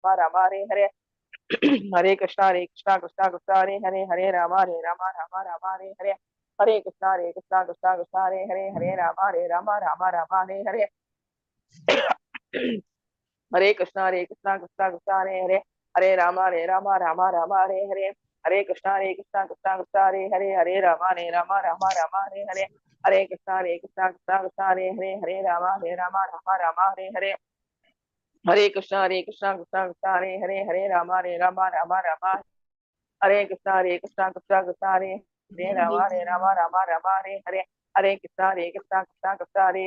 राम हरे हरे हरे कृष्णा कृष्णा कृष्णा हरे हरे हरे राम राम हरे हरे हरे कृष्णा कृष्णा कृष्णा हरे राम राम हरे हरे हरे कृष्णा कृष्णा कृष्णा हरे हरे राम राम हरे हरे हरे कृष्णा कृष्णा कृष्णा हरे राम हरे हरे हरे कृष्णा कृष्णा कृष्णा हरे राम हरे हरे हरे कृष्णा कृष्णा कृष्णा हरे राम हरे कृष्णा कृष्णा राम हरे कृष्णा कृष्णा हरे राम हरे कृष्णा कृष्णा हरे राम कृष्णा कृष्णा कृष्णा हरे राम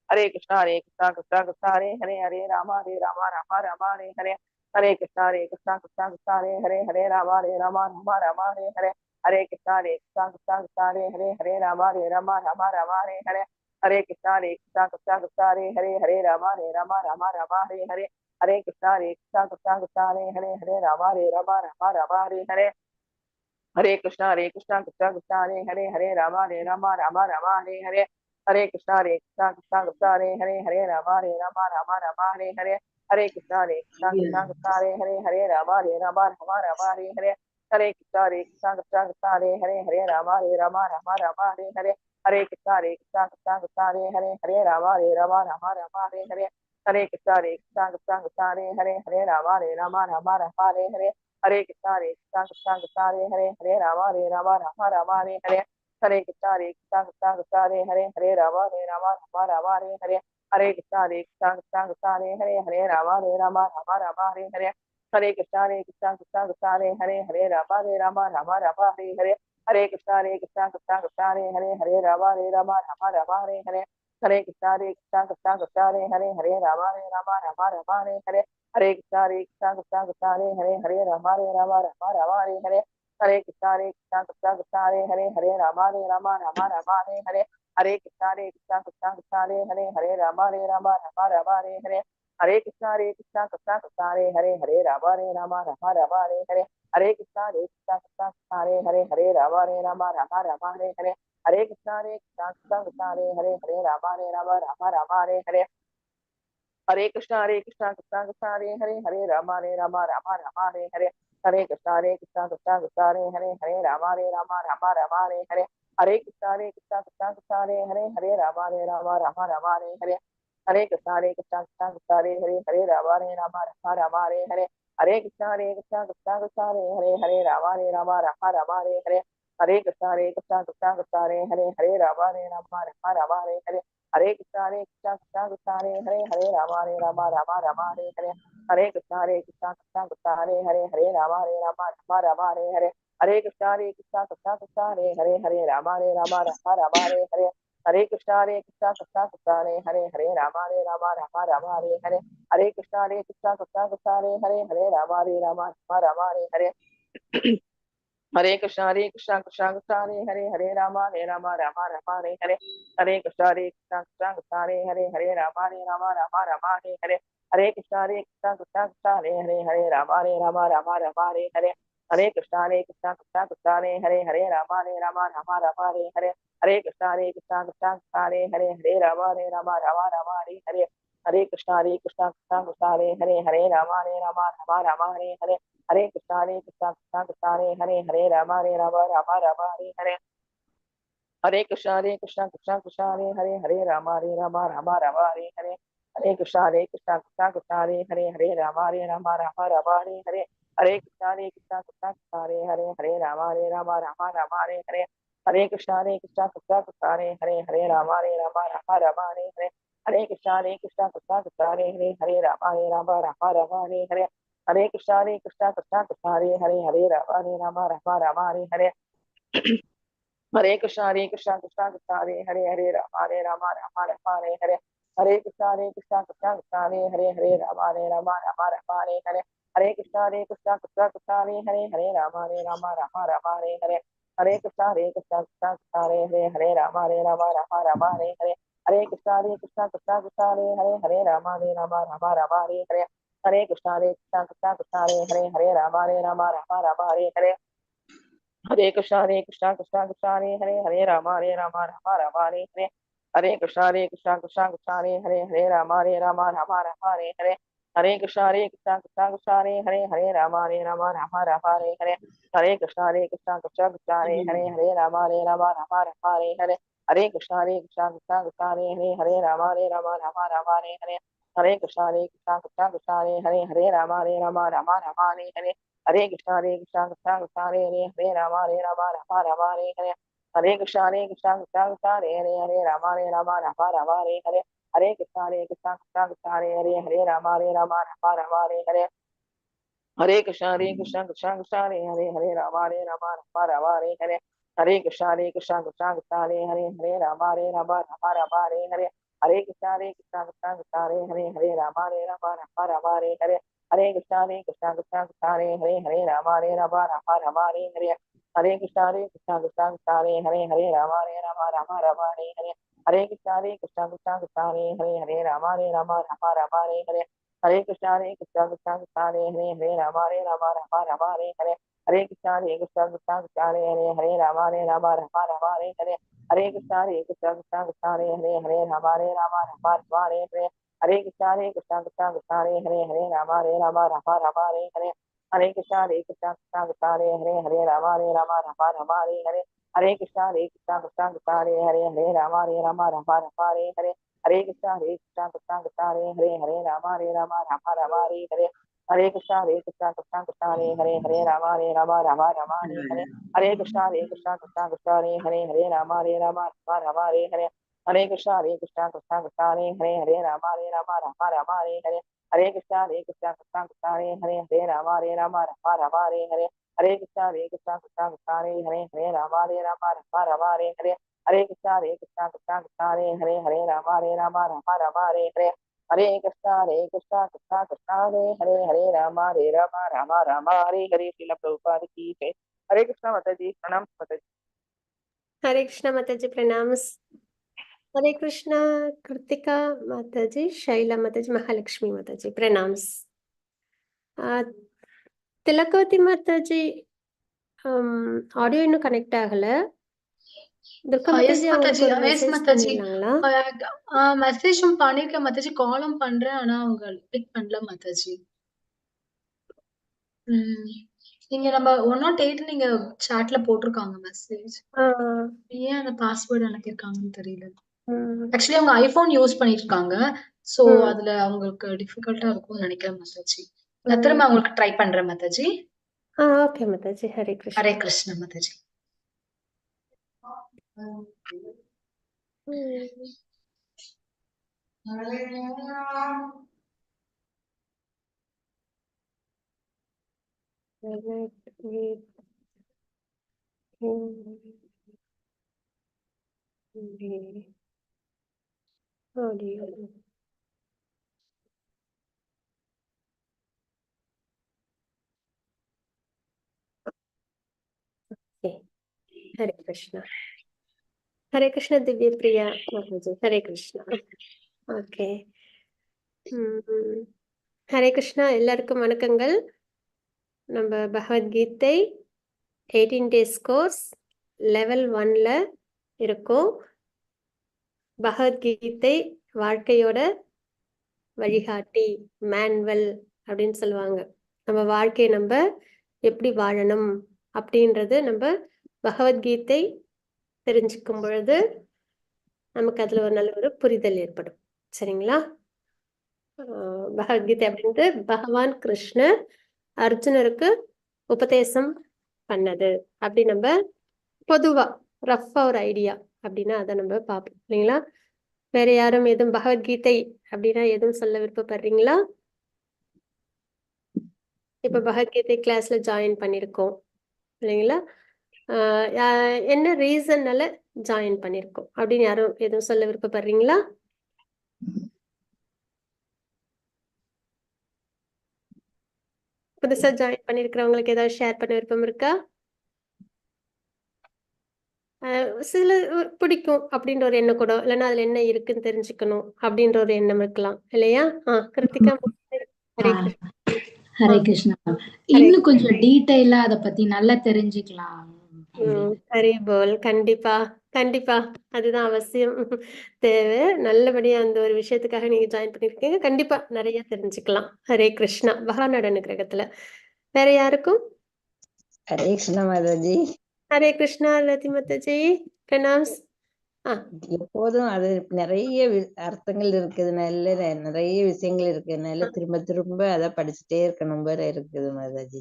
हरे कृष्णा कृष्णा कृष्णा हरे राम हरे कृष्णा कृष्णा कृष्णा हरे राम हरे कृष्णा कृष्णा हरे राम हरे कृष्णा कृष्णा हरे राम हरे कृष्णा कृष्णा हरे राम हरे कृष्णा कृष्णा हरे राम हरे कृष्णा कृष्णा कृष्णा हरे राम कृष्णा कृष्णा हरे राम कृष्णा कृष्णा हरे हरे कृष्णा कृष्णा हरे कृष्णा कृष्णा हरे राम हरे कृष्णा कृष्णा हरे राम हरे कृष्णा कृष्णा हरे राम हरे कृष्णा कृष्णा हरे राम हरे कृष्णा कृष्णा हरे हरे कृष्णा कृष्णा हरे हरे कृष्णा कृष्णा हरे हरे कृष्णा कृष्णा हरे हरे कृष्णा कृष्णा हरे कृष्णा कृष्णा हरे हरे कृष्णा कृष्णा हरे हरे कृष्णा कृष्णा हरे हरे कृष्णा कृष्णा हरे हरे कृष्णा कृष्णा हरे राम कृष्णा कृष्णा हरे हरे कृष्णा कृष्णा हरे हरे कृष्णा कृष्णा हरे हरे कृष्णा कृष्णा हरे हरे कृष्णा कृष्णा हरे हरे कृष्णा कृष्णा हरे हरे कृष्णा कृष्णा हरे हरे कृष्णा कृष्णा हरे हरे कृष्णा कृष्णा हरे कृष्णा कृष्णा हरे हरे कृष्णा कृष्णा हरे हरे कृष्णा कृष्णा हरे हरे कृष्णा कृष्णा हरे हरे कृष्णा हरे हरे कृष्णा हरे हरे कृष्णा हरे हरे कृष्णा हरे राम हरे हरे कृष्णा हरे हरे कृष्णा हरे हरे कृष्णा हरे हरे कृष्णा हरे हरे कृष्णा हरे Hare Krishna, Hare Krishna, Krishna Krishna, Hare Hare, Hare Rama, Hare Rama, Rama Rama, Hare Hare. Hare Krishna, Hare Krishna, Krishna Krishna, Hare Hare, Hare Rama, Hare Rama, Rama Rama, Hare Hare. Hare Krishna, Hare Krishna, Krishna Krishna, Hare Hare, Hare Rama, Hare Rama, Rama Rama, Hare Hare. Hare Krishna, Hare Krishna, Krishna Krishna, Hare Hare, Hare Rama, Hare Rama, Rama Rama, Hare Hare. Hare Krishna, Hare Krishna, Krishna Krishna, Hare Hare, Hare Rama, Hare Rama, Rama Rama, Hare Hare. Hare Krishna, Hare Krishna, Krishna Krishna, Hare Hare, Hare Rama, Hare Rama, Rama Rama, Hare Hare. Hare Krishna, Hare Krishna, Krishna Krishna, Hare Hare, Hare Rama, Hare Rama, Rama Rama, Hare Hare. Hare Krishna, Hare Krishna, Krishna Krishna, Hare Hare, Hare Rama, Hare Rama, Rama Rama, Hare Hare. Hare Krishna, Hare Krishna, Krishna Krishna, Hare Hare, Hare Rama, Hare Rama, Rama Rama, Hare Hare. Hare Krishna, Hare Krishna, Krishna Krishna, Hare Hare, Hare Rama, Hare Rama, Rama Rama, Hare Hare. Hare Krishna, Hare Krishna, Krishna Krishna, Hare Hare, Hare Rama, Hare Rama, Rama Rama, Hare Hare. Hare Krishna, Hare Krishna, Krishna Krishna, Hare Hare, Hare Rama, Hare Rama, Rama Rama, Hare Hare. Hare Krishna, Hare Krishna, Krishna Krishna, Hare Hare, Hare Rama, Hare Rama, Rama Rama, Hare Hare. Hare Krishna, Hare Krishna, Krishna Krishna, Hare Hare, Hare Rama, Hare Rama, Rama Rama, Hare Hare. Hare Krishna, Hare Krishna, Krishna Krishna, Hare Hare, Hare Rama, Hare Rama, Rama Rama, Hare Hare. Hare Krishna, Hare Krishna, Krishna Krishna, Hare Hare, Hare Rama, Hare Rama, Rama Rama, Hare Hare. Hare Krishna, Hare Krishna, Krishna Krishna, Hare Hare, Hare Rama, Hare Rama, Rama Rama, Hare Hare. Hare Krishna, Hare Krishna, Krishna Krishna, Hare Hare, Hare Rama, Hare Rama, Rama Rama, Hare Hare. Hare Krishna, Hare Krishna, Krishna Krishna, Hare Hare, Hare Rama, Hare Rama, Rama Rama, Hare Hare. Hare Krishna, Hare Krishna, Krishna Krishna, Hare Hare, Hare Rama, Hare Rama, Rama Rama, Hare Hare. Hare Krishna, Hare Krishna, Krishna Krishna, Hare Hare, Hare Rama, Hare Rama, Rama Rama, Hare Hare. Hare Krishna, Hare Krishna, Krishna Krishna, Hare Hare, Hare Rama, Hare Rama, Rama Rama, Hare Hare. Hare Krishna, Hare Krishna, Krishna Krishna, Hare Hare, Hare Rama, Hare Rama, Rama Rama, Hare Hare. Hare Krishna, Hare Krishna, Krishna Krishna, Hare Hare, Hare Rama, Hare Rama, Rama Rama, Hare Hare. Hare Krishna, Hare Krishna, Krishna Krishna, Hare Hare, Hare Rama, Hare Rama, Rama Rama, Hare Hare. Hare Krishna, Hare Krishna, Krishna Krishna, Hare Hare, Hare Rama, Hare Rama, Rama Rama, Hare Hare. Hare Krishna, Hare Krishna, Krishna Krishna, Hare Hare, Hare Rama, Hare Rama, Rama Rama, Hare Hare. Hare Krishna, Hare Krishna, Krishna Krishna, Hare Hare, Hare Rama, Hare Rama, Rama Rama, Hare Hare. Hare Krishna, Hare Krishna, Krishna Krishna, Hare Hare, Hare Rama, Hare Rama, Rama Rama, Hare Hare. Srila Prabhupada ki jai. Hare Krishna Mataji, Pranam Mataji. हरे कृष्णा माताजी प्रणाम। हरे कृष्णा कृतिका माताजी, शैला माताजी, महालक्ष्मी माताजी प्रणाम। तिलकवती माताजी audio இன்னும் connect ஆகல. Durga S Mataji அவங்களுக்கு மாதாஜி, ஒரு எஸ் மெசேஜ் மாதாஜி. பண்ணிடலாங்களா? மெசேஜும் பண்ணிருக்கேன் மாதாஜி, காலும் பண்றேன். ஆனா அவங்க பிக் பண்ணல மாதாஜி. நீங்க நம்ம 108 நீங்க சாட்ல போட்டிருக்காங்க மெசேஜ். ஏன் அந்த பாஸ்வேர்டு எனக்கு இருக்காங்கன்னு தெரியல. ஆக்சுவலி அவங்க ஐபோன் யூஸ் பண்ணிட்டு இருக்காங்க. சோ அதுல அவங்களுக்கு டிஃபிகல்ட்டா இருக்கும்னு நினைக்கிறேன் மாதாஜி. நான் திரும்ப அவங்களுக்கு ட்ரை பண்றேன் மாதாஜி. ஓகே மாதாஜி. ஹரே கிருஷ்ணா. ஹரே கிருஷ்ண மாதாஜி. हरे कृष्णा. हरे कृष्णा दिव्य प्रिया माताजी. हरे कृष्णा. ஓகே. ஹரே கிருஷ்ணா. எல்லாருக்கும் வணக்கங்கள். நம்ம பகவத்கீதை 18 டேஸ் கோர்ஸ் லெவல் 1ல இருக்கோம். பகவத்கீதை வாழ்க்கையோட வழிகாட்டி, மேன்வல் அப்படின்னு சொல்லுவாங்க. நம்ம வாழ்க்கையை நம்ம எப்படி வாழணும் அப்படின்றது நம்ம பகவத்கீதை தெரிஞ்சுக்கும் பொழுது நமக்கு அதுல ஒரு நல்ல ஒரு புரிதல் ஏற்படும். சரிங்களா? பகவத்கீதை அப்படின்ட்டு பகவான் கிருஷ்ணர் அர்ஜுனருக்கு உபதேசம் பண்ணது அப்படி நம்ம பொதுவா ரஃபா ஒரு ஐடியா அப்படின்னா அதை நம்ம பார்ப்போம் இல்லைங்களா? வேற யாரும் எதுவும் பகவத்கீதை அப்படின்னா எதுவும் சொல்ல விருப்பப்படுறீங்களா? இப்ப பகவத்கீதை கிளாஸ்ல ஜாயின் பண்ணிருக்கோம் இல்லைங்களா? என்ன ரீசன்னால ஜாயின் பண்ணிருக்கோம் அப்படின்னு யாரும் எதுவும் சொல்ல விருப்பப்படுறீங்களா? புதுசா ஜாயின் பண்ணிருக்கிறவங்களுக்கு ஏதாவது ஷேர் பண்ண விருப்பம் இருக்கா? சில பிடிக்கும் அப்படின்ற ஒரு எண்ணம் கூட, இல்லைன்னா அதுல என்ன இருக்குன்னு தெரிஞ்சுக்கணும் அப்படின்ற ஒரு எண்ணம் இருக்கலாம் இல்லையா? கிருத்திகா. ஹரே கிருஷ்ணா. இன்னும் கொஞ்சம் டீடைலா அத பத்தி நல்லா தெரிஞ்சுக்கலாம் ஹரி போல். கண்டிப்பா கண்டிப்பா அதுதான் அவசியம். தேவை. நல்லபடியா அந்த ஒரு விஷயத்துக்காக நீங்க ஜாயின் பண்ணிருக்கீங்க. கண்டிப்பா நிறைய தெரிஞ்சுக்கலாம். ஹரே கிருஷ்ணா. மகாநாடு அனுகிரகத்துல வேற யாருக்கும்? ஹரே கிருஷ்ண மாதாஜி. ஹரே கிருஷ்ணா லதி மாதாஜி. பிரணாம்ஸ். எப்போதும் அது நிறைய அர்த்தங்கள் இருக்குதுனால நிறைய விஷயங்கள் இருக்குதுனால திரும்ப திரும்ப அதை படிச்சுட்டே இருக்கணும் போல இருக்குது மாதாஜி.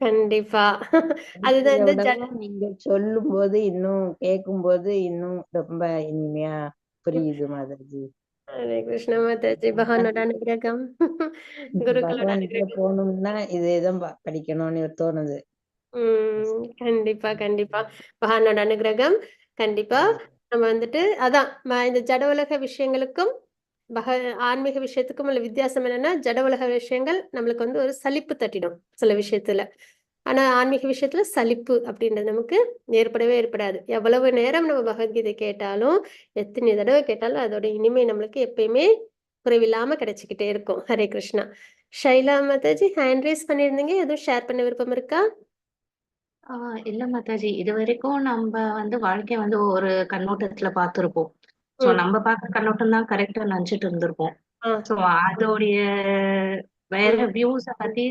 கண்டிப்பா. அதுதான் இந்த நீங்க சொல்லும் போது இன்னும் கேட்கும் போது இன்னும் ரொம்ப இனிமையா புரியுது மாதாஜி. ஹரே கிருஷ்ண மாதாஜி. பகவானோட அனுகிரகம். குருக்களோட அனுகிரகம் போகணும்னா இதேதான் படிக்கணும்னு தோணுது. கண்டிப்பா கண்டிப்பா. பகவானோட அனுகிரகம் கண்டிப்பா. நம்ம வந்துட்டு அதான் இந்த ஜட உலக விஷயங்களுக்கும் ஆன்மீக விஷயத்துக்கும் உள்ள வித்தியாசம் என்னன்னா, ஜட உலக விஷயங்கள் நம்மளுக்கு வந்து ஒரு சலிப்பு தட்டிடும் சில விஷயத்துல. ஆனா ஆன்மீக விஷயத்துல சலிப்பு அப்படின்றது நமக்கு ஏற்படவே ஏற்படாது. எவ்வளவு நேரம் நம்ம பகவத்கீதை கேட்டாலும், எத்தனை தடவை கேட்டாலும் அதோட இனிமை நம்மளுக்கு எப்பயுமே குறைவில்லாம கிடைச்சிக்கிட்டே இருக்கும். ஹரே கிருஷ்ணா. ஷைலா மாதாஜி ஹேண்ட் ரைஸ் பண்ணியிருந்தீங்க. எதுவும் ஷேர் பண்ண விருப்பம் இருக்கா? இல்ல மாதாஜி, இது வரைக்கும் நம்ம வந்து வாழ்க்கைய வந்து ஒரு கண்ணோட்டத்துல பார்த்திருப்போம். சோ நம்ம பார்க்குற கண்ணோட்டம் தான் கரெக்டா நினைச்சிட்டு இருந்திருப்போம். சோ அதோடைய வேற வியூஸ பத்தி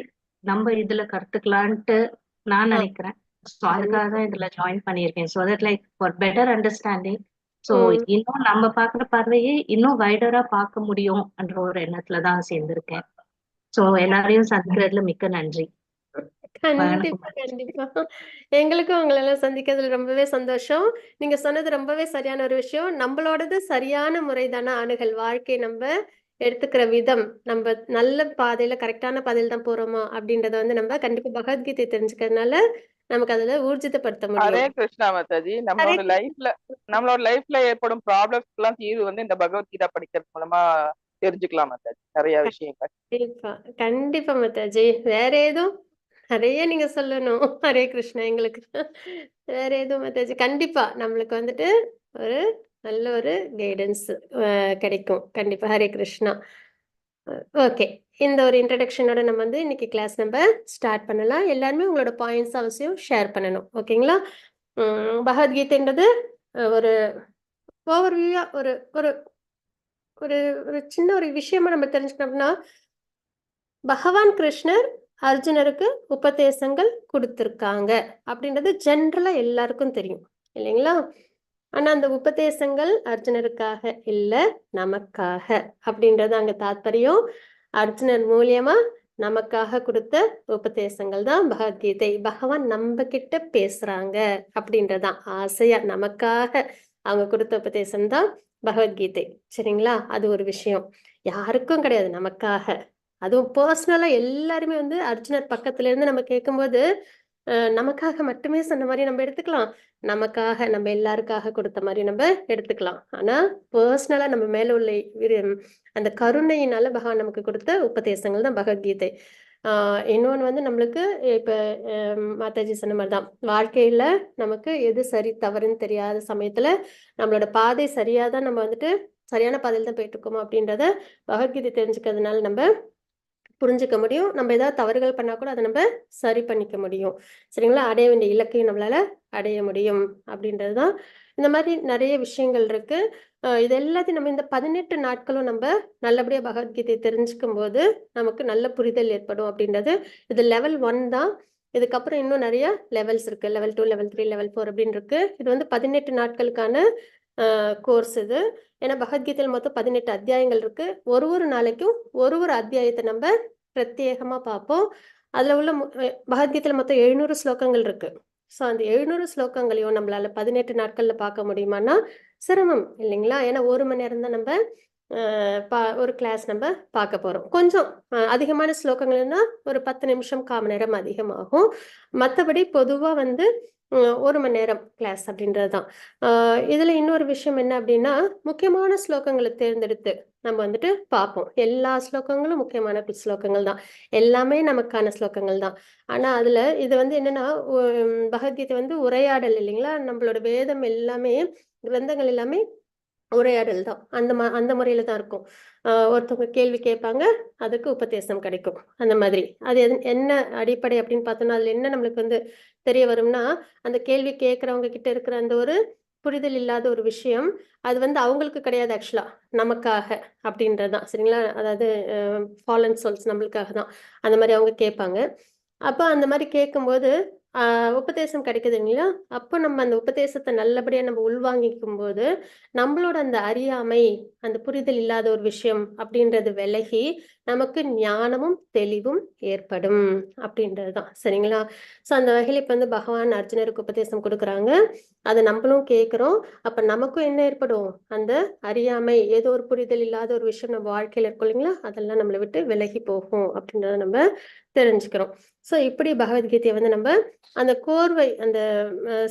நம்ம இதுல கத்துக்கலான்ட்டு நான் நினைக்கிறேன். சோ அதுக்காக தான் இதுல ஜாயின் பண்ணியிருக்கேன். So that like for better understanding. So இன்னும் நம்ம பார்க்குற பார்வையை இன்னும் வைடரா பார்க்க முடியும் என்ற ஒரு எண்ணத்துல தான் சேர்ந்திருக்கேன். சோ எல்லாரையும் சந்திக்கிறதுல மிக்க நன்றி. கண்டிப்பா கண்டிப்பா. எங்களுக்கும் உங்களெல்லாம் சந்திக்கிறதுல ரொம்பவே சந்தோஷம். நீங்க சொன்னது ரொம்பவே சரியான ஒரு விஷயம். நம்மளோடது சரியான முறைதான அணுகல். வாழ்க்கை நம்ம எடுத்துக்கிற விதம், நம்ம நல்ல பாதையில கரெக்டான பாதையில தான் போறோமா அப்படின்றத வந்து நம்ம கண்டிப்பா பகவத்கீதை தெரிஞ்சுக்கிறதுனால நமக்கு அதுல ஊர்ஜிதப்படுத்த ஹரே முடியும். கிருஷ்ணா மாதாஜி. நம்மளோட லைஃப்ல ஏற்படும் ப்ராப்ளம்ஸ் எல்லாம் தீர்வு வந்து இந்த பகவத்கீதா படிக்கிறது மூலமா தெரிஞ்சுக்கலாம் மாதாஜி, நிறைய விஷயங்கள். கண்டிப்பா கண்டிப்பா மாதாஜி. வேற ஏதும் நிறைய நீங்க சொல்லணும். ஹரே கிருஷ்ணா. எங்களுக்கு வேற எதுவும் மாதாஜி கண்டிப்பா நம்மளுக்கு வந்துட்டு ஒரு நல்ல ஒரு கைடன்ஸ் கிடைக்கும் கண்டிப்பா. ஹரே கிருஷ்ணா. ஓகே. இந்த ஒரு இன்ட்ரடக்ஷனோட நம்ம வந்து இன்னைக்கு கிளாஸ் நம்ம ஸ்டார்ட் பண்ணலாம். எல்லாருமே உங்களோட பாயிண்ட்ஸ் அவசியம் ஷேர் பண்ணணும். ஓகேங்களா? பகவத்கீதைன்றது ஒரு ஓவர்வியூயா ஒரு ஒரு ஒரு ஒரு சின்ன ஒரு விஷயமா நம்ம தெரிஞ்சுக்கணும்னா, பகவான் கிருஷ்ணர் அர்ஜுனருக்கு உபதேசங்கள் கொடுத்திருக்காங்க அப்படின்றது ஜென்ரலா எல்லாருக்கும் தெரியும் இல்லைங்களா? ஆனா அந்த உபதேசங்கள் அர்ஜுனருக்காக இல்ல, நமக்காக அப்படின்றது அங்க தாத்பரியம். அர்ஜுனர் மூலியமா நமக்காக கொடுத்த உபதேசங்கள் தான் பகவத்கீதை. பகவான் நம்ம கிட்ட பேசுறாங்க அப்படின்றதான் ஆசையா நமக்காக அவங்க கொடுத்த உபதேசம் தான் பகவத்கீதை. சரிங்களா? அது ஒரு விஷயம். யாருக்கும் கிடையாது, நமக்காக. அதுவும் பர்சனலா எல்லாருமே வந்து அர்ஜுனர் பக்கத்துல இருந்து நம்ம கேட்கும்போது நமக்காக மட்டுமே சொன்ன மாதிரி நம்ம எடுத்துக்கலாம். நமக்காக நம்ம எல்லாருக்காக கொடுத்த மாதிரி நம்ம எடுத்துக்கலாம். ஆனா பர்சனலா நம்ம மேல உள்ள அந்த கருணையினால பகவான் நமக்கு கொடுத்த உபதேசங்கள் தான் பகவத்கீதை. இன்னொன்று வந்து நம்மளுக்கு இப்ப மாதாஜி சொன்ன மாதிரிதான் வாழ்க்கையில நமக்கு எது சரி தவறுன்னு தெரியாத சமயத்துல நம்மளோட பாதை சரியாதான் நம்ம வந்துட்டு சரியான பாதையில் தான் போயிட்டு இருக்கோமா அப்படின்றத பகவத்கீதை தெரிஞ்சுக்கிறதுனால நம்ம புரிஞ்சுக்க முடியும். நம்ம ஏதாவது தவறுகள் பண்ணா கூட அதை நம்ம சரி பண்ணிக்க முடியும். சரிங்களா? அடைய வேண்டிய இலக்கையும் நம்மளால அடைய முடியும் அப்படின்றதுதான். இந்த மாதிரி நிறைய விஷயங்கள் இருக்கு. இது எல்லாத்தையும் நம்ம இந்த 18 நாட்களும் நம்ம நல்லபடியா பகவத்கீதை தெரிஞ்சுக்கும் போது நமக்கு நல்ல புரிதல் ஏற்படும் அப்படின்றது. இது லெவல் 1 தான். இதுக்கப்புறம் இன்னும் நிறைய லெவல்ஸ் இருக்கு. லெவல் 2, லெவல் 3, லெவல் 4 அப்படின்னு இருக்கு. இது வந்து 18 நாட்களுக்கான கோர்ஸ் இது. ஏன்னா பகவத்கீதையில் மொத்தம் 18 அத்தியாயங்கள் இருக்கு. ஒரு நாளைக்கும் ஒரு அத்தியாயத்தை நம்ம பிரத்யேகமா பார்ப்போம். அதுல உள்ள பகவத்கீதையில மொத்தம் 700 ஸ்லோகங்கள் இருக்கு. ஸோ அந்த 700 ஸ்லோகங்களையும் நம்மளால 18 நாட்கள்ல பார்க்க முடியுமான்னா சிரமம் இல்லைங்களா? ஏன்னா 1 மணி நேரம் தான் நம்ம ஒரு கிளாஸ் நம்ம பார்க்க போறோம். கொஞ்சம் அதிகமான ஸ்லோகங்கள்னா ஒரு 10 நிமிஷம் 1/4 மணி நேரம் அதிகமாகும். மற்றபடி பொதுவா வந்து 1 மணி நேரம் கிளாஸ் அப்படின்றதுதான். இதுல இன்னொரு விஷயம் என்ன அப்படின்னா, முக்கியமான ஸ்லோகங்களை தேர்ந்தெடுத்து நம்ம வந்துட்டு பார்ப்போம். எல்லா ஸ்லோகங்களும் முக்கியமான ஸ்லோகங்கள் தான். எல்லாமே நமக்கான ஸ்லோகங்கள் தான். ஆனா அதுல இது வந்து என்னன்னா பகவத்கீதை வந்து உரையாடல் இல்லைங்களா? நம்மளோட வேதம் எல்லாமே கிரந்தங்கள் எல்லாமே உரையாடல் தான். அந்த முறையில தான் இருக்கும். ஒருத்தவங்க கேள்வி கேட்பாங்க, அதுக்கு உபதேசம் கிடைக்கும். அந்த மாதிரி. அது என்ன அடிப்படை அப்படின்னு பார்த்தோம்னா, அதுல என்ன நம்மளுக்கு வந்து தெரிய வரும்னா, அந்த கேள்வி கேட்கறவங்க கிட்ட இருக்கிற அந்த ஒரு புரிதல் இல்லாத ஒரு விஷயம், அது வந்து அவங்களுக்கு கிடையாது ஆக்சுவலா. நமக்காக அப்படின்றது தான். சரிங்களா? அதாவது ஃபாலன் சோல்ஸ் நம்மளுக்காக தான். அந்த மாதிரி அவங்க கேட்பாங்க. அப்ப அந்த மாதிரி கேட்கும்போது, உபதேசம் கிடைக்குது இல்லையா? அப்போ நம்ம அந்த உபதேசத்தை நல்லபடியா நம்ம உள்வாங்கிக்கும் போது, நம்மளோட அந்த அறியாமை, அந்த புரிதல் இல்லாத ஒரு விஷயம் அப்படின்றது விலகி, நமக்கு ஞானமும் தெளிவும் ஏற்படும் அப்படின்றது தான். சரிங்களா? ஸோ அந்த வகையில் இப்போ வந்து பகவான் அர்ஜுனருக்கு உபதேசம் கொடுக்குறாங்க. அதை நம்மளும் கேட்குறோம். அப்போ நமக்கும் என்ன ஏற்படும்? அந்த அறியாமை, ஏதோ ஒரு புரிதல் இல்லாத ஒரு விஷயம் நம்ம வாழ்க்கையில் இருக்கும் இல்லைங்களா? அதெல்லாம் நம்மளை விட்டு விலகி போகும் அப்படின்றத நம்ம தெரிஞ்சுக்கிறோம். ஸோ இப்படி பகவத்கீதையை வந்து நம்ம அந்த கோர்வை, அந்த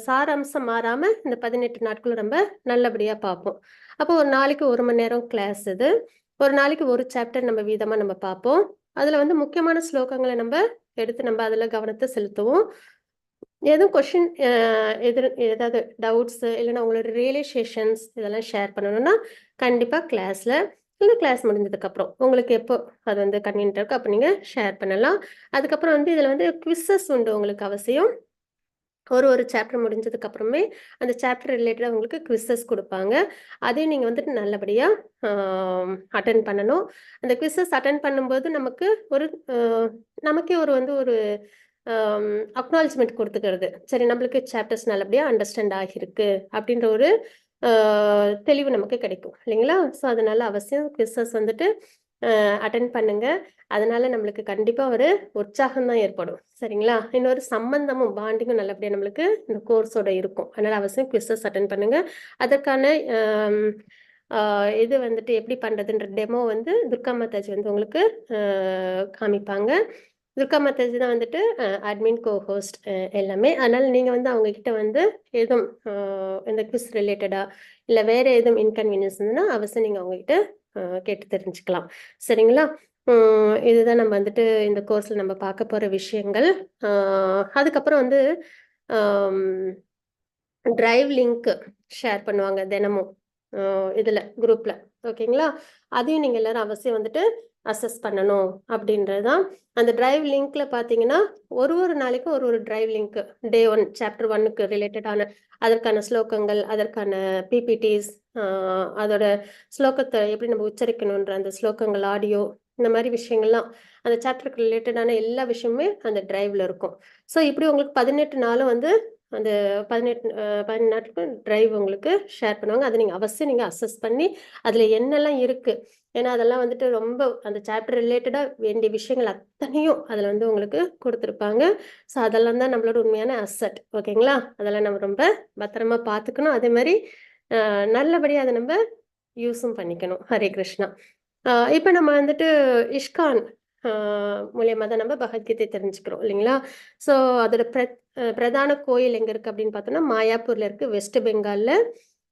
சாராம்சம் மாறாம இந்த 18 நாட்களும் நம்ம நல்லபடியா பார்ப்போம். அப்போ ஒரு நாளைக்கு 1 மணி நேரம் கிளாஸ் இது. ஒரு நாளைக்கு ஒரு சாப்டர் நம்ம வீதமா நம்ம பார்ப்போம். அதுல வந்து முக்கியமான ஸ்லோகங்களை நம்ம எடுத்து நம்ம அதுல கவனத்தை செலுத்துவோம். எதுவும் கொஸ்டின் ஏதாவது டவுட்ஸ் இல்லைன்னா உங்களோட ரியலைசேஷன்ஸ் இதெல்லாம் ஷேர் பண்ணணும்னா கண்டிப்பா கிளாஸ்ல இல்லை கிளாஸ் முடிஞ்சதுக்கு அப்புறம் உங்களுக்கு எப்போ அது வந்து கன்வீனியன்ட் இருக்கோ அப்போ நீங்க ஷேர் பண்ணலாம். அதுக்கப்புறம் வந்து இதுல வந்து குவிசஸ் உண்டு உங்களுக்கு அவசியம். ஒரு சாப்டர் முடிஞ்சதுக்கு அப்புறமே அந்த சாப்டர் ரிலேட்டடாக உங்களுக்கு குவிசஸ் கொடுப்பாங்க. அதையும் நீங்கள் வந்துட்டு நல்லபடியாக அட்டன் பண்ணணும். அந்த குவிசஸ் அட்டன் பண்ணும்போது நமக்கு ஒரு நமக்கே ஒரு அக்னாலஜ்மெண்ட் கொடுத்துக்கிறது. சரி, நம்மளுக்கு சாப்டர்ஸ் நல்லபடியாக அண்டர்ஸ்டாண்ட் ஆகியிருக்கு அப்படின்ற ஒரு தெளிவு நமக்கு கிடைக்கும் இல்லைங்களா? ஸோ அதனால அவசியம் குவிசஸ் வந்துட்டு அட்டன் பண்ணுங்க. அதனால நம்மளுக்கு கண்டிப்பா ஒரு உற்சாகம் தான் ஏற்படும். சரிங்களா? இன்னொரு சம்பந்தமும் பாண்டிங்கும் நல்லபடியா நம்மளுக்கு இந்த கோர்ஸோட இருக்கும். அதனால அவசியம் குவிசஸ் அட்டன் பண்ணுங்க. அதற்கான இது வந்துட்டு எப்படி பண்றதுன்ற டெமோ வந்து துர்கா மாதாஜி வந்து உங்களுக்கு காமிப்பாங்க. துர்கா மாதாஜி தான் வந்துட்டு அட்மின் கோஹோஸ்ட் எல்லாமே. அதனால நீங்க வந்து அவங்க கிட்ட வந்து எதுவும் இந்த குவிஸ் ரிலேட்டடா இல்லை வேற எதுவும் இன்கன்வீனியன்ஸ் இருந்ததுன்னா அவசியம் நீங்க அவங்க கிட்ட கேட்டு தெரிஞ்சுக்கலாம். சரிங்களா? இதுதான் நம்ம வந்துட்டு இந்த கோர்ஸ்ல நம்ம பார்க்க போற விஷயங்கள். அதுக்கப்புறம் வந்து டிரைவ் லிங்க் ஷேர் பண்ணுவாங்க தினமும் இதுல குரூப்ல. ஓகேங்களா? அதையும் நீங்க எல்லாரும் அவசியம் வந்துட்டு அசஸ் பண்ணணும் அப்படின்றதுதான். அந்த டிரைவ் லிங்க்ல பாத்தீங்கன்னா ஒரு நாளைக்கு ஒரு டிரைவ் லிங்க் டே 1 சாப்டர் 1க்கு ரிலேட்டடான அதற்கான ஸ்லோகங்கள், அதற்கான பிபிடிஸ், அதோட ஸ்லோகத்தை எப்படி நம்ம உச்சரிக்கணுன்ற அந்த ஸ்லோகங்கள் ஆடியோ, இந்த மாதிரி விஷயங்கள்லாம் அந்த சாப்டருக்கு ரிலேட்டடான எல்லா விஷயமுமே அந்த டிரைவ்ல இருக்கும். ஸோ இப்படி உங்களுக்கு 18 நாளும் வந்து அந்த 18 நாட்களுக்கு டிரைவ் உங்களுக்கு ஷேர் பண்ணுவாங்க. அதை நீங்கள் அவசியம் நீங்கள் அசஸ் பண்ணி அதில் என்னெல்லாம் இருக்கு, ஏன்னா அதெல்லாம் வந்துட்டு ரொம்ப அந்த சாப்டர் ரிலேட்டடாக வேண்டிய விஷயங்கள் அத்தனையும் அதில் வந்து உங்களுக்கு கொடுத்துருப்பாங்க. ஸோ அதெல்லாம் தான் நம்மளோட உண்மையான அசட். ஓகேங்களா? அதெல்லாம் நம்ம ரொம்ப பத்திரமா பார்த்துக்கணும். அதே மாதிரி நல்லபடியாக அதை நம்ம யூஸும் பண்ணிக்கணும். ஹரே கிருஷ்ணா. இப்போ நம்ம வந்துட்டு இஷ்கான் மூலியமா தான் நம்ம பகவத்கீதை தெரிஞ்சுக்கிறோம் இல்லைங்களா? ஸோ அதோட பிரதான கோயில் எங்க இருக்கு அப்படின்னு பார்த்தோம்னா மாயாப்பூர்ல இருக்கு. வெஸ்ட் பெங்கால்ல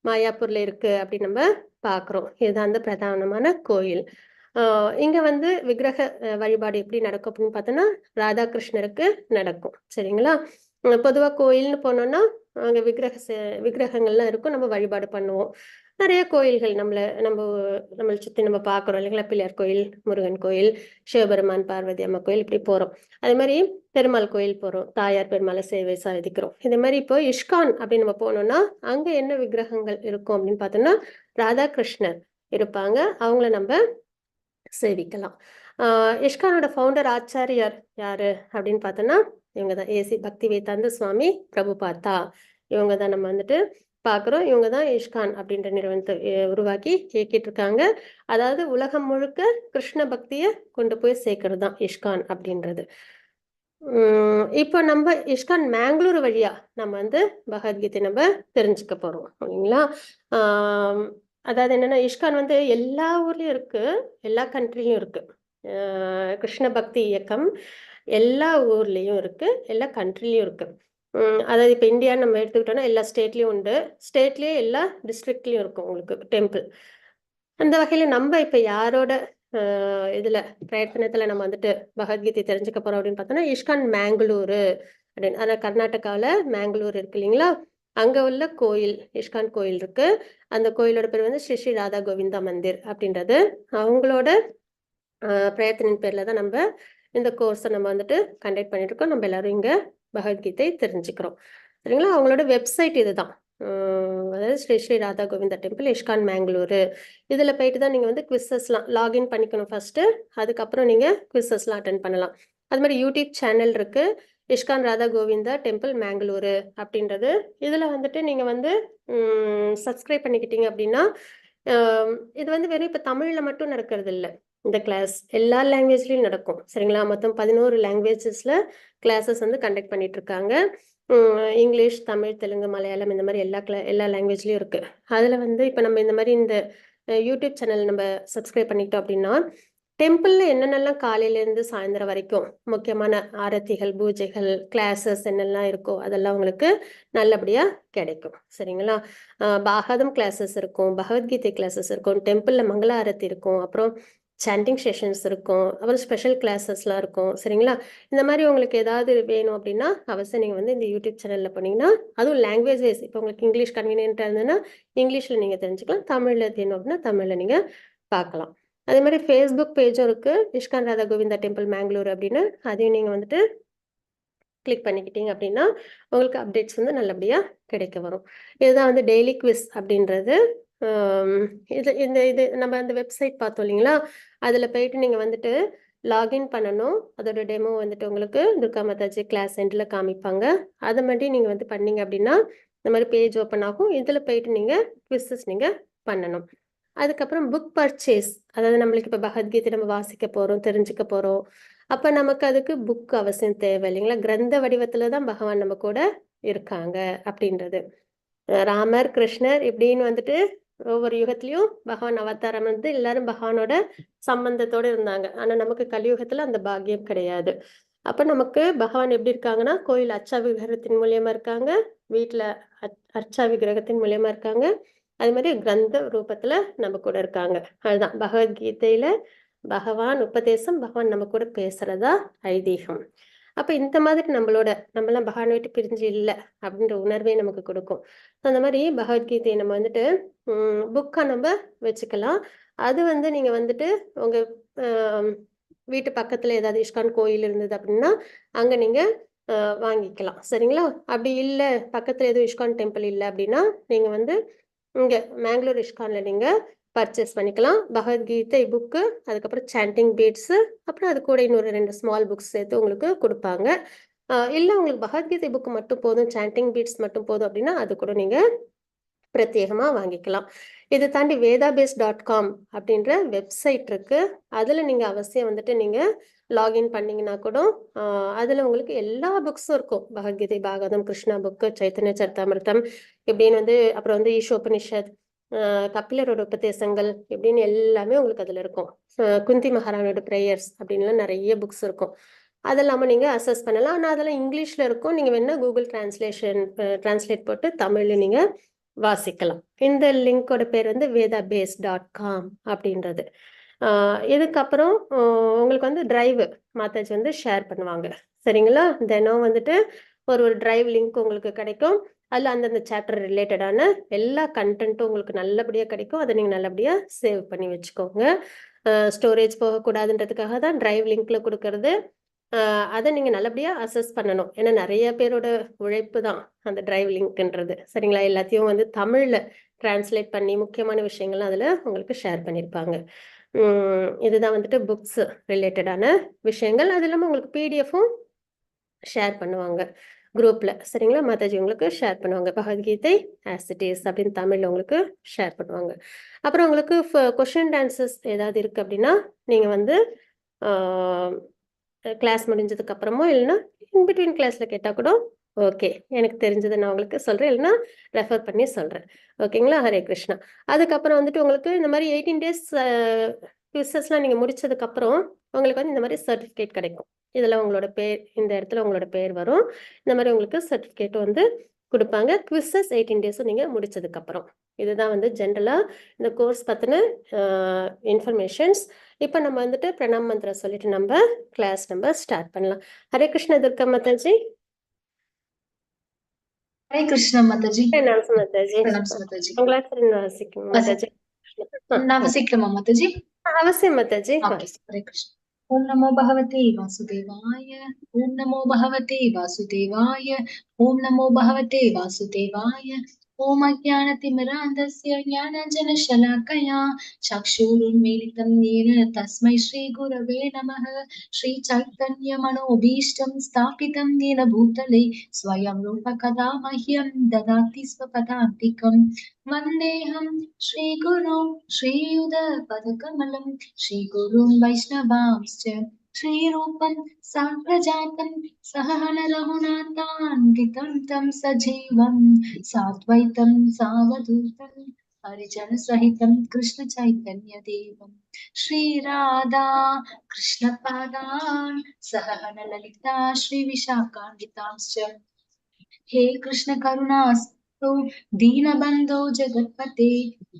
மாயாப்பூர்ல இருக்கு அப்படின்னு நம்ம பார்க்குறோம். இதுதான் அந்த பிரதானமான கோயில். இங்க வந்து விக்கிரக வழிபாடு எப்படி நடக்கும் அப்படின்னு பார்த்தோம்னா ராதாகிருஷ்ணருக்கு நடக்கும். சரிங்களா? பொதுவாக கோயில்னு போனோம்னா அங்கே விக்கிரகங்கள்லாம் இருக்கும், நம்ம வழிபாடு பண்ணுவோம். நிறைய கோயில்கள் நம்மளை சுற்றி நம்ம பார்க்குறோம் இல்லைங்களா? பிள்ளையார் கோயில், முருகன் கோயில், சிவபெருமான், பார்வதி அம்மா கோயில், இப்படி போகிறோம். அதே மாதிரி பெருமாள் கோயில் போகிறோம், தாயார் பெருமாளை சேவை சாதிக்கிறோம். இதே மாதிரி இப்போ இஷ்கான் அப்படின்னு நம்ம போனோம்னா அங்கே என்ன விக்கிரகங்கள் இருக்கும் அப்படின்னு பார்த்தோம்னா ராதாகிருஷ்ணர் இருப்பாங்க. அவங்கள நம்ம சேவிக்கலாம். இஷ்கானோட ஃபவுண்டர் ஆச்சாரியார் யாரு அப்படின்னு பார்த்தோம்னா இவங்க தான் ஏசி பக்தி வேதாந்த சுவாமி பிரபுபாதா. இவங்க தான் நம்ம வந்துட்டு பார்க்குறோம். இவங்க தான் இஷ்கான் அப்படின்ற நிறுவனத்தை உருவாக்கி இயக்கிட்டு இருக்காங்க. அதாவது உலகம் முழுக்க கிருஷ்ண பக்தியை கொண்டு போய் சேர்க்கறது தான் இஷ்கான் அப்படின்றது. இப்போ நம்ம இஷ்கான் மேங்களூர் வழியா நம்ம வந்து பகவத்கீதை நம்ம தெரிஞ்சுக்க போறோம் இல்லைங்களா? அதாவது என்னன்னா இஷ்கான் வந்து எல்லா ஊர்லயும் இருக்கு, எல்லா கண்ட்ரிலையும் இருக்கு. கிருஷ்ண பக்தி இயக்கம் எல்லா ஊர்லயும் இருக்கு, எல்லா கண்ட்ரிலையும் இருக்கு. அதாவது இப்போ இந்தியா நம்ம எடுத்துக்கிட்டோம்னா எல்லா ஸ்டேட்லயும் உண்டு, ஸ்டேட்லயே எல்லா டிஸ்ட்ரிக்ட்லயும் இருக்கும் உங்களுக்கு டெம்பிள். அந்த வகையில நம்ம இப்போ யாரோட இதுல பிரயத்தனத்துல நம்ம வந்துட்டு பகவத்கீதை தெரிஞ்சுக்க போறோம் அப்படின்னு பார்த்தோம்னா இஷ்கான் மேங்களூரு அப்படின்னு. ஆனால் கர்நாடகாவில் மேங்களூர் இருக்கு இல்லைங்களா? அங்கே உள்ள கோயில், இஸ்கான் கோயில் இருக்கு. அந்த கோயிலோட பேர் வந்து ஸ்ரீ ஸ்ரீ ராதா கோவிந்தா மந்திர் அப்படின்றது. அவங்களோட பிரயத்தனின் பேர்ல தான் நம்ம இந்த கோர்ஸை நம்ம வந்துட்டு கண்டக்ட் பண்ணிட்டு இருக்கோம். நம்ம எல்லாரும் இங்கே பகவத்கீதை தெரிஞ்சுக்கிறோம். சரிங்களா? அவங்களோட வெப்சைட் இதுதான். அதாவது ஸ்ரீ ஸ்ரீ ராதா கோவிந்தா டெம்பிள், இஸ்கான் மேங்களூரு. இதில் போயிட்டு தான் நீங்கள் வந்து குவிசஸ்லாம் லாகின் பண்ணிக்கணும் ஃபர்ஸ்ட்டு. அதுக்கப்புறம் நீங்கள் குவிசஸ்லாம் அட்டன் பண்ணலாம். அது மாதிரி யூடியூப் சேனல் இருக்கு, இஸ்கான் ராதா கோவிந்தா டெம்பிள் மேங்களூரு அப்படின்றது. இதில் வந்துட்டு நீங்கள் வந்து சப்ஸ்கிரைப் பண்ணிக்கிட்டீங்க அப்படின்னா இது வந்து வெறும் இப்போ தமிழில் மட்டும் நடக்கிறது இல்லை. இந்த கிளாஸ் எல்லா லாங்குவேஜ்லையும் நடக்கும். சரிங்களா? மொத்தம் 11 லாங்குவேஜஸில் கிளாஸஸ் வந்து கண்டக்ட் பண்ணிட்டு இருக்காங்க. இங்கிலீஷ், தமிழ், தெலுங்கு, மலையாளம் இந்த மாதிரி எல்லா லாங்குவேஜ்லையும் இருக்கு. அதில் வந்து இப்போ நம்ம இந்த மாதிரி இந்த யூடியூப் சேனல் நம்ம சப்ஸ்கிரைப் பண்ணிக்கிட்டோம் அப்படின்னா டெம்பிள்ல என்னென்னலாம் காலையிலேருந்து சாயந்தரம் வரைக்கும் முக்கியமான ஆரத்திகள், பூஜைகள், கிளாஸஸ் என்னெல்லாம் இருக்கோ அதெல்லாம் உங்களுக்கு நல்லபடியாக கிடைக்கும். சரிங்களா? பாகவதம் கிளாஸஸ் இருக்கும், பகவத்கீதை கிளாஸஸ் இருக்கும், டெம்பிளில் மங்கள ஆரத்தி இருக்கும், அப்புறம் சாண்டிங் செஷன்ஸ் இருக்கும், அப்புறம் ஸ்பெஷல் கிளாஸஸ்லாம் இருக்கும். சரிங்களா? இந்த மாதிரி உங்களுக்கு ஏதாவது வேணும் அப்படின்னா அவசியம் நீங்கள் வந்து இந்த யூடியூப் சேனலில் போனீங்கன்னா, அதுவும் லாங்குவேஜ் வைஸ், இப்போ உங்களுக்கு இங்கிலீஷ் கன்வீனியன்ட்டாக இருந்ததுன்னா இங்கிலீஷில் நீங்கள் தெரிஞ்சுக்கலாம், தமிழில் வேணும் அப்படின்னா தமிழில் நீங்கள் பார்க்கலாம். அதே மாதிரி ஃபேஸ்புக் பேஜும் இருக்குது, இஸ்கான் ராதா கோவிந்தா டெம்பிள் மேங்களூர் அப்படின்னு. அதையும் நீங்கள் வந்துட்டு கிளிக் பண்ணிக்கிட்டீங்க அப்படின்னா உங்களுக்கு அப்டேட்ஸ் வந்து நல்லபடியாக கிடைக்க வரும். இதுதான் வந்து டெய்லி குவிஸ் அப்படின்றது. இது நம்ம அந்த வெப்சைட் பார்த்தோம் இல்லைங்களா? அதில் போயிட்டு நீங்கள் வந்துட்டு லாகின் பண்ணணும். அதோட டெமோ வந்துட்டு உங்களுக்கு துர்கா மாதாஜி கிளாஸ் சென்டரில் காமிப்பாங்க. அதை மாதிரி நீங்கள் வந்து பண்ணீங்க அப்படின்னா இந்த மாதிரி பேஜ் ஓப்பன் ஆகும். இதில் போயிட்டு நீங்கள் குவிஸஸ் நீங்கள் பண்ணணும். அதுக்கப்புறம் புக் பர்ச்சேஸ், அதாவது நம்மளுக்கு இப்போ பகவத்கீதை நம்ம வாசிக்க போகிறோம், தெரிஞ்சுக்க போகிறோம். அப்போ நமக்கு அதுக்கு புக் அவசியம் தேவை இல்லைங்களா? கிரந்த வடிவத்தில் தான் பகவான் நம்ம கூட இருக்காங்க அப்படின்றது. ராமர், கிருஷ்ணர் இப்படின்னு வந்துட்டு ஒவ்வொரு யுகத்திலையும் பகவான் அவதாரம் வந்து எல்லாரும் பகவானோட சம்பந்தத்தோடு இருந்தாங்க. ஆனால் நமக்கு கலியுகத்தில் அந்த பாக்கியம் கிடையாது. அப்போ நமக்கு பகவான் எப்படி இருக்காங்கன்னா, கோயில் அர்ச்சா விக்கிரகத்தின் மூலியமாக இருக்காங்க, வீட்டில் அர்ச்சா விக்கிரகத்தின் மூலியமாக இருக்காங்க, அது மாதிரி கிரந்த ரூபத்துல நம்ம கூட இருக்காங்க. அதுதான் பகவத்கீதையில பகவான் உபதேசம், பகவான் நம்ம கூட பேசுறதா ஐதீகம். அப்ப இந்த மாதிரி நம்மளாம் பகவான் விட்டு பிரிஞ்சு இல்லை அப்படின்ற உணர்வே நமக்கு கொடுக்கும். அந்த மாதிரி பகவத்கீதையை நம்ம வந்துட்டு புக்கா நம்ம வச்சுக்கலாம். அது வந்து நீங்க வந்துட்டு உங்க வீட்டு பக்கத்துல ஏதாவது இஸ்கான் கோயில் இருந்தது அப்படின்னா அங்க நீங்க வாங்கிக்கலாம். சரிங்களா? அப்படி இல்லை, பக்கத்துல எதுவும் இஸ்கான் டெம்பிள் இல்லை அப்படின்னா நீங்க வந்து இங்கே மேங்களூர் இஸ்கானில் நீங்கள் பர்ச்சேஸ் பண்ணிக்கலாம். பகவத்கீதை புக்கு, அதுக்கப்புறம் சாண்டிங் பீட்ஸு, அப்புறம் அது கூட இன்னொரு 2 ஸ்மால் புக்ஸ் சேர்த்து உங்களுக்கு கொடுப்பாங்க. இல்லை உங்களுக்கு பகவத்கீதை புக்கு மட்டும் போதும், சாண்டிங் பீட்ஸ் மட்டும் போதும் அப்படின்னா அது கூட நீங்கள் பிரத்யேகமாக வாங்கிக்கலாம். இது தாண்டி vedabase.com அப்படின்ற வெப்சைட் இருக்கு. அதில் நீங்கள் அவசியம் வந்துட்டு நீங்கள் லாகின் பண்ணீங்கன்னா கூட அதில் உங்களுக்கு எல்லா புக்ஸும் இருக்கும். பகவத்கீதை, பாகவதம், கிருஷ்ணா புக்கு, சைத்தன்ய சரிதாமிர்தம் இப்படின்னு வந்து, அப்புறம் வந்து ஈஷோபனிஷத், கபிலரோட உபதேசங்கள் இப்படின்னு எல்லாமே உங்களுக்கு அதில் இருக்கும். குந்தி மகாராணியோட ப்ரேயர்ஸ் அப்படின்லாம் நிறைய புக்ஸ் இருக்கும். அது இல்லாமல் நீங்கள் அசஸ் பண்ணலாம். ஆனால் அதெல்லாம் இங்கிலீஷில் இருக்கும். நீங்கள் வேணா கூகுள் டிரான்ஸ்லேட் போட்டு தமிழில் நீங்கள் வாசிக்கலாம். இந்த லிங்கோட பேர் வந்து vedabase.com அப்படின்றது. இதுக்கப்புறம் உங்களுக்கு வந்து டிரைவ் மாதாஜி வந்து ஷேர் பண்ணுவாங்க. சரிங்களா? தினம் வந்துட்டு ஒரு டிரைவ் லிங்க் உங்களுக்கு கிடைக்கும். அதில் அந்தந்த சாப்டர் ரிலேட்டடான எல்லா கண்டென்ட்டும் உங்களுக்கு நல்லபடியாக கிடைக்கும். அதை நீங்கள் நல்லபடியாக சேவ் பண்ணி வச்சுக்கோங்க. ஸ்டோரேஜ் போகக்கூடாதுன்றதுக்காக தான் டிரைவ் லிங்க்ல கொடுக்கறது. அதை நீங்கள் நல்லபடியாக அசஸ் பண்ணணும். ஏன்னா நிறைய பேரோட உழைப்பு தான் அந்த டிரைவ் லிங்க்ன்றது. சரிங்களா? எல்லாத்தையும் வந்து தமிழில் டிரான்ஸ்லேட் பண்ணி முக்கியமான விஷயங்கள்லாம் அதில் உங்களுக்கு ஷேர் பண்ணியிருப்பாங்க. இதுதான் வந்துட்டு புக்ஸ் ரிலேட்டடான விஷயங்கள். அது இல்லாமல் உங்களுக்கு பிடிஎஃப்பும் ஷேர் பண்ணுவாங்க குரூப்பில். சரிங்களா? மாதாஜி உங்களுக்கு ஷேர் பண்ணுவாங்க. பகவத்கீதை ஆஸ் இட் இஸ் அப்படின்னு தமிழில் உங்களுக்கு ஷேர் பண்ணுவாங்க. அப்புறம் உங்களுக்கு கொஷின் அண்ட் ஆன்சர்ஸ் ஏதாவது இருக்குது அப்படின்னா நீங்கள் வந்து கிளாஸ் முடிஞ்சதுக்கு அப்புறமோ இல்லைன்னா இன்பிட்வீன் கிளாஸில் கேட்டால் கூட ஓகே, எனக்கு தெரிஞ்சதை நான் உங்களுக்கு சொல்கிறேன், இல்லைன்னா ரெஃபர் பண்ணி சொல்கிறேன். ஓகேங்களா? ஹரே கிருஷ்ணா. அதுக்கப்புறம் வந்துட்டு உங்களுக்கு இந்த மாதிரி 18 days குவிசஸ்லாம் நீங்கள் முடிச்சதுக்கப்புறம் உங்களுக்கு வந்து இந்த மாதிரி சர்டிஃபிகேட் கிடைக்கும். இதில் உங்களோட பேர், இந்த இடத்துல உங்களோட பேர் வரும். இந்த மாதிரி உங்களுக்கு சர்டிஃபிகேட் வந்து கொடுப்பாங்க. குவிசஸ் 18 days நீங்கள் முடிச்சதுக்கப்புறம். இதுதான் வந்து ஜென்ரலாக இந்த கோர்ஸ் பற்றின இன்ஃபர்மேஷன்ஸ். இப்போ நம்ம வந்துட்டு பிரணாம் மந்திரம் சொல்லிட்டு நம்ம கிளாஸ் நம்ம ஸ்டார்ட் பண்ணலாம். ஹரே கிருஷ்ண துர்கா மாதாஜி. ஹரே கிருஷ்ணா மாதாஜி. பிரணாம்ஸ் மாதாஜி. பிரணாம்ஸ் மாதாஜி. உங்களால வாசிக்கணும் மாதாஜி. நான் வசிக்கலாமா மாதாஜி? அவசியம் மாதாஜி. ஹரே கிருஷ்ணா. ஓம் நமோ பகவதே வாசுதேவாய. ஓம் நமோ பகவதே வாசுதேவாய. ஓம் நமோ பகவதே வாசுதேவாய. ஓம் அஜ்ஞானதிமிராந்தஸ்ய ஞானஞ்சனशलाकया चक्षुरुन्मीलितं येन तस्मै श्रीगुरवे नमः. श्रीचैतन्यमनोभीष्टं स्थापितं येन भूतले स्वयं रूप कदा मह्यं ददाति स्वपदान्तिकम्. वन्देऽहं श्रीगुरुं श्रीयुतपदकमलं श्रीगुरुं वैष्णवांश्च श्रीरूपं साग्रजातं सहगण रघुनाथान्वितं तं सजीवं साद्वैतं सावधूतं हरिजन सहितं कृष्ण चैतन्य देवं श्रीराधा कृष्ण पादान् सहगण ललिता श्री विशाखान्वितांश्च हे कृष्ण करुणास्तु दीनबन्धो जगत्पते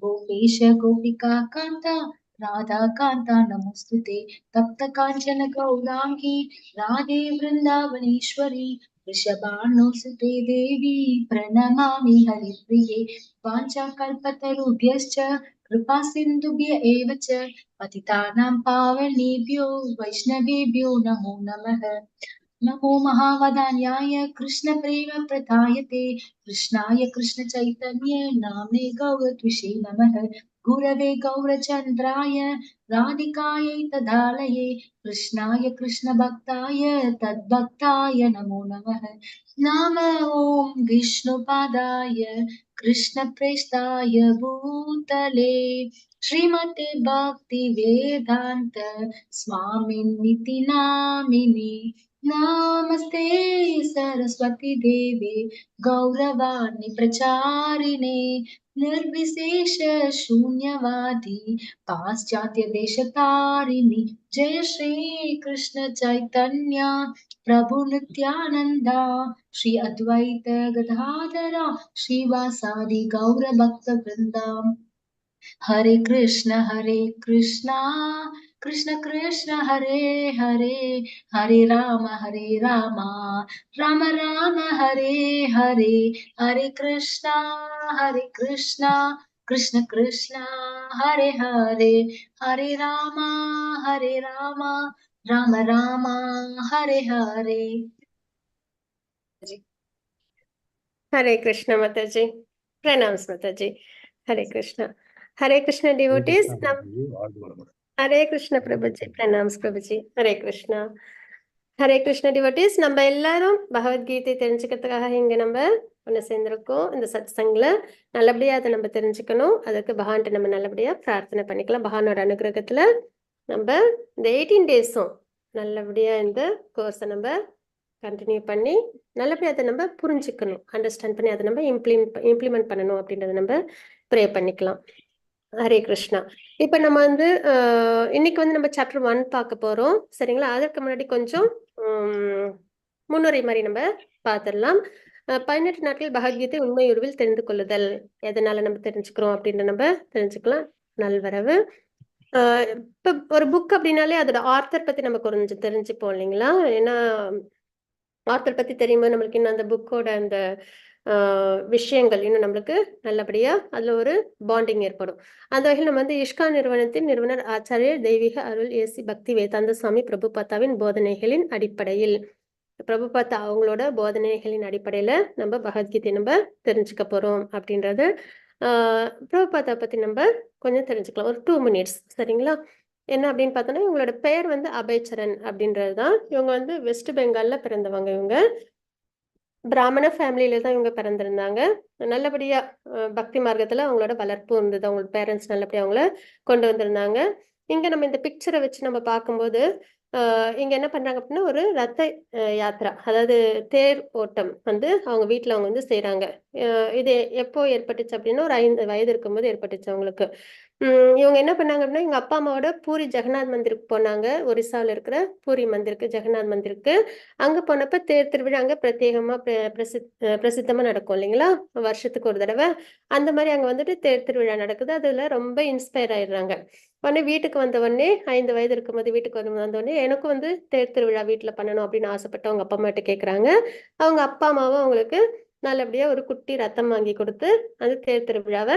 गोपेश गोपिका कान्ता राधा कान्ता नमोस्तुते तप्त काञ्चन गौरांगी राधे वृन्दावनेश्वरी वृषभानुसुते देवी प्रणमामि हरिप्रिये वाञ्छाकल्पतरुभ्यश्च कृपा सिन्धुभ्य एव च पतितानां पावनेभ्यो वैष्णवेभ्यो नमो नमः। नमो महावदान्याय कृष्ण प्रेम प्रदायते कृष्णाय कृष्ण चैतन्य नाम्ने गौरत्विषे नमः। गुरवे गौरचन्द्राय राधिकायै तदालये कृष्णाय कृष्ण भक्ताय तद्भक्ताय नमो नमः। नाम ओम विष्णुपादाय कृष्ण प्रेष्ठाय भूतले श्रीमते भक्ति वेदांत स्वामिनिति नामिने। नमस्ते सरस्वती देवे गौरवाणी प्रचारिणे निर्विशेष शून्यवादी पाश्चात्य देशतारिणी। जय श्री कृष्ण चैतन्य प्रभु नित्यानंदा श्री अद्वैत गदाधरा श्रीवासादि गौर भक्त वृंदा। हरे कृष्ण कृष्ण कृष्ण हरे हरे हरे राम राम राम हरे हरे। हरे कृष्ण कृष्ण कृष्ण हरे हरे हरे राम राम राम हरे हरे। हरे कृष्ण माताजी. प्रणाम्स माताजी. हरे कृष्ण. हरे कृष्ण डिवोटीज. हरे कृष्ण प्रभुजी. प्रणाम्स प्रभुजी. हरे कृष्ण. ஹரே கிருஷ்ண டிவோட்டீஸ், நம்ம எல்லாரும் பகவத்கீதை தெரிஞ்சுக்கிறதுக்காக இங்க நம்ம ஒன்று சேர்ந்திருக்கோம். இந்த சத் சங்கில் நல்லபடியா அதை நம்ம தெரிஞ்சுக்கணும். அதுக்கு பகவான்கிட்ட நம்ம நல்லபடியா பிரார்த்தனை பண்ணிக்கலாம். பகவானோட அனுகிரகத்துல நம்ம இந்த 18 டேஸும் நல்லபடியா இந்த கோர்ஸை நம்ம கண்டினியூ பண்ணி நல்லபடியா அதை நம்ம புரிஞ்சுக்கணும், அண்டர்ஸ்டாண்ட் பண்ணி அதை நம்ம இம்ப்ளிமெண்ட் பண்ணணும் அப்படின்றத நம்ம ப்ரே பண்ணிக்கலாம். ஹரே கிருஷ்ணா. இப்ப நம்ம வந்து இன்னைக்கு வந்து நம்ம சாப்டர் 1 பார்க்க போறோம். சரிங்களா? அதற்கு முன்னாடி கொஞ்சம் முன்னுரை மாதிரி நம்ம பார்த்துடலாம். 18 நாட்கள் பகவத்கீதை உண்மை உருவில் தெரிந்து கொள்ளுதல், எதனால நம்ம தெரிஞ்சுக்கிறோம் அப்படின்னு நம்ம தெரிஞ்சுக்கலாம். நல்வரவு. இப்ப ஒரு புக் அப்படின்னாலே அதோட ஆர்த்தர் பத்தி நம்ம கொஞ்சம் தெரிஞ்சுப்போம் இல்லைங்களா? ஏன்னா ஆர்த்தர் பத்தி தெரியும்போது நம்மளுக்கு இன்னும் அந்த புக்கோட அந்த விஷயங்கள் இன்னும் நம்மளுக்கு நல்லபடியா அதுல ஒரு பாண்டிங் ஏற்படும். அந்த வகையில் நம்ம வந்து இஷ்கான் நிறுவனத்தின் நிறுவனர் ஆச்சாரியர் தெய்வீக அருள் ஏசி பக்தி வேதாந்த சுவாமி பிரபுபாதாவின் போதனைகளின் அடிப்படையில், பிரபுபாதா அவங்களோட போதனைகளின் அடிப்படையில நம்ம பகவத்கீதை நம்ம தெரிஞ்சுக்க போறோம் அப்படின்றது. பிரபுபாதா பத்தி நம்ம கொஞ்சம் தெரிஞ்சுக்கலாம், ஒரு 2 minutes. சரிங்களா? என்ன அப்படின்னு பார்த்தோன்னா, இவங்களோட பெயர் வந்து அபய்சரன் அப்படின்றது தான். இவங்க வந்து வெஸ்ட் பெங்கால்ல பிறந்தவங்க. இவங்க பிராமண ஃபேமிலியில தான் இவங்க பிறந்திருந்தாங்க. நல்லபடியா பக்தி மார்க்கத்துல அவங்களோட வளர்ப்பு இருந்தது. அவங்களோட பேரண்ட்ஸ் நல்லபடியா அவங்கள கொண்டு வந்திருந்தாங்க. இங்க நம்ம இந்த பிக்சரை வச்சு நம்ம பார்க்கும்போது இங்க என்ன பண்றாங்க அப்படின்னா, ஒரு ரத்த யாத்ரா, அதாவது தேர் ஓட்டம் வந்து அவங்க வீட்டுல அவங்க வந்து செய்யறாங்க. இது எப்போ ஏற்பட்டுச்சு அப்படின்னா, ஒரு 5 வயது இருக்கும்போது ஏற்பட்டுச்சு அவங்களுக்கு. இவங்க என்ன பண்ணாங்க அப்படின்னா, எங்க அப்பா அம்மாவோட பூரி ஜெகநாத் மந்திருக்கு போனாங்க. ஒரிசாவில் இருக்கிற பூரி மந்திருக்கு, ஜெகநாத் மந்திருக்கு. அங்க போனப்ப தேர் திருவிழா அங்க பிரத்யேகமா பிரசித்தமா நடக்கும் இல்லைங்களா? வருஷத்துக்கு ஒரு தடவை அந்த மாதிரி அங்க வந்துட்டு தேர் திருவிழா நடக்குது. அதுல ரொம்ப இன்ஸ்பயர் ஆயிடுறாங்க. உடனே வீட்டுக்கு வந்த உடனே 5 வயது இருக்கும்போது வீட்டுக்கு வந்த உடனே எனக்கும் வந்து தேர் திருவிழா வீட்டுல பண்ணணும் அப்படின்னு ஆசைப்பட்டு அவங்க அப்பா அம்மாட்ட கேட்கறாங்க. அவங்க அப்பா அம்மாவும் அவங்களுக்கு நல்லபடியா ஒரு குட்டி ரத்தம் வாங்கி கொடுத்து அந்த தேர் திருவிழாவை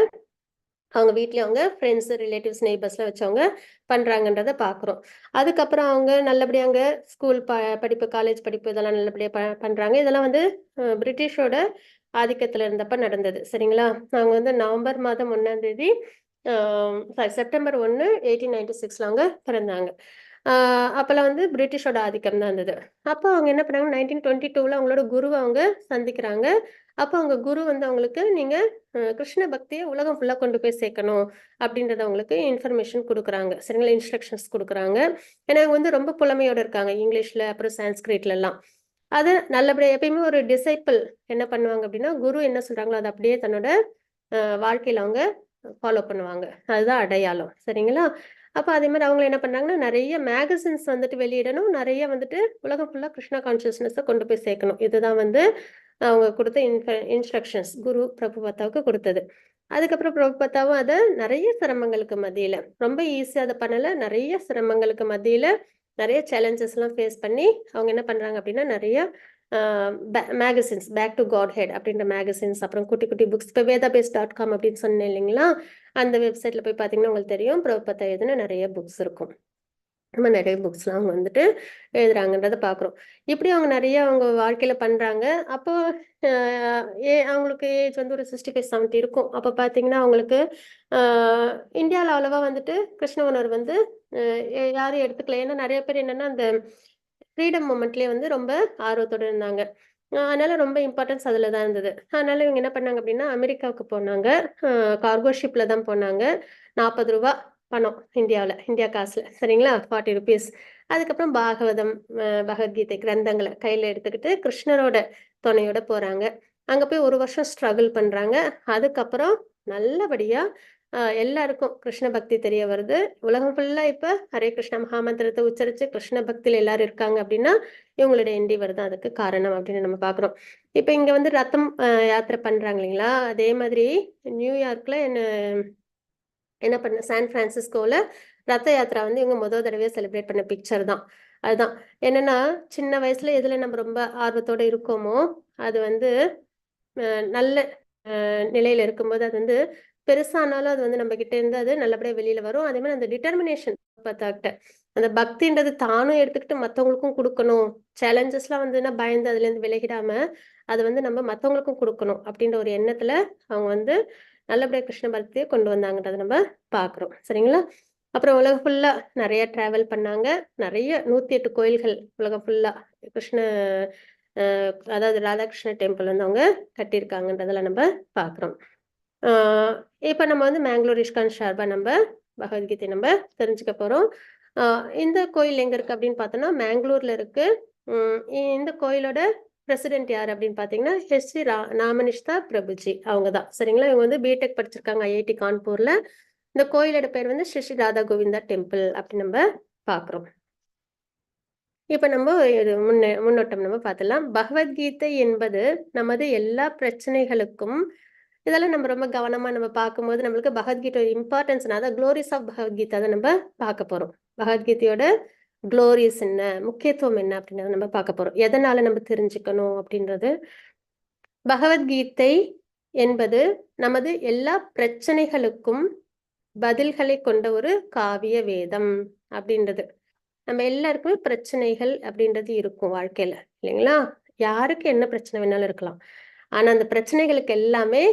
அவங்க வீட்லயே அவங்க ஃப்ரெண்ட்ஸ், ரிலேட்டிவ்ஸ், நெய்பர்ஸ்லாம் வச்சு அவங்க பண்றாங்கன்றத பார்க்குறோம். அதுக்கப்புறம் அவங்க நல்லபடியா அங்க ஸ்கூல் படிப்பு, காலேஜ் படிப்பு இதெல்லாம் நல்லபடியா பண்றாங்க. இதெல்லாம் வந்து பிரிட்டிஷோட ஆதிக்கத்துல இருந்தப்ப நடந்தது. சரிங்களா? அவங்க வந்து நவம்பர் மாதம் 1ஆம் தேதி செப்டம்பர் 1, 1896ல அவங்க பிறந்தாங்க. அப்பெல்லாம் வந்து பிரிட்டிஷோட ஆதிக்கம் தான் இருந்தது. அப்போ அவங்க என்ன பண்ணாங்க, 1922ல அவங்களோட குருவை அவங்க சந்திக்கிறாங்க. அப்போ அவங்க குரு வந்து அவங்களுக்கு நீங்க கிருஷ்ண பக்தியை உலகம் ஃபுல்லா கொண்டு போய் சேர்க்கணும் அப்படின்றத அவங்களுக்கு இன்ஃபர்மேஷன் கொடுக்குறாங்க. சரிங்களா? இன்ஸ்ட்ரக்ஷன்ஸ் கொடுக்குறாங்க. ஏன்னா இவங்க வந்து ரொம்ப புலமையோட இருக்காங்க இங்கிலீஷ்ல, அப்புறம் சான்ஸ்கிரிட்ல எல்லாம். அது நல்லபடியா எப்பயுமே ஒரு டிசைப்பிள் என்ன பண்ணுவாங்க அப்படின்னா, குரு என்ன சொல்றாங்களோ அதை அப்படியே தன்னோட வாழ்க்கையில அவங்க ஃபாலோ பண்ணுவாங்க. அதுதான் அடையாளம். சரிங்களா? அப்ப அதே மாதிரி அவங்க என்ன பண்ணாங்கன்னா, நிறைய மேகசின்ஸ் வந்துட்டு வெளியிடணும், நிறைய வந்துட்டு உலகம் ஃபுல்லா கிருஷ்ணா கான்சியஸ்னஸை கொண்டு போய் சேர்க்கணும். இதுதான் வந்து அவங்க கொடுத்த இன்ஸ்ட்ரக்ஷன்ஸ் குரு பிரபுபத்தாவுக்கு கொடுத்தது. அதுக்கப்புறம் பிரபுபத்தாவும் அதை நிறைய சிரமங்களுக்கு மத்தியில, ரொம்ப ஈஸியா அதை பண்ணல, நிறைய சிரமங்களுக்கு மத்தியில நிறைய சேலஞ்சஸ் எல்லாம் ஃபேஸ் பண்ணி அவங்க என்ன பண்றாங்க அப்படின்னா, நிறைய magazines, back to Godhead அப்படின்ற மேகசின்ஸ், அப்புறம் குட்டி குட்டி புக்ஸ், இப்போ வேதாபேஸ்.com அப்படின்னு சொன்னேன் இல்லைங்களா, அந்த வெப்சைட்ல போய் பார்த்தீங்கன்னா உங்களுக்கு தெரியும், பிரபுபத்தா எழுதின நிறைய புக்ஸ் இருக்கும். நம்ம நிறைய புக்ஸ்லாம் அவங்க வந்துட்டு எழுதுறாங்கன்றத பார்க்குறோம். இப்படி அவங்க நிறைய அவங்க வாழ்க்கையில பண்றாங்க. அப்போ அவங்களுக்கு ஏஜ் வந்து ஒரு 65, 70 இருக்கும். அப்போ பார்த்தீங்கன்னா அவங்களுக்கு இந்தியாவில் அவ்வளவா வந்துட்டு கிருஷ்ண உணர்வு வந்து யாரும் எடுத்துக்கல. ஏன்னா நிறைய பேர் என்னன்னா அந்த ஃப்ரீடம் மூமெண்ட்லேயே வந்து ரொம்ப ஆர்வத்தோடு இருந்தாங்க. அதனால ரொம்ப இம்பார்ட்டன்ஸ் அதில் தான் இருந்தது. அதனால இவங்க என்ன பண்ணாங்க அப்படின்னா, அமெரிக்காவுக்கு போனாங்க. கார்கோ ஷிப்பில் தான் போனாங்க. 40 ரூபா பணம் இந்தியா காசுல. சரிங்களா? 40 ருபீஸ். அதுக்கப்புறம் பாகவதம், பகவத்கீதை கிரந்தங்களை கையில் எடுத்துக்கிட்டு கிருஷ்ணரோட துணையோட போறாங்க. அங்கே போய் 1 வருஷம் ஸ்ட்ரகிள் பண்றாங்க. அதுக்கப்புறம் நல்லபடியா எல்லாருக்கும் கிருஷ்ண பக்தி தெரிய வருது. உலகம் ஃபுல்லா இப்ப ஹரே கிருஷ்ண மகாமந்திரத்தை உச்சரிச்சு கிருஷ்ண பக்தியில எல்லாரும் இருக்காங்க அப்படின்னா இவங்களுடைய எண்டிவர் தான் அதுக்கு காரணம் அப்படின்னு நம்ம பாக்குறோம். இப்ப இங்க வந்து ரத்தம் யாத்திரை பண்றாங்க இல்லைங்களா, அதே மாதிரி நியூயார்க்ல என்ன பண்ண சான் பிரான்சிஸ்கோல ரத்த யாத்திரா வந்து இவங்க முதல் தடவையா செலிப்ரேட் பண்ண பிக்சர் தான். அதுதான் என்னன்னா, சின்ன வயசுல எதுல நம்ம ரொம்ப ஆர்வத்தோட இருக்கோமோ அது வந்து நல்ல நிலையில இருக்கும்போது அது வந்து பெருசானாலும் அது வந்து நம்ம கிட்ட இருந்து அது நல்லபடியா வெளியில வரும். அதே மாதிரி அந்த டிட்டர்மினேஷன் பார்த்தாக்கிட்ட அந்த பக்தின்றது தானும் எடுத்துக்கிட்டு மற்றவங்களுக்கும் கொடுக்கணும். சேலஞ்சஸ்லாம் வந்துன்னா பயந்து அதுல இருந்து விலகிடாம அதை வந்து நம்ம மற்றவங்களுக்கும் கொடுக்கணும் அப்படின்ற ஒரு எண்ணத்துல அவங்க வந்து நல்லபடியா கிருஷ்ண பக்தியை கொண்டு வந்தாங்கன்றதை நம்ம பாக்குறோம். சரிங்களா? அப்புறம் உலகம் ஃபுல்லா நிறைய டிராவல் பண்ணாங்க. நிறைய 108 கோயில்கள் உலகம் ஃபுல்லா கிருஷ்ண அதாவது ராதாகிருஷ்ண டெம்பிள் வந்து அவங்க கட்டியிருக்காங்கன்றதெல்லாம் நம்ம பாக்குறோம். இப்ப நம்ம வந்து மேங்களூர் இஸ்கான் சார்பா நம்ம பகவத்கீதை நம்ம தெரிஞ்சுக்க போறோம். இந்த கோயில் எங்க இருக்கு அப்படின்னு பார்த்தோம்னா மேங்களூர்ல இருக்கு. இந்த கோயிலோட பிரசிடென்ட் யார் அப்படின்னு பாத்தீங்கன்னா ஹெச்சி ராமனிஷ்தா பிரபுஜி அவங்கதான். சரிங்களா? இவங்க வந்து பிடெக் படிச்சிருக்காங்க ஐஐடி கான்பூர்ல. இந்த கோயிலோட பேர் வந்து ஸ்ரீ ராதா கோவிந்தா டெம்பிள் அப்படின்னு நம்ம பாக்குறோம். இப்ப நம்ம முன்னோட்டம் நம்ம பார்த்துலாம். பகவத்கீதை என்பது நமது எல்லா பிரச்சனைகளுக்கும், இதெல்லாம் நம்ம ரொம்ப கவனமா நம்ம பார்க்கும்போது நம்மளுக்கு பகவத்கீதையோட இம்பார்ட்டன்ஸ், அதாவது க்ளோரிஸ் ஆஃப் பகவத்கீதா தான் நம்ம பார்க்க போறோம். பகவத்கீதையோட க்ளோரிஸ் என்ன, முக்கியத்துவம் என்ன அப்படின்றத நம்ம பார்க்க போறோம். எதனால நம்ம தெரிஞ்சுக்கணும் அப்படின்றது. பகவத்கீதை என்பது நமது எல்லா பிரச்சனைகளுக்கும் பதில்களை கொண்ட ஒரு காவிய வேதம் அப்படின்றது. நம்ம எல்லாருக்குமே பிரச்சனைகள் அப்படின்றது இருக்கும் வாழ்க்கையில இல்லைங்களா? யாருக்கு என்ன பிரச்சனை வேணாலும் இருக்கலாம். ஆனா அந்த பிரச்சனைகளுக்கு எல்லாமே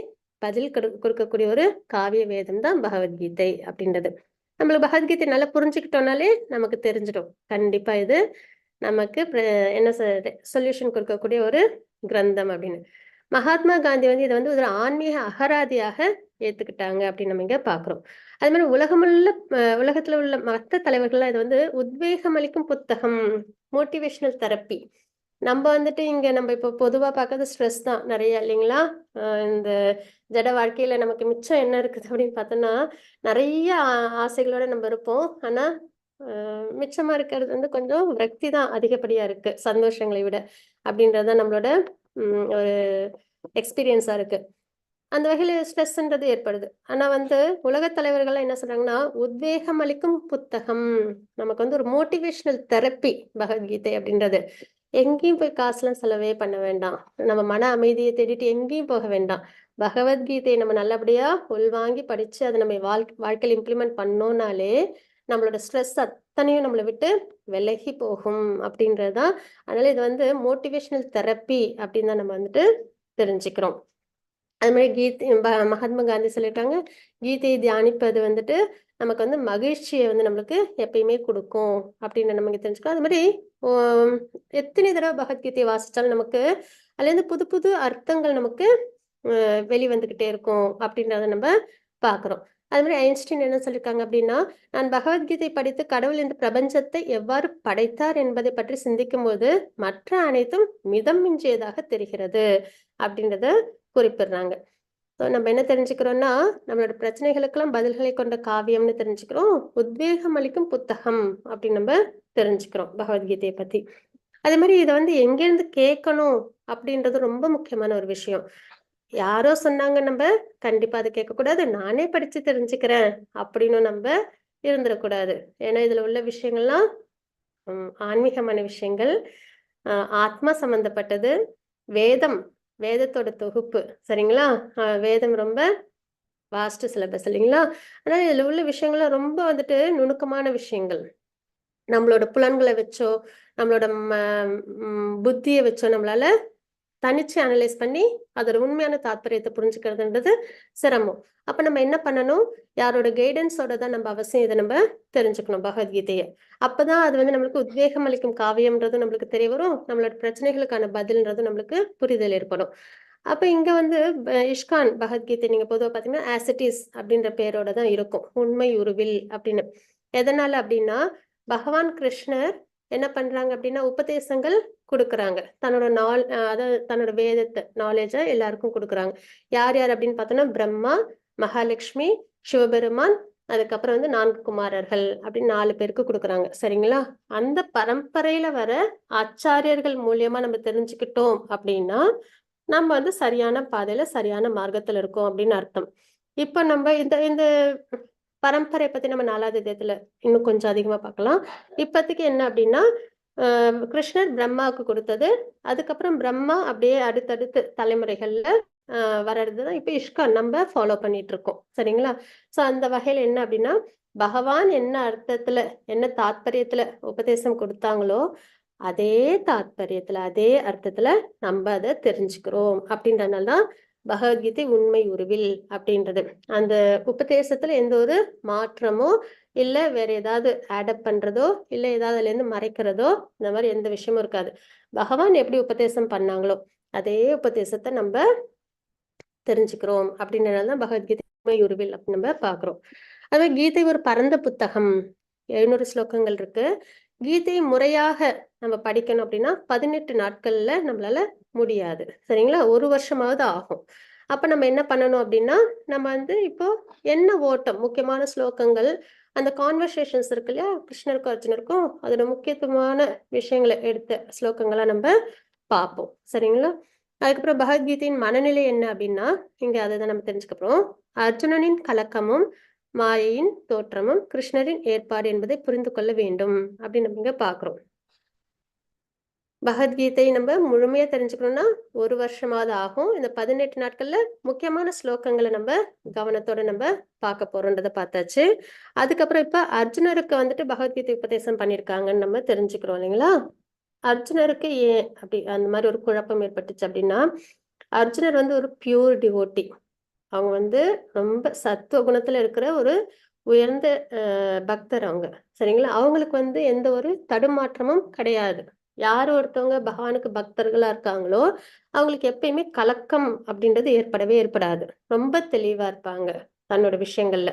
பதில் கொடுக்கக்கூடிய ஒரு காவிய வேதம் தான் பகவத்கீதை அப்படின்றது. நம்மளுக்கு பகவத்கீதை நல்லா புரிஞ்சுக்கிட்டோம்னாலே நமக்கு தெரிஞ்சிடும் கண்டிப்பா இது நமக்கு என்ன சொல்யூஷன் கொடுக்கக்கூடிய ஒரு கிரந்தம் அப்படின்னு. மகாத்மா காந்தி வந்து இதை வந்து ஒரு ஆன்மீக அகராதியாக ஏத்துக்கிட்டாங்க அப்படின்னு நம்ம இங்க பாக்குறோம். அது மாதிரி உலகத்துல உள்ள மற்ற தலைவர்கள்லாம் இது வந்து உத்வேகம் அளிக்கும் புத்தகம், மோட்டிவேஷனல் தெரப்பி. நம்ம வந்துட்டு இங்க நம்ம இப்போ பொதுவா பார்க்கறது ஸ்ட்ரெஸ் தான் நிறைய இல்லைங்களா? இந்த ஜட வாழ்க்கையில நமக்கு மிச்சம் என்ன இருக்குது அப்படின்னு பார்த்தோம்னா நிறைய ஆசைகளோட நம்ம இருப்போம். ஆனா மிச்சமா இருக்கிறது வந்து கொஞ்சம் விரக்தி தான் அதிகப்படியா இருக்கு சந்தோஷங்களை விட அப்படின்றதுதான் நம்மளோட ஒரு எக்ஸ்பீரியன்ஸா இருக்கு. அந்த வகையில ஸ்ட்ரெஸ்ன்றது ஏற்படுது. ஆனா வந்து உலக தலைவர்கள் என்ன சொல்றாங்கன்னா, உத்வேகம் அளிக்கும் புத்தகம், நமக்கு வந்து ஒரு மோட்டிவேஷனல் தெரப்பி பகவத்கீதை அப்படின்றது. எங்கேயும் போய் காசுலாம் செலவே பண்ண வேண்டாம். நம்ம மன அமைதியை தேடிட்டு எங்கேயும் போக வேண்டாம். பகவத்கீதையை நம்ம நல்லபடியா உள்வாங்கி படிச்சு அதை நம்ம வாழ்க்கையில் இம்ப்ளிமெண்ட் பண்ணோம்னாலே நம்மளோட ஸ்ட்ரெஸ் அத்தனையும் நம்மளை விட்டு விலகி போகும் அப்படின்றதுதான். அதனால இது வந்து மோட்டிவேஷனல் தெரப்பி அப்படின்னு தான் நம்ம வந்துட்டு தெரிஞ்சுக்கிறோம். அது மாதிரி மகாத்மா காந்தி சொல்லியிருக்காங்க, கீதையை தியானிப்பது வந்துட்டு நமக்கு வந்து மகிழ்ச்சியை வந்து நம்மளுக்கு எப்பயுமே கொடுக்கும் அப்படின்னு நம்ம இங்க தெரிஞ்சுக்கிறோம். அது மாதிரி எத்தனை தடவை பகவத்கீதையை வாசிச்சாலும் நமக்கு அதுல இருந்து புது புது அர்த்தங்கள் நமக்கு வெளிவந்துகிட்டே இருக்கும் அப்படின்றத நம்ம பாக்குறோம். அது மாதிரி ஐன்ஸ்டீன் என்ன சொல்லியிருக்காங்க அப்படின்னா, நான் பகவத்கீதை படித்து கடவுள் இந்த பிரபஞ்சத்தை எவ்வாறு படைத்தார் என்பதை பற்றி சிந்திக்கும் போது மற்ற அனைத்தும் மிதம் மிஞ்சியதாக தெரிகிறது அப்படின்றத குறிப்பிடுறாங்க. நம்ம என்ன தெரிஞ்சுக்கிறோம்னா, நம்மளோட பிரச்சனைகளுக்கெல்லாம் பதில்களை கொண்ட காவியம்னு தெரிஞ்சுக்கிறோம். உத்வேகம் அளிக்கும் புத்தகம் அப்படின்னு நம்ம தெரிஞ்சுக்கிறோம் பகவத்கீதையை பத்தி. அதே மாதிரி இதை வந்து எங்கேருந்து கேட்கணும் அப்படின்றது ரொம்ப முக்கியமான ஒரு விஷயம். யாரோ சொன்னாங்க நம்ம கண்டிப்பா அதை கேட்கக்கூடாது, நானே படிச்சு தெரிஞ்சுக்கிறேன் அப்படின்னு நம்ம இருந்துடக்கூடாது. ஏன்னா இதுல உள்ள விஷயங்கள்லாம் ஆன்மீகமான விஷயங்கள், ஆத்மா சம்பந்தப்பட்டது, வேதத்தோட தொகுப்பு. சரிங்களா? வேதம் ரொம்ப வாஸ்ட் சிலபஸ் இல்லைங்களா? அதனால இதுல உள்ள விஷயங்கள்லாம் ரொம்ப வந்துட்டு நுணுக்கமான விஷயங்கள். நம்மளோட புலன்களை வச்சோ நம்மளோட புத்தியை வச்சோ நம்மளால தனிச்சு அனலைஸ் பண்ணி அதோட உண்மையான தாற்பயத்தை புரிஞ்சுக்கிறதுன்றது சிரமம். அப்ப நம்ம என்ன பண்ணணும், யாரோட கைடன்ஸோட தான் நம்ம அவசியம் இதை நம்ம தெரிஞ்சுக்கணும் பகவத்கீதையை. அப்பதான் அது வந்து நம்மளுக்கு உத்வேகம் அளிக்கும் காவியம்ன்றதும் நம்மளுக்கு தெரிய வரும், நம்மளோட பிரச்சனைகளுக்கான பதில்ன்றதும் நம்மளுக்கு புரிதல் ஏற்படும். அப்ப இங்க வந்து இஷ்கான் பகவத்கீதை நீங்க பொதுவாக பாத்தீங்கன்னா ஆசிட்டிஸ் அப்படின்ற பேரோட தான் இருக்கும், உண்மை உருவில் அப்படின்னு. எதனால அப்படின்னா, பகவான் கிருஷ்ணர் என்ன பண்றாங்க அப்படின்னா உபதேசங்கள் கொடுக்குறாங்க. தன்னோட அதாவது தன்னோட வேதத்தை நாலேஜை எல்லாருக்கும் கொடுக்குறாங்க. யார் யார் அப்படின்னு பார்த்தோம்னா, பிரம்மா, மகாலட்சுமி, சிவபெருமான், அதுக்கப்புறம் வந்து 4 குமாரர்கள் அப்படின்னு 4 பேருக்கு கொடுக்குறாங்க. சரிங்களா? அந்த பரம்பரையில வர ஆச்சாரியர்கள் மூலியமா நம்ம தெரிஞ்சுக்கிட்டோம் அப்படின்னா நம்ம வந்து சரியான பாதையில சரியான மார்க்கத்துல இருக்கோம் அப்படின்னு அர்த்தம். இப்ப நம்ம இந்த பரம்பரை பத்தி நம்ம 4வது அத்தியாயத்துல இன்னும் கொஞ்சம் அதிகமா பார்க்கலாம். இப்போதைக்கு என்ன அப்படின்னா, கிருஷ்ணர் பிரம்மாவுக்கு கொடுத்தது, அதுக்கப்புறம் பிரம்மா அப்படியே அடுத்தடுத்து தலைமுறைகள்ல வர்றதுதான் இப்ப இஷ்கான் நம்ம ஃபாலோ பண்ணிட்டு இருக்கோம். சரிங்களா? சோ அந்த வகையில என்ன அப்படின்னா, பகவான் என்ன அர்த்தத்துல என்ன தாத்பரியத்துல உபதேசம் கொடுத்தாங்களோ அதே தாத்பரியத்துல அதே அர்த்தத்துல நம்ம அதை தெரிஞ்சுக்கிறோம் அப்படின்றதுனாலதான் பகவத்கீதை உண்மை உருவில் அப்படின்றது. அந்த உபதேசத்துல எந்த ஒரு மாற்றமோ இல்ல வேற ஏதாவது ஆடப் பண்றதோ இல்ல ஏதாவது அதுல இருந்து மறைக்கிறதோ இந்த மாதிரி எந்த விஷயமும் இருக்காது. பகவான் எப்படி உபதேசம் பண்ணாங்களோ அதே உபதேசத்தை நம்ம தெரிஞ்சுக்கிறோம் அப்படின்றதுனாலதான் பகவத்கீதை உண்மை உருவில் அப்படின்னு நம்ம பாக்குறோம். அதுவே கீதை ஒரு பரந்த புத்தகம், 700 ஸ்லோகங்கள் இருக்கு. கீதையை முறையாக நம்ம படிக்கணும் அப்படின்னா 18 நாட்கள்ல நம்மளால முடியாது. சரிங்களா? 1 வருஷமாவது ஆகும். அப்ப நம்ம என்ன பண்ணணும் அப்படின்னா, நம்ம வந்து இப்போ என்ன ஓட்டம் முக்கியமான ஸ்லோகங்கள் அந்த கான்வர்சேஷன்ஸ் இருக்கு இல்லையா, கிருஷ்ணருக்கும் அர்ஜுனருக்கும் அதோட முக்கியத்துவமான விஷயங்களை எடுத்த ஸ்லோகங்களா நம்ம பார்ப்போம். சரிங்களா? அதுக்கப்புறம் பகவத்கீதையின் மனநிலை என்ன அப்படின்னா, இங்க அதை தான் நம்ம தெரிஞ்சுக்கிறோம். அர்ஜுனனின் கலக்கமும் மாயையின் தோற்றமும் கிருஷ்ணரின் ஏற்பாடு என்பதை புரிந்து கொள்ள வேண்டும் அப்படின்னு நம்ம இங்க பாக்குறோம். பகவத்கீதை நம்ம முழுமையா தெரிஞ்சுக்கணும்னா 1 வருஷமாவது ஆகும். இந்த 18 நாட்கள்ல முக்கியமான ஸ்லோகங்களை நம்ம கவனத்தோட நம்ம பார்க்க போறோம்ன்றதை பார்த்தாச்சு. அதுக்கப்புறம் இப்ப அர்ஜுனருக்கு வந்துட்டு பகவத்கீதை உபதேசம் பண்ணியிருக்காங்கன்னு நம்ம தெரிஞ்சுக்கிறோம் இல்லைங்களா? அர்ஜுனருக்கு ஏன் அப்படி அந்த மாதிரி ஒரு குழப்பம் ஏற்பட்டுச்சு அப்படின்னா, அர்ஜுனர் வந்து ஒரு பியூர் டிவோட்டி. அவங்க வந்து ரொம்ப சத்துவ குணத்துல இருக்கிற ஒரு உயர்ந்த பக்தர் அவங்க. சரிங்களா? அவங்களுக்கு வந்து எந்த ஒரு தடுமாற்றமும் கிடையாது. யார் ஒருத்தவங்க பகவானுக்கு பக்தர்களா இருக்காங்களோ அவங்களுக்கு எப்பயுமே கலக்கம் அப்படின்றது ஏற்படவே ஏற்படாது. ரொம்ப தெளிவா இருப்பாங்க தன்னோட விஷயங்கள்ல.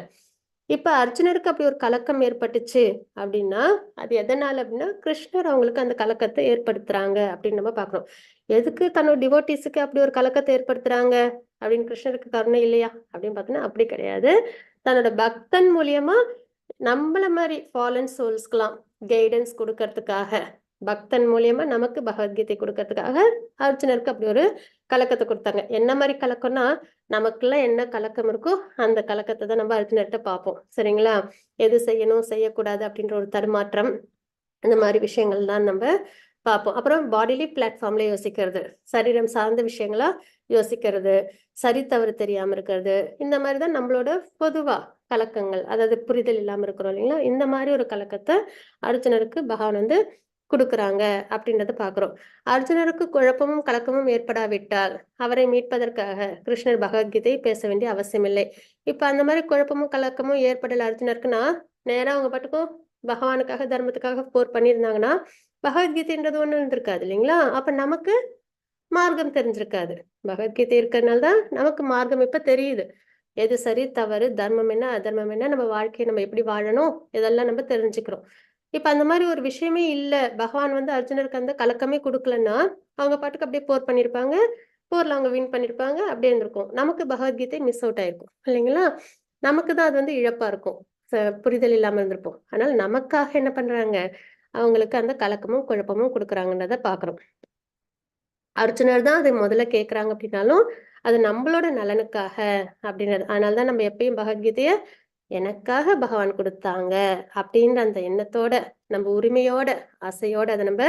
இப்ப அர்ஜுனருக்கு அப்படி ஒரு கலக்கம் ஏற்பட்டுச்சு அப்படின்னா அது எதனால அப்படின்னா, கிருஷ்ணர் அவங்களுக்கு அந்த கலக்கத்தை ஏற்படுத்துறாங்க அப்படின்னு நம்ம பாக்குறோம். எதுக்கு தன்னோட டிவோட்டிஸுக்கு அப்படி ஒரு கலக்கத்தை ஏற்படுத்துறாங்க அப்படின்னு கிருஷ்ணருக்கு கருணை இல்லையா அப்படின்னு பார்த்தோன்னா அப்படி கிடையாது. தன்னோட பக்தன் மூலியமா நம்மள மாதிரி ஃபாலன் சோல்ஸ்க்கெல்லாம் கைடன்ஸ் கொடுக்கறதுக்காக, பக்தன் மூலியமா நமக்கு பகவத்கீதை கொடுக்கறதுக்காக அர்ஜுனருக்கு அப்படி ஒரு கலக்கத்தை கொடுத்தாங்க. என்ன மாதிரி கலக்கம்னா, நமக்குள்ள என்ன கலக்கம் இருக்கோ அந்த கலக்கத்தை தான் நம்ம அர்ஜுனர்கிட்ட பார்ப்போம். சரிங்களா? எது செய்யணும் செய்யக்கூடாது அப்படின்ற ஒரு தடுமாற்றம், இந்த மாதிரி விஷயங்கள் தான் நம்ம பார்ப்போம். அப்புறம் பாடிலி பிளாட்ஃபார்ம்ல யோசிக்கிறது, சரீரம் சார்ந்த விஷயங்களா யோசிக்கிறது, சரி தவறு தெரியாம இருக்கிறது, இந்த மாதிரி தான் நம்மளோட பொதுவா கலக்கங்கள், அதாவது புரிதல் இல்லாம இருக்கிறோம் இல்லைங்களா, இந்த மாதிரி ஒரு கலக்கத்தை அர்ஜுனருக்கு பகவான் வந்து கொடுக்குறாங்க அப்படின்றத பாக்குறோம். அர்ஜுனருக்கு குழப்பமும் கலக்கமும் ஏற்படாவிட்டால் அவரை மீட்பதற்காக கிருஷ்ணர் பகவத்கீதை பேச வேண்டிய அவசியமில்லை. இப்ப அந்த மாதிரி குழப்பமும் கலக்கமும் ஏற்படல அர்ஜுனருக்குன்னா, நேரா அவங்க பாட்டுக்கும் பகவானுக்காக தர்மத்துக்காக போர் பண்ணியிருந்தாங்கன்னா பகவத்கீதைன்றது ஒண்ணு இருந்திருக்காது இல்லைங்களா. அப்ப நமக்கு மார்க்கம் தெரிஞ்சிருக்காது. பகவத்கீதை இருக்கிறதுனால தான் நமக்கு மார்க்கம் இப்ப தெரியுது. எது சரி தவறு, தர்மம் என்ன அதர்மம் என்ன, நம்ம வாழ்க்கையை நம்ம எப்படி வாழணும், இதெல்லாம் நம்ம தெரிஞ்சுக்கிறோம். இப்ப அந்த மாதிரி ஒரு விஷயமே இல்ல, பகவான் வந்து அர்ஜுனருக்கு அந்த கலக்கமே கொடுக்கலன்னா அவங்க பாட்டுக்கு அப்படியே போர் பண்ணிருப்பாங்க, போர்ல அவங்க வின் பண்ணிருப்பாங்க, அப்படியே இருந்திருக்கும். நமக்கு பகவத்கீதை மிஸ் அவுட் ஆயிருக்கும் இல்லைங்களா. நமக்கு தான் அது வந்து இழப்பா இருக்கும், புரிதல் இல்லாம இருந்திருப்போம். அதனால நமக்காக என்ன பண்றாங்க, அவங்களுக்கு அந்த கலக்கமும் குழப்பமும் கொடுக்குறாங்கன்றத பாக்குறோம். அர்ஜுனர் தான் அதை முதல்ல கேட்கறாங்க அப்படின்னாலும் அது நம்மளோட நலனுக்காக அப்படின்றது. அதனாலதான் நம்ம எப்பயும் பகவத்கீதைய எனக்காக பகவான் கொடுத்தாங்க அப்படின்ற அந்த எண்ணத்தோட, நம்ம உரிமையோட ஆசையோட அதை நம்ம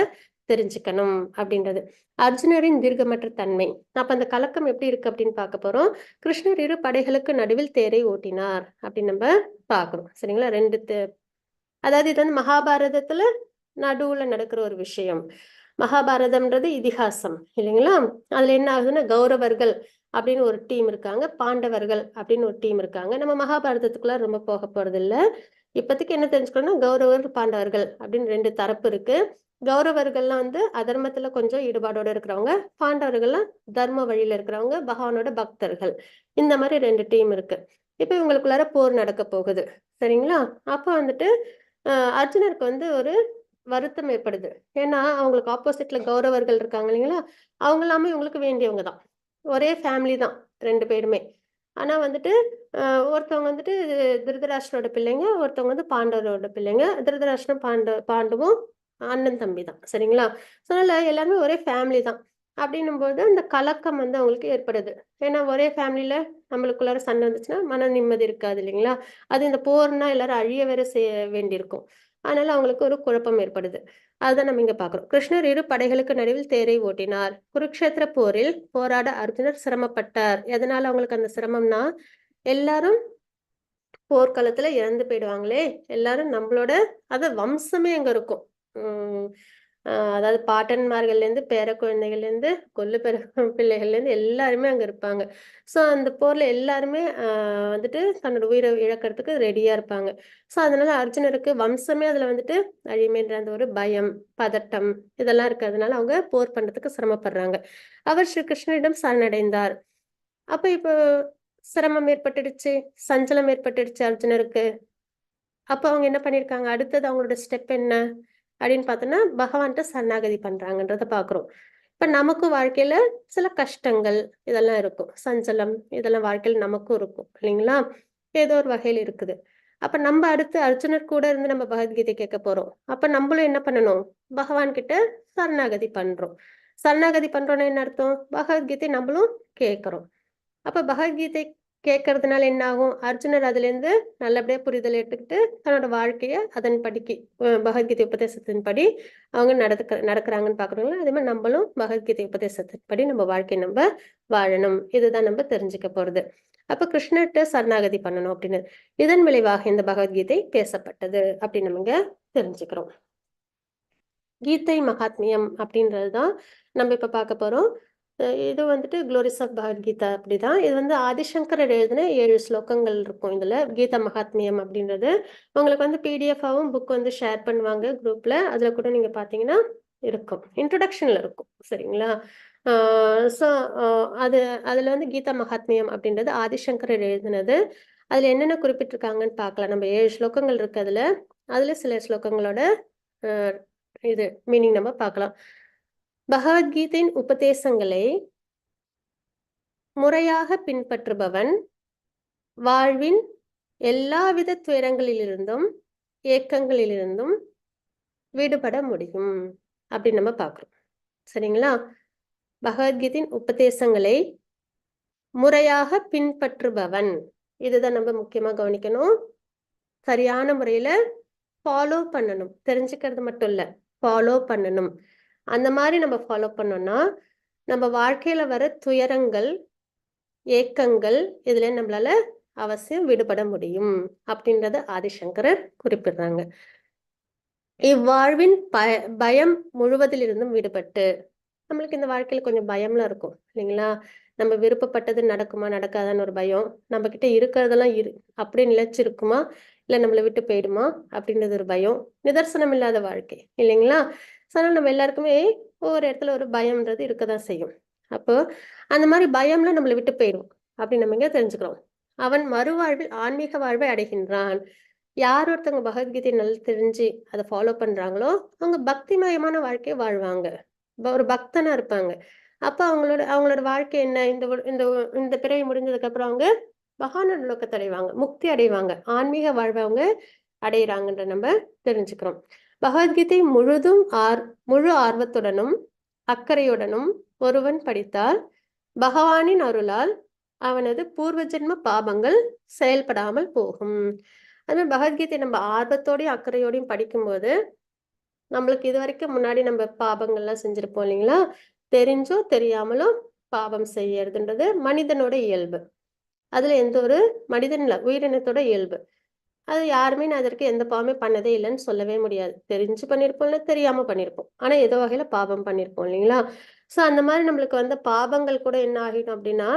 தெரிஞ்சுக்கணும் அப்படின்றது. அர்ஜுனரின் தீர்க்கமற்ற தன்மை. அப்ப அந்த கலக்கம் எப்படி இருக்கு அப்படின்னு பார்க்க போறோம். கிருஷ்ணர் இரு படைகளுக்கு நடுவில் தேரை ஓட்டினார் அப்படின்னு நம்ம பாக்குறோம். சரிங்களா. அதாவது இது வந்து மகாபாரதத்துல நடுவுல நடக்கிற ஒரு விஷயம். மகாபாரதம்ன்றது இதிகாசம் இல்லைங்களா. அதுல என்ன ஆகுதுன்னா, கௌரவர்கள் அப்படின்னு ஒரு டீம் இருக்காங்க, பாண்டவர்கள் அப்படின்னு ஒரு டீம் இருக்காங்க. நம்ம மகாபாரதத்துக்குள்ள ரொம்ப போக போறது இல்ல. இப்போதைக்கு என்ன தெரிஞ்சுக்கணும்னா, கௌரவர்கள் பாண்டவர்கள் அப்படின்னு 2 தரப்பு இருக்கு. கௌரவர்கள்லாம் வந்து அதர்மத்துல கொஞ்சம் ஈடுபாடோட இருக்கிறவங்க, பாண்டவர்கள்லாம் தர்ம வழியில இருக்கிறவங்க, பகவானோட பக்தர்கள். இந்த மாதிரி 2 டீம் இருக்கு. இப்ப இவங்களுக்குள்ளார போர் நடக்க போகுது. சரிங்களா. அப்ப வந்துட்டு அர்ஜுனருக்கு வந்து ஒரு வருத்தம் ஏற்படுது. ஏன்னா அவங்களுக்கு ஆப்போசிட்ல கௌரவர்கள் இருக்காங்க இல்லைங்களா, அவங்க எல்லாமே இவங்களுக்கு வேண்டியவங்க தான், ஒரே ஃபேமிலி தான் 2 பேருமே. ஆனா வந்துட்டு ஒருத்தவங்க வந்துட்டு திருதராஷ்டிரோட பிள்ளைங்க, ஒருத்தவங்க வந்து பாண்டவரோட பிள்ளைங்க. திருதராஷ்டிரம் பாண்டுவும் அண்ணன் தம்பி தான். சரிங்களா. அதனால எல்லாருமே ஒரே ஃபேமிலி தான். அப்படின்னும் போது அந்த கலக்கம் வந்து அவங்களுக்கு ஏற்படுது. ஏன்னா ஒரே ஃபேமிலியில நம்மளுக்குள்ளார சண்டை வந்துச்சுன்னா மன நிம்மதி இருக்காது இல்லைங்களா. அது இந்த போர்னா எல்லாரும் அழிய வேற செய்ய வேண்டியிருக்கும். அதனால அவங்களுக்கு ஒரு குழப்பம் ஏற்படுது. அதுதான் நம்ம இங்க பாக்குறோம். கிருஷ்ணர் இரு படைகளுக்கு நடுவில் தேரை ஓட்டினார். குருக்ஷேத்திர போரில் போராட அர்ஜுனர் சிரமப்பட்டார். எதனால அவங்களுக்கு அந்த சிரமம்னா, எல்லாரும் போர்க்களத்துல இறந்து போயிடுவாங்களே, எல்லாரும் நம்மளோட அத வம்சமே அங்க இருக்கும். உம் அதாவது பாட்டன்மார்கள்ல இருந்து பேர குழந்தைகள்ல இருந்து கொல்லு பேர பிள்ளைகள்ல இருந்து எல்லாருமே அங்க இருப்பாங்க. சோ அந்த போர்ல எல்லாருமே வந்துட்டு தன்னோட உயிரை இழக்கிறதுக்கு ரெடியா இருப்பாங்க. சோ அதனால அர்ஜுனருக்கு வம்சமே அதுல வந்துட்டு அழியுமேன்ற அந்த ஒரு பயம், பதட்டம் இதெல்லாம் இருக்கிறதுனால அவங்க போர் பண்றதுக்கு சிரமப்படுறாங்க. அவர் ஸ்ரீ கிருஷ்ணரிடம் சரணடைந்தார். அப்ப இப்போ சிரமம் ஏற்பட்டுடுச்சு, சஞ்சலம் ஏற்பட்டுடுச்சு அர்ஜுனருக்கு. அப்ப அவங்க என்ன பண்ணிருக்காங்க, அடுத்தது அவங்களோட ஸ்டெப் என்ன அப்படின்னு பார்த்தோம்னா, பகவான்கிட்ட சரணாகதி பண்றாங்கன்றத பாக்குறோம். இப்ப நமக்கும் வாழ்க்கையில சில கஷ்டங்கள் இதெல்லாம் இருக்கும், சஞ்சலம் இதெல்லாம் வாழ்க்கையில நமக்கும் இருக்கும் இல்லைங்களா. ஏதோ ஒரு வகையில் இருக்குது. அப்ப நம்ம அடுத்து அர்ஜுனர் கூட இருந்து நம்ம பகவத்கீதை கேட்க போறோம். அப்ப நம்மளும் என்ன பண்ணணும், பகவான் கிட்ட சரணாகதி பண்றோம். சரணாகதி பண்றோம்னா என்ன அர்த்தம், பகவத்கீதை நம்மளும் கேட்கிறோம். அப்ப பகவத்கீதை கேட்கறதுனால என்ன ஆகும், அர்ஜுனர் அதுல இருந்து நல்லபடியா புரிதல் எடுத்துக்கிட்டு தன்னோட வாழ்க்கைய அதன்படிக்கு பகவத்கீதை உபதேசத்தின்படி அவங்க நடக்கிறாங்கன்னு பாக்குறோங்களா. அதே மாதிரி நம்மளும் பகவத்கீதை உபதேசத்தின்படி நம்ம வாழ்க்கையை நம்ம வாழணும். இதுதான் நம்ம தெரிஞ்சுக்க போறது. அப்ப கிருஷ்ணர்கிட்ட சரணாகதி பண்ணணும் அப்படின்னு இதன் விளைவாக இந்த பகவத்கீதை பேசப்பட்டது அப்படின்னு நம்ம இங்க தெரிஞ்சுக்கிறோம். கீதை மகாத்மியம் அப்படின்றதுதான் நம்ம இப்ப பார்க்க போறோம். இது வந்துட்டு குளோரிஸ் ஆஃப் பகவத்கீதா அப்படிதான். இது வந்து ஆதிசங்கரர் எழுதின 7 ஸ்லோகங்கள் இருக்கும் இதுல. கீதா மகாத்மியம் அப்படின்றது உங்களுக்கு வந்து பிடிஎஃபாவும் புக் வந்து ஷேர் பண்ணுவாங்க குரூப்ல. அதுல கூட நீங்க பாத்தீங்கன்னா இருக்கும், இன்ட்ரோடக்ஷன்ல இருக்கும். சரிங்களா. ஸோ அதுல வந்து கீதா மகாத்மியம் அப்படின்றது ஆதிசங்கரர் எழுதினது. அதுல என்னென்ன குறிப்பிட்டிருக்காங்கன்னு பார்க்கலாம். நம்ம 7 ஸ்லோகங்கள் இருக்கு அதுல. அதுல சில ஸ்லோகங்களோட இது மீனிங் நம்ம பார்க்கலாம். பகவத்கீதையின் உபதேசங்களை முறையாக பின்பற்றுபவன் வாழ்வின் எல்லாவித துயரங்களிலிருந்தும் ஏக்கங்களிலிருந்தும் விடுபட முடியும் அப்படின்னு நம்ம பார்க்கிறோம். சரிங்களா. பகவத்கீதையின் உபதேசங்களை முறையாக பின்பற்றுபவன், இதுதான் நம்ம முக்கியமா கவனிக்கணும். சரியான முறையில ஃபாலோ பண்ணணும். தெரிஞ்சுக்கிறது மட்டும் இல்ல, ஃபாலோ பண்ணணும். அந்த மாதிரி நம்ம ஃபாலோ பண்ணோம்னா நம்ம வாழ்க்கையில வர துயரங்கள், ஏக்கங்கள் இதுல நம்மளால அவசியம் விடுபட முடியும் அப்படின்றத ஆதிசங்கரர் குறிப்பிடுறாங்க. இவ்வாழ்வின் பயம் முழுவதிலிருந்தும் விடுபட்டு, நம்மளுக்கு இந்த வாழ்க்கையில கொஞ்சம் பயம்லாம் இருக்கும் இல்லைங்களா? நம்ம விருப்பப்பட்டது நடக்குமா நடக்காதான்னு ஒரு பயம், நம்ம கிட்ட இருக்கிறதெல்லாம் அப்படியே நிலைச்சிருக்குமா இல்லை நம்மளை விட்டு போயிடுமா அப்படின்றது ஒரு பயம், நிதர்சனம் இல்லாத வாழ்க்கை இல்லைங்களா? அதனால நம்ம எல்லாருக்குமே ஒவ்வொரு இடத்துல ஒரு பயம்ன்றது இருக்கதான் செய்யும். அப்போ அந்த மாதிரி பயம்ல நம்மளை விட்டு போயிடும் அப்படின்னு நம்ம இங்க தெரிஞ்சுக்கிறோம். அவன் மறுவாழ்வில் ஆன்மீக வாழ்வை அடைகின்றான். யார் ஒருத்தவங்க பகவத்கீதை நல்லா தெரிஞ்சு அதை ஃபாலோ பண்றாங்களோ அவங்க பக்திமயமான வாழ்க்கையை வாழ்வாங்க, ஒரு பக்தனா இருப்பாங்க. அப்ப அவங்களோட வாழ்க்கை என்ன, இந்த பிறவி முடிஞ்சதுக்கு அப்புறம் அவங்க பகவானோட லோகத்தை அடைவாங்க, முக்தி அடைவாங்க, ஆன்மீக வாழ்வை அவங்க அடையிறாங்கன்ற நம்ம தெரிஞ்சுக்கிறோம். பகவத்கீதை முழு ஆர்வத்துடனும் அக்கறையுடனும் ஒருவன் படித்தால் பகவானின் அருளால் அவனது பூர்வ ஜென்ம பாபங்கள் செயல்படாமல் போகும். அது மாதிரி பகவத்கீதை நம்ம ஆர்வத்தோடையும் அக்கறையோடையும் படிக்கும்போது நம்மளுக்கு இது வரைக்கும் முன்னாடி நம்ம பாபங்கள்லாம் செஞ்சிருப்போம் இல்லைங்களா? தெரிஞ்சோ தெரியாமலோ பாவம் செய்யறதுன்றது மனிதனோட இயல்பு. அதுல எந்த ஒரு மனிதன் இல்லை, உயிரினத்தோட இயல்பு. அது யாருமே நான் அதற்கு எந்த பாவமே பண்ணதே இல்லைன்னு சொல்லவே முடியாது. தெரிஞ்சு பண்ணியிருப்போம் இல்லை தெரியாம பண்ணியிருப்போம், ஆனா ஏதோ வகையில பாவம் பண்ணியிருப்போம் இல்லைங்களா? ஸோ அந்த மாதிரி நம்மளுக்கு வந்த பாவங்கள் கூட என்ன ஆகிடும் அப்படின்னா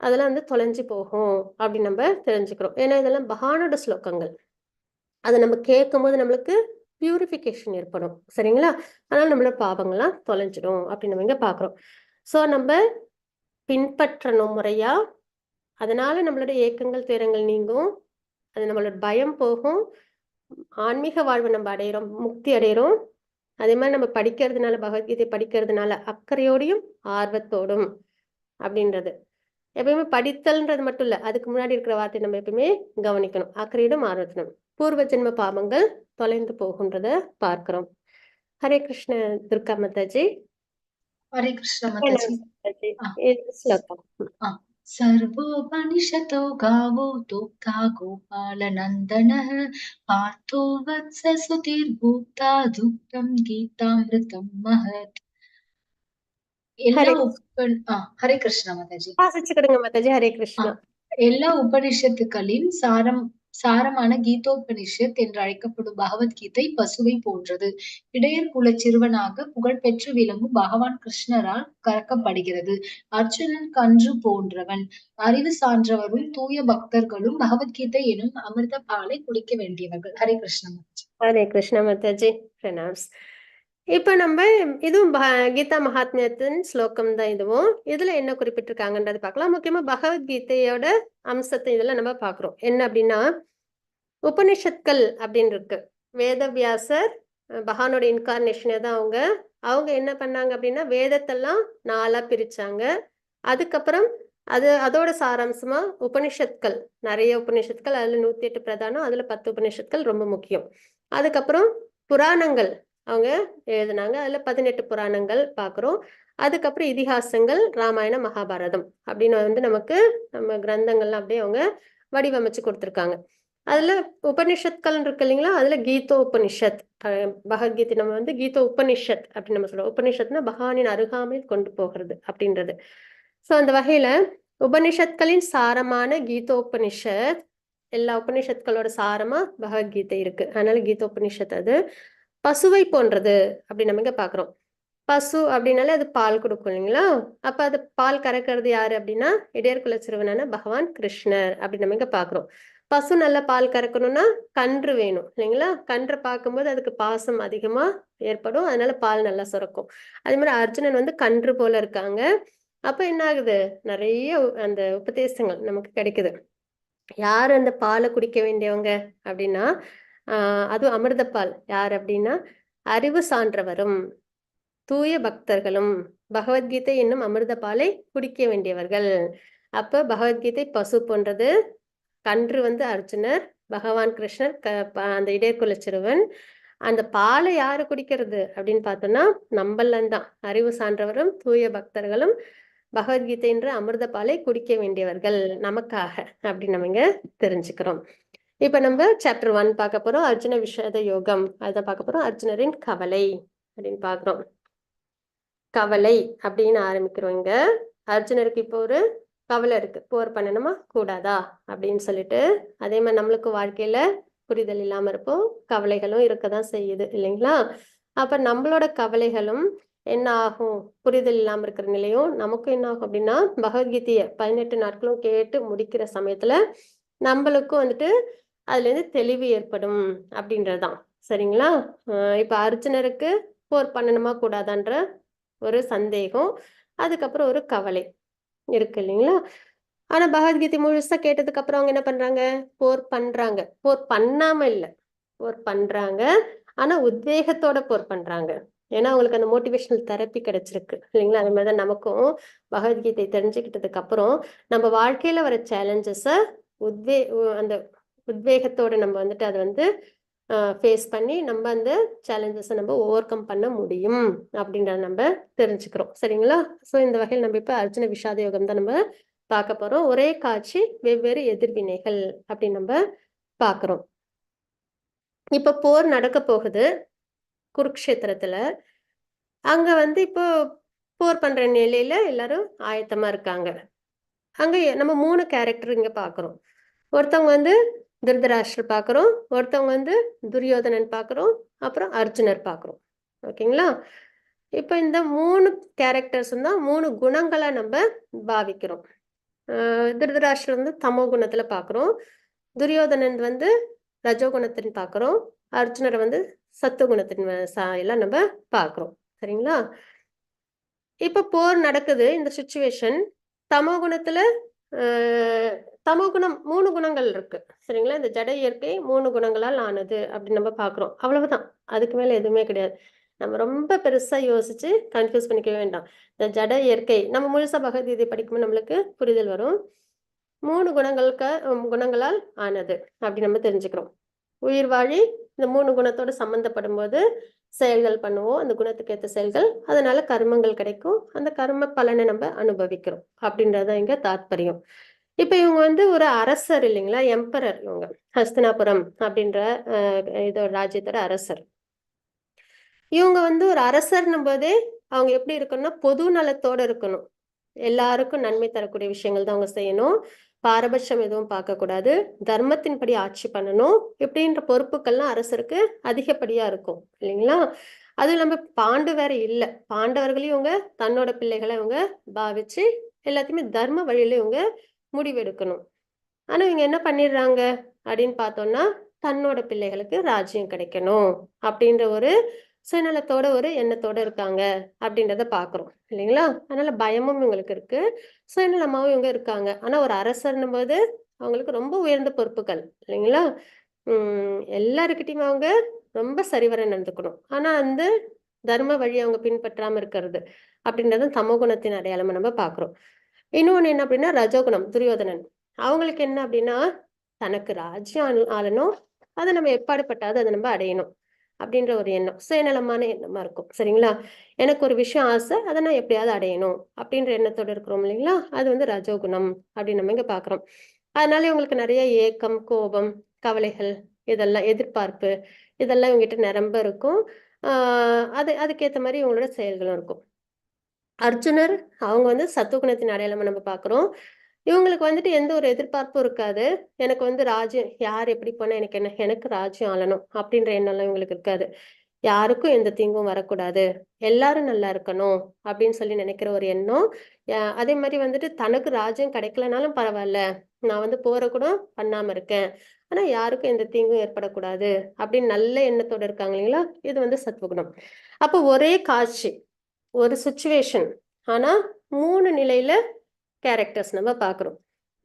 அதெல்லாம் தொலைஞ்சு போகும் அப்படின்னு நம்ம தெரிஞ்சுக்கிறோம். ஏன்னா இதெல்லாம் பகவானோட ஸ்லோகங்கள். அதை நம்ம கேட்கும் போது நம்மளுக்கு பியூரிஃபிகேஷன் ஏற்படும் சரிங்களா? அதனால நம்மளோட பாவங்கள்லாம் தொலைஞ்சிடும் அப்படின்னு நம்ம இங்க பாக்குறோம். ஸோ நம்ம பின்பற்றணும் முறையா, அதனால நம்மளோட ஏக்கங்கள் துயரங்கள் நீங்கும், அது நம்மளோட பயம் போகும், ஆன்மீக வாழ்வை நம்ம அடையிறோம், முக்தி அடையிறோம். அதே மாதிரி நம்ம படிக்கிறதுனால, பகவத்கீதை படிக்கிறதுனால அக்கறையோடையும் ஆர்வத்தோடும் அப்படின்றது. எப்பயுமே படித்தல்ன்றது மட்டும் இல்ல, அதுக்கு முன்னாடி இருக்கிற வார்த்தை நம்ம எப்பயுமே கவனிக்கணும். அக்கறையிடும் ஆர்வத்தினும் பூர்வ ஜென்ம பாவங்கள் தொலைந்து போகுன்றத பார்க்கிறோம். ஹரே கிருஷ்ண துர்கா மாதாஜி. ஹரே கிருஷ்ண மாதாஜி. ஸ்லோகம். सर्वोपनिषतो गावो दोग्धा गोपालनन्दनः पार्थो वत्स सुतिर्भोक्ता दुग्धं गीतामृतं महत्. ஹரே கிருஷ்ணா மாதாஜி. வாசிச்சுக்கிடுங்க மாதாஜி. ஹரே கிருஷ்ணா. எல்லா உபனிஷத்துக்களின் சாரமான கீதோபனிஷத் என்று அழைக்கப்படும் பகவத்கீதை பசுவை போன்றது. இடையர் குல சிறுவனாக புகழ்பெற்று விளங்கும் பகவான் கிருஷ்ணரால் கறக்கப்படுகிறது. அர்ஜுனன் கன்று போன்றவன். அறிவு சான்றவரும் தூய பக்தர்களும் பகவத்கீதை எனும் அமிர்த பாலை குடிக்க வேண்டியவர்கள். ஹரே கிருஷ்ண மாதாஜி. ஹரே கிருஷ்ண மாதாஜி. பிரணாம்ஸ். இப்ப நம்ம இதுவும் கீதா மகாத்மியத்தின் ஸ்லோகம் தான். இதுவும் இதுல என்ன குறிப்பிட்டிருக்காங்கன்றது பார்க்கலாம். முக்கியமா பகவத்கீதையோட அம்சத்தை இதெல்லாம் நம்ம பாக்குறோம். என்ன அப்படின்னா உபனிஷத்கள் அப்படின்னு இருக்கு. வேதவியாசர் பகவானோட இன்கார்னேஷனே தான் அவங்க என்ன பண்ணாங்க அப்படின்னா வேதத்தெல்லாம் 4ஆ பிரிச்சாங்க. அதுக்கப்புறம் அதோட சாராம்சமா உபனிஷத்கள், நிறைய உபனிஷத்கள், அதுல 108 பிரதானம், அதுல 10 உபனிஷத்கள் ரொம்ப முக்கியம். அதுக்கப்புறம் புராணங்கள் அவங்க எழுதினாங்க, அதுல 18 புராணங்கள் பாக்குறோம். அதுக்கப்புறம் இதிகாசங்கள், ராமாயணம், மகாபாரதம் அப்படின்னு நமக்கு நம்ம கிரந்தங்கள்லாம் அப்படியே அவங்க வடிவமைச்சு கொடுத்துருக்காங்க. அதுல உபனிஷத்கள் இருக்கு இல்லைங்களா? அதுல கீதோ உபனிஷத், பகவத்கீதை நம்ம கீதோ உபனிஷத் அப்படின்னு நம்ம சொல்றோம். உபனிஷத்னா பகவானின் அருகாமையில் கொண்டு போகிறது அப்படின்றது. சோ அந்த வகையில உபனிஷத்களின் சாரமான கீதோபனிஷத், எல்லா உபனிஷத்களோட சாரமா பகவத்கீதை இருக்கு. அதனால கீதோபனிஷத் அது பசுவை போன்றது அப்படின்னு நம்ம இங்க பாக்குறோம். பசு அப்படின்னாலே அது பால் கொடுக்கும் இல்லைங்களா? அப்ப அது பால் கறக்கிறது யாரு அப்படின்னா இடையர்குல சிறுவனான பகவான் கிருஷ்ணர் அப்படின்னு நம்ம இங்க பாக்குறோம். பசு நல்லா பால் கறக்கணும்னா கன்று வேணும் இல்லைங்களா? கன்று பார்க்கும்போது அதுக்கு பாசம் அதிகமா ஏற்படும், அதனால பால் நல்லா சுரக்கும். அதே மாதிரி அர்ஜுனன் கன்று போல இருக்காங்க. அப்ப என்ன ஆகுது, நிறைய அந்த உபதேசங்கள் நமக்கு கிடைக்குது. யார் அந்த பாலை குடிக்க வேண்டியவங்க அப்படின்னா அதுவும் அமிர்த பால் யார் அப்படின்னா அறிவு சான்றவரும் தூய பக்தர்களும் பகவத்கீதை என்னும் அமிர்த பாலை குடிக்க வேண்டியவர்கள். அப்ப பகவத்கீதை பசு போன்றது, கன்று அர்ஜுனர், பகவான் கிருஷ்ணர் அந்த இடையர்குல சிறுவன். அந்த பாலை யாரு குடிக்கிறது அப்படின்னு பார்த்தோம்னா நம்மளன் தான், அறிவு சான்றவரும் தூய பக்தர்களும் பகவத்கீதை என்ற அமிர்த பாலை குடிக்க வேண்டியவர்கள் நமக்காக அப்படின்னு நம்ம இங்க தெரிஞ்சுக்கிறோம். இப்ப நம்ம சாப்டர் 1 பார்க்க போறோம். அர்ஜுன விஷாத யோகம், அதை பார்க்க போறோம். அர்ஜுனரின் கவலை அப்படின்னு பாக்குறோம். கவலை அப்படின்னு ஆரம்பிக்கிறோம். இங்க அர்ஜுனருக்கு இப்போ ஒரு கவலை இருக்கு, போர் பண்ணணுமா கூடாதா அப்படின்னு சொல்லிட்டு. அதே மாதிரி நம்மளுக்கு வாழ்க்கையில புரிதல் இல்லாம இருப்போம், கவலைகளும் இருக்கதான் செய்யுது இல்லைங்களா? அப்ப நம்மளோட கவலைகளும் என்ன ஆகும், புரிதல் இல்லாம இருக்கிற நிலையும் நமக்கும் என்ன ஆகும் அப்படின்னா, பகவத்கீதைய 18 நாட்களும் கேட்டு முடிக்கிற சமயத்துல நம்மளுக்கும் வந்துட்டு அதுல இருந்து தெளிவு ஏற்படும் அப்படின்றதுதான். சரிங்களா? இப்ப அர்ஜுனருக்கு போர் பண்ணணுமா கூடாதான்ற ஒரு சந்தேகம், அதுக்கப்புறம் ஒரு கவலை இருக்கு இல்லைங்களா? ஆனா பகவத்கீதை முழுசா கேட்டதுக்கு அப்புறம் அவங்க என்ன பண்றாங்க, போர் பண்றாங்க. போர் பண்ணாம இல்ல, போர் பண்றாங்க. ஆனா உத்வேகத்தோட போர் பண்றாங்க. ஏன்னா அவங்களுக்கு அந்த மோட்டிவேஷனல் தெரப்பி கிடைச்சிருக்கு இல்லைங்களா? அது மாதிரிதான் நமக்கும் பகவத்கீதை தெரிஞ்சுக்கிட்டதுக்கு அப்புறம் நம்ம வாழ்க்கையில வர சேலஞ்சஸ அந்த உத்வேகத்தோட நம்ம வந்துட்டு அதை வந்து ஃபேஸ் பண்ணி நம்ம அந்த சேலஞ்சஸை நம்ம ஓவர் கம் பண்ண முடியும் அப்படின்றத நம்ம தெரிஞ்சுக்கிறோம். சரிங்களா? ஸோ இந்த வகையில் நம்ம இப்போ அர்ஜுன விஷாத யோகம் தான் நம்ம பார்க்க போறோம். ஒரே காட்சி வெவ்வேறு எதிர்வினைகள் அப்படின்னு நம்ம பார்க்குறோம். இப்போ போர் நடக்க போகுது குருக்ஷேத்திரத்துல. அங்க வந்து இப்போ போர் பண்ற நிலையில எல்லாரும் ஆயத்தமா இருக்காங்க. அங்க நம்ம 3 கேரக்டர் இங்க பார்க்குறோம். ஒருத்தவங்க வந்து திருதராஷ்டிரர் பார்க்குறோம், ஒருத்தவங்க வந்து துரியோதனன் பார்க்குறோம், அப்புறம் அர்ஜுனர் பார்க்குறோம். ஓகேங்களா? இப்போ இந்த 3 கேரக்டர்ஸும் தான் 3 குணங்களா நம்ம பாவிக்கிறோம். திருதராஷ்டிரர் வந்து தமோ குணத்துல பார்க்குறோம், துரியோதனன் வந்து ரஜோகுணத்தின் பார்க்குறோம், அர்ஜுனரை வந்து சத்துவகுணத்தின் எல்லாம் நம்ம பார்க்குறோம். சரிங்களா? இப்போ போர் நடக்குது. இந்த சுச்சுவேஷன் தமோ குணத்துல தமோ குணம் 3 குணங்கள் இருக்கு. சரிங்களா? இந்த ஜட இயற்கை 3 குணங்களால் ஆனது அப்படின்னு நம்ம பார்க்குறோம். அவ்வளவுதான், அதுக்கு மேல எதுவுமே கிடையாது. நம்ம ரொம்ப பெருசா யோசிச்சு கன்ஃபியூஸ் பண்ணிக்கவே வேண்டாம். இந்த ஜட இயற்கை நம்ம முழுசா பகவத்கீதை படிக்கும்போது நம்மளுக்கு புரிதல் வரும். 3 குணங்களால் ஆனது அப்படி நம்ம தெரிஞ்சுக்கிறோம். உயிர் வாழி இந்த 3 குணத்தோட சம்பந்தப்படும் போது செயல்கள் பண்ணுவோம், அந்த குணத்துக்கு ஏற்ற செயல்கள், அதனால கர்மங்கள் கிடைக்கும், அந்த கர்ம பலனை நம்ம அனுபவிக்கிறோம் அப்படின்றத இங்க தாத்பரியம். இப்ப இவங்க வந்து ஒரு அரசர் இல்லைங்களா, எம்பரர். இவங்க ஹஸ்தினாபுரம் அப்படின்ற இதோட ராஜ்யத்தோட அரசர். இவங்க வந்து ஒரு அரசர்னும் போதே அவங்க எப்படி இருக்கணும்னா பொது நலத்தோட இருக்கணும், எல்லாருக்கும் நன்மை தரக்கூடிய விஷயங்கள் தான் அவங்க செய்யணும், பாரபட்சம் எதுவும் பார்க்கக்கூடாது, தர்மத்தின்படி ஆட்சி பண்ணணும், இப்படின்ற பொறுப்புகள்லாம் அரசருக்கு அதிகப்படியா இருக்கும் இல்லைங்களா? அதுவும் இல்லாம பாண்டு வேற இல்லை, பாண்டவர்களையும் இவங்க தன்னோட பிள்ளைகளை இவங்க பாவிச்சு எல்லாத்தையுமே தர்ம வழியில இவங்க முடிவெடுக்கணும். ஆனா இவங்க என்ன பண்ணிடுறாங்க அப்படின்னு பார்த்தோம்னா, தன்னோட பிள்ளைகளுக்கு ராஜ்யம் கிடைக்கணும் அப்படின்ற ஒரு சுயநலத்தோட ஒரு எண்ணத்தோட இருக்காங்க அப்படின்றத பாக்குறோம் இல்லைங்களா? அதனால பயமும் இவங்களுக்கு இருக்கு, சுயநலமாவும் இவங்க இருக்காங்க. ஆனா ஒரு அரசர்னும் போது அவங்களுக்கு ரொம்ப உயர்ந்த பொறுப்புகள் இல்லைங்களா? எல்லாருக்கிட்டையுமே அவங்க ரொம்ப சரிவர நடந்துக்கணும். ஆனா அந்த தர்ம வழி அவங்க பின்பற்றாம இருக்கிறது அப்படின்றது தமோகுணத்தின் அடையாளமா நம்ம பாக்குறோம். இன்னொன்னு என்ன அப்படின்னா ரஜோகுணம், துரியோதனன். அவங்களுக்கு என்ன அப்படின்னா, தனக்கு ராஜ்யம் ஆளணும், அதை நம்ம எப்பாடுபட்டாது அதை நம்ம அடையணும் அப்படின்ற ஒரு எண்ணம், சுயநலமான எண்ணமா இருக்கும். சரிங்களா? எனக்கு ஒரு விஷயம் ஆசை, அதை நான் எப்படியாவது அடையணும் அப்படின்ற எண்ணத்தோட இருக்கிறோம் இல்லைங்களா? அது வந்து ரஜோகுணம் அப்படின்னு நம்ம இங்க பாக்குறோம். அதனால இவங்களுக்கு நிறைய ஏக்கம், கோபம், கவலைகள், இதெல்லாம் எதிர்பார்ப்பு, இதெல்லாம் இவங்ககிட்ட நிரம்ப இருக்கும். அதுக்கேற்ற மாதிரி இவங்களோட செயல்களும் இருக்கும். அர்ஜுனர் அவங்க வந்து சத்துவகுணத்தின் அடையாளமா நம்ம பாக்குறோம். இவங்களுக்கு வந்துட்டு எந்த ஒரு எதிர்பார்ப்பும் இருக்காது. எனக்கு வந்து ராஜ்யம் யார் எப்படி போனா எனக்கு என்ன, எனக்கு ராஜ்யம் ஆளணும் அப்படின்ற எண்ணம்லாம் இவங்களுக்கு இருக்காது. யாருக்கும் எந்த தீங்கும் வரக்கூடாது, எல்லாரும் நல்லா இருக்கணும் அப்படின்னு சொல்லி நினைக்கிற ஒரு எண்ணம். அதே மாதிரி வந்துட்டு தனக்கு ராஜ்யம் கிடைக்கலனாலும் பரவாயில்ல, நான் வந்து போற கூட பண்ணாம இருக்கேன், ஆனா யாருக்கும் எந்த தீங்கும் ஏற்படக்கூடாது அப்படின்னு நல்ல எண்ணத்தோட இருக்காங்க இல்லைங்களா? இது வந்து சத்துவகுணம். அப்போ ஒரே காட்சி, ஒரு சுச்சுவேஷன், ஆனா 3 நிலையில கேரக்டர்ஸ் நம்ம பார்க்குறோம்.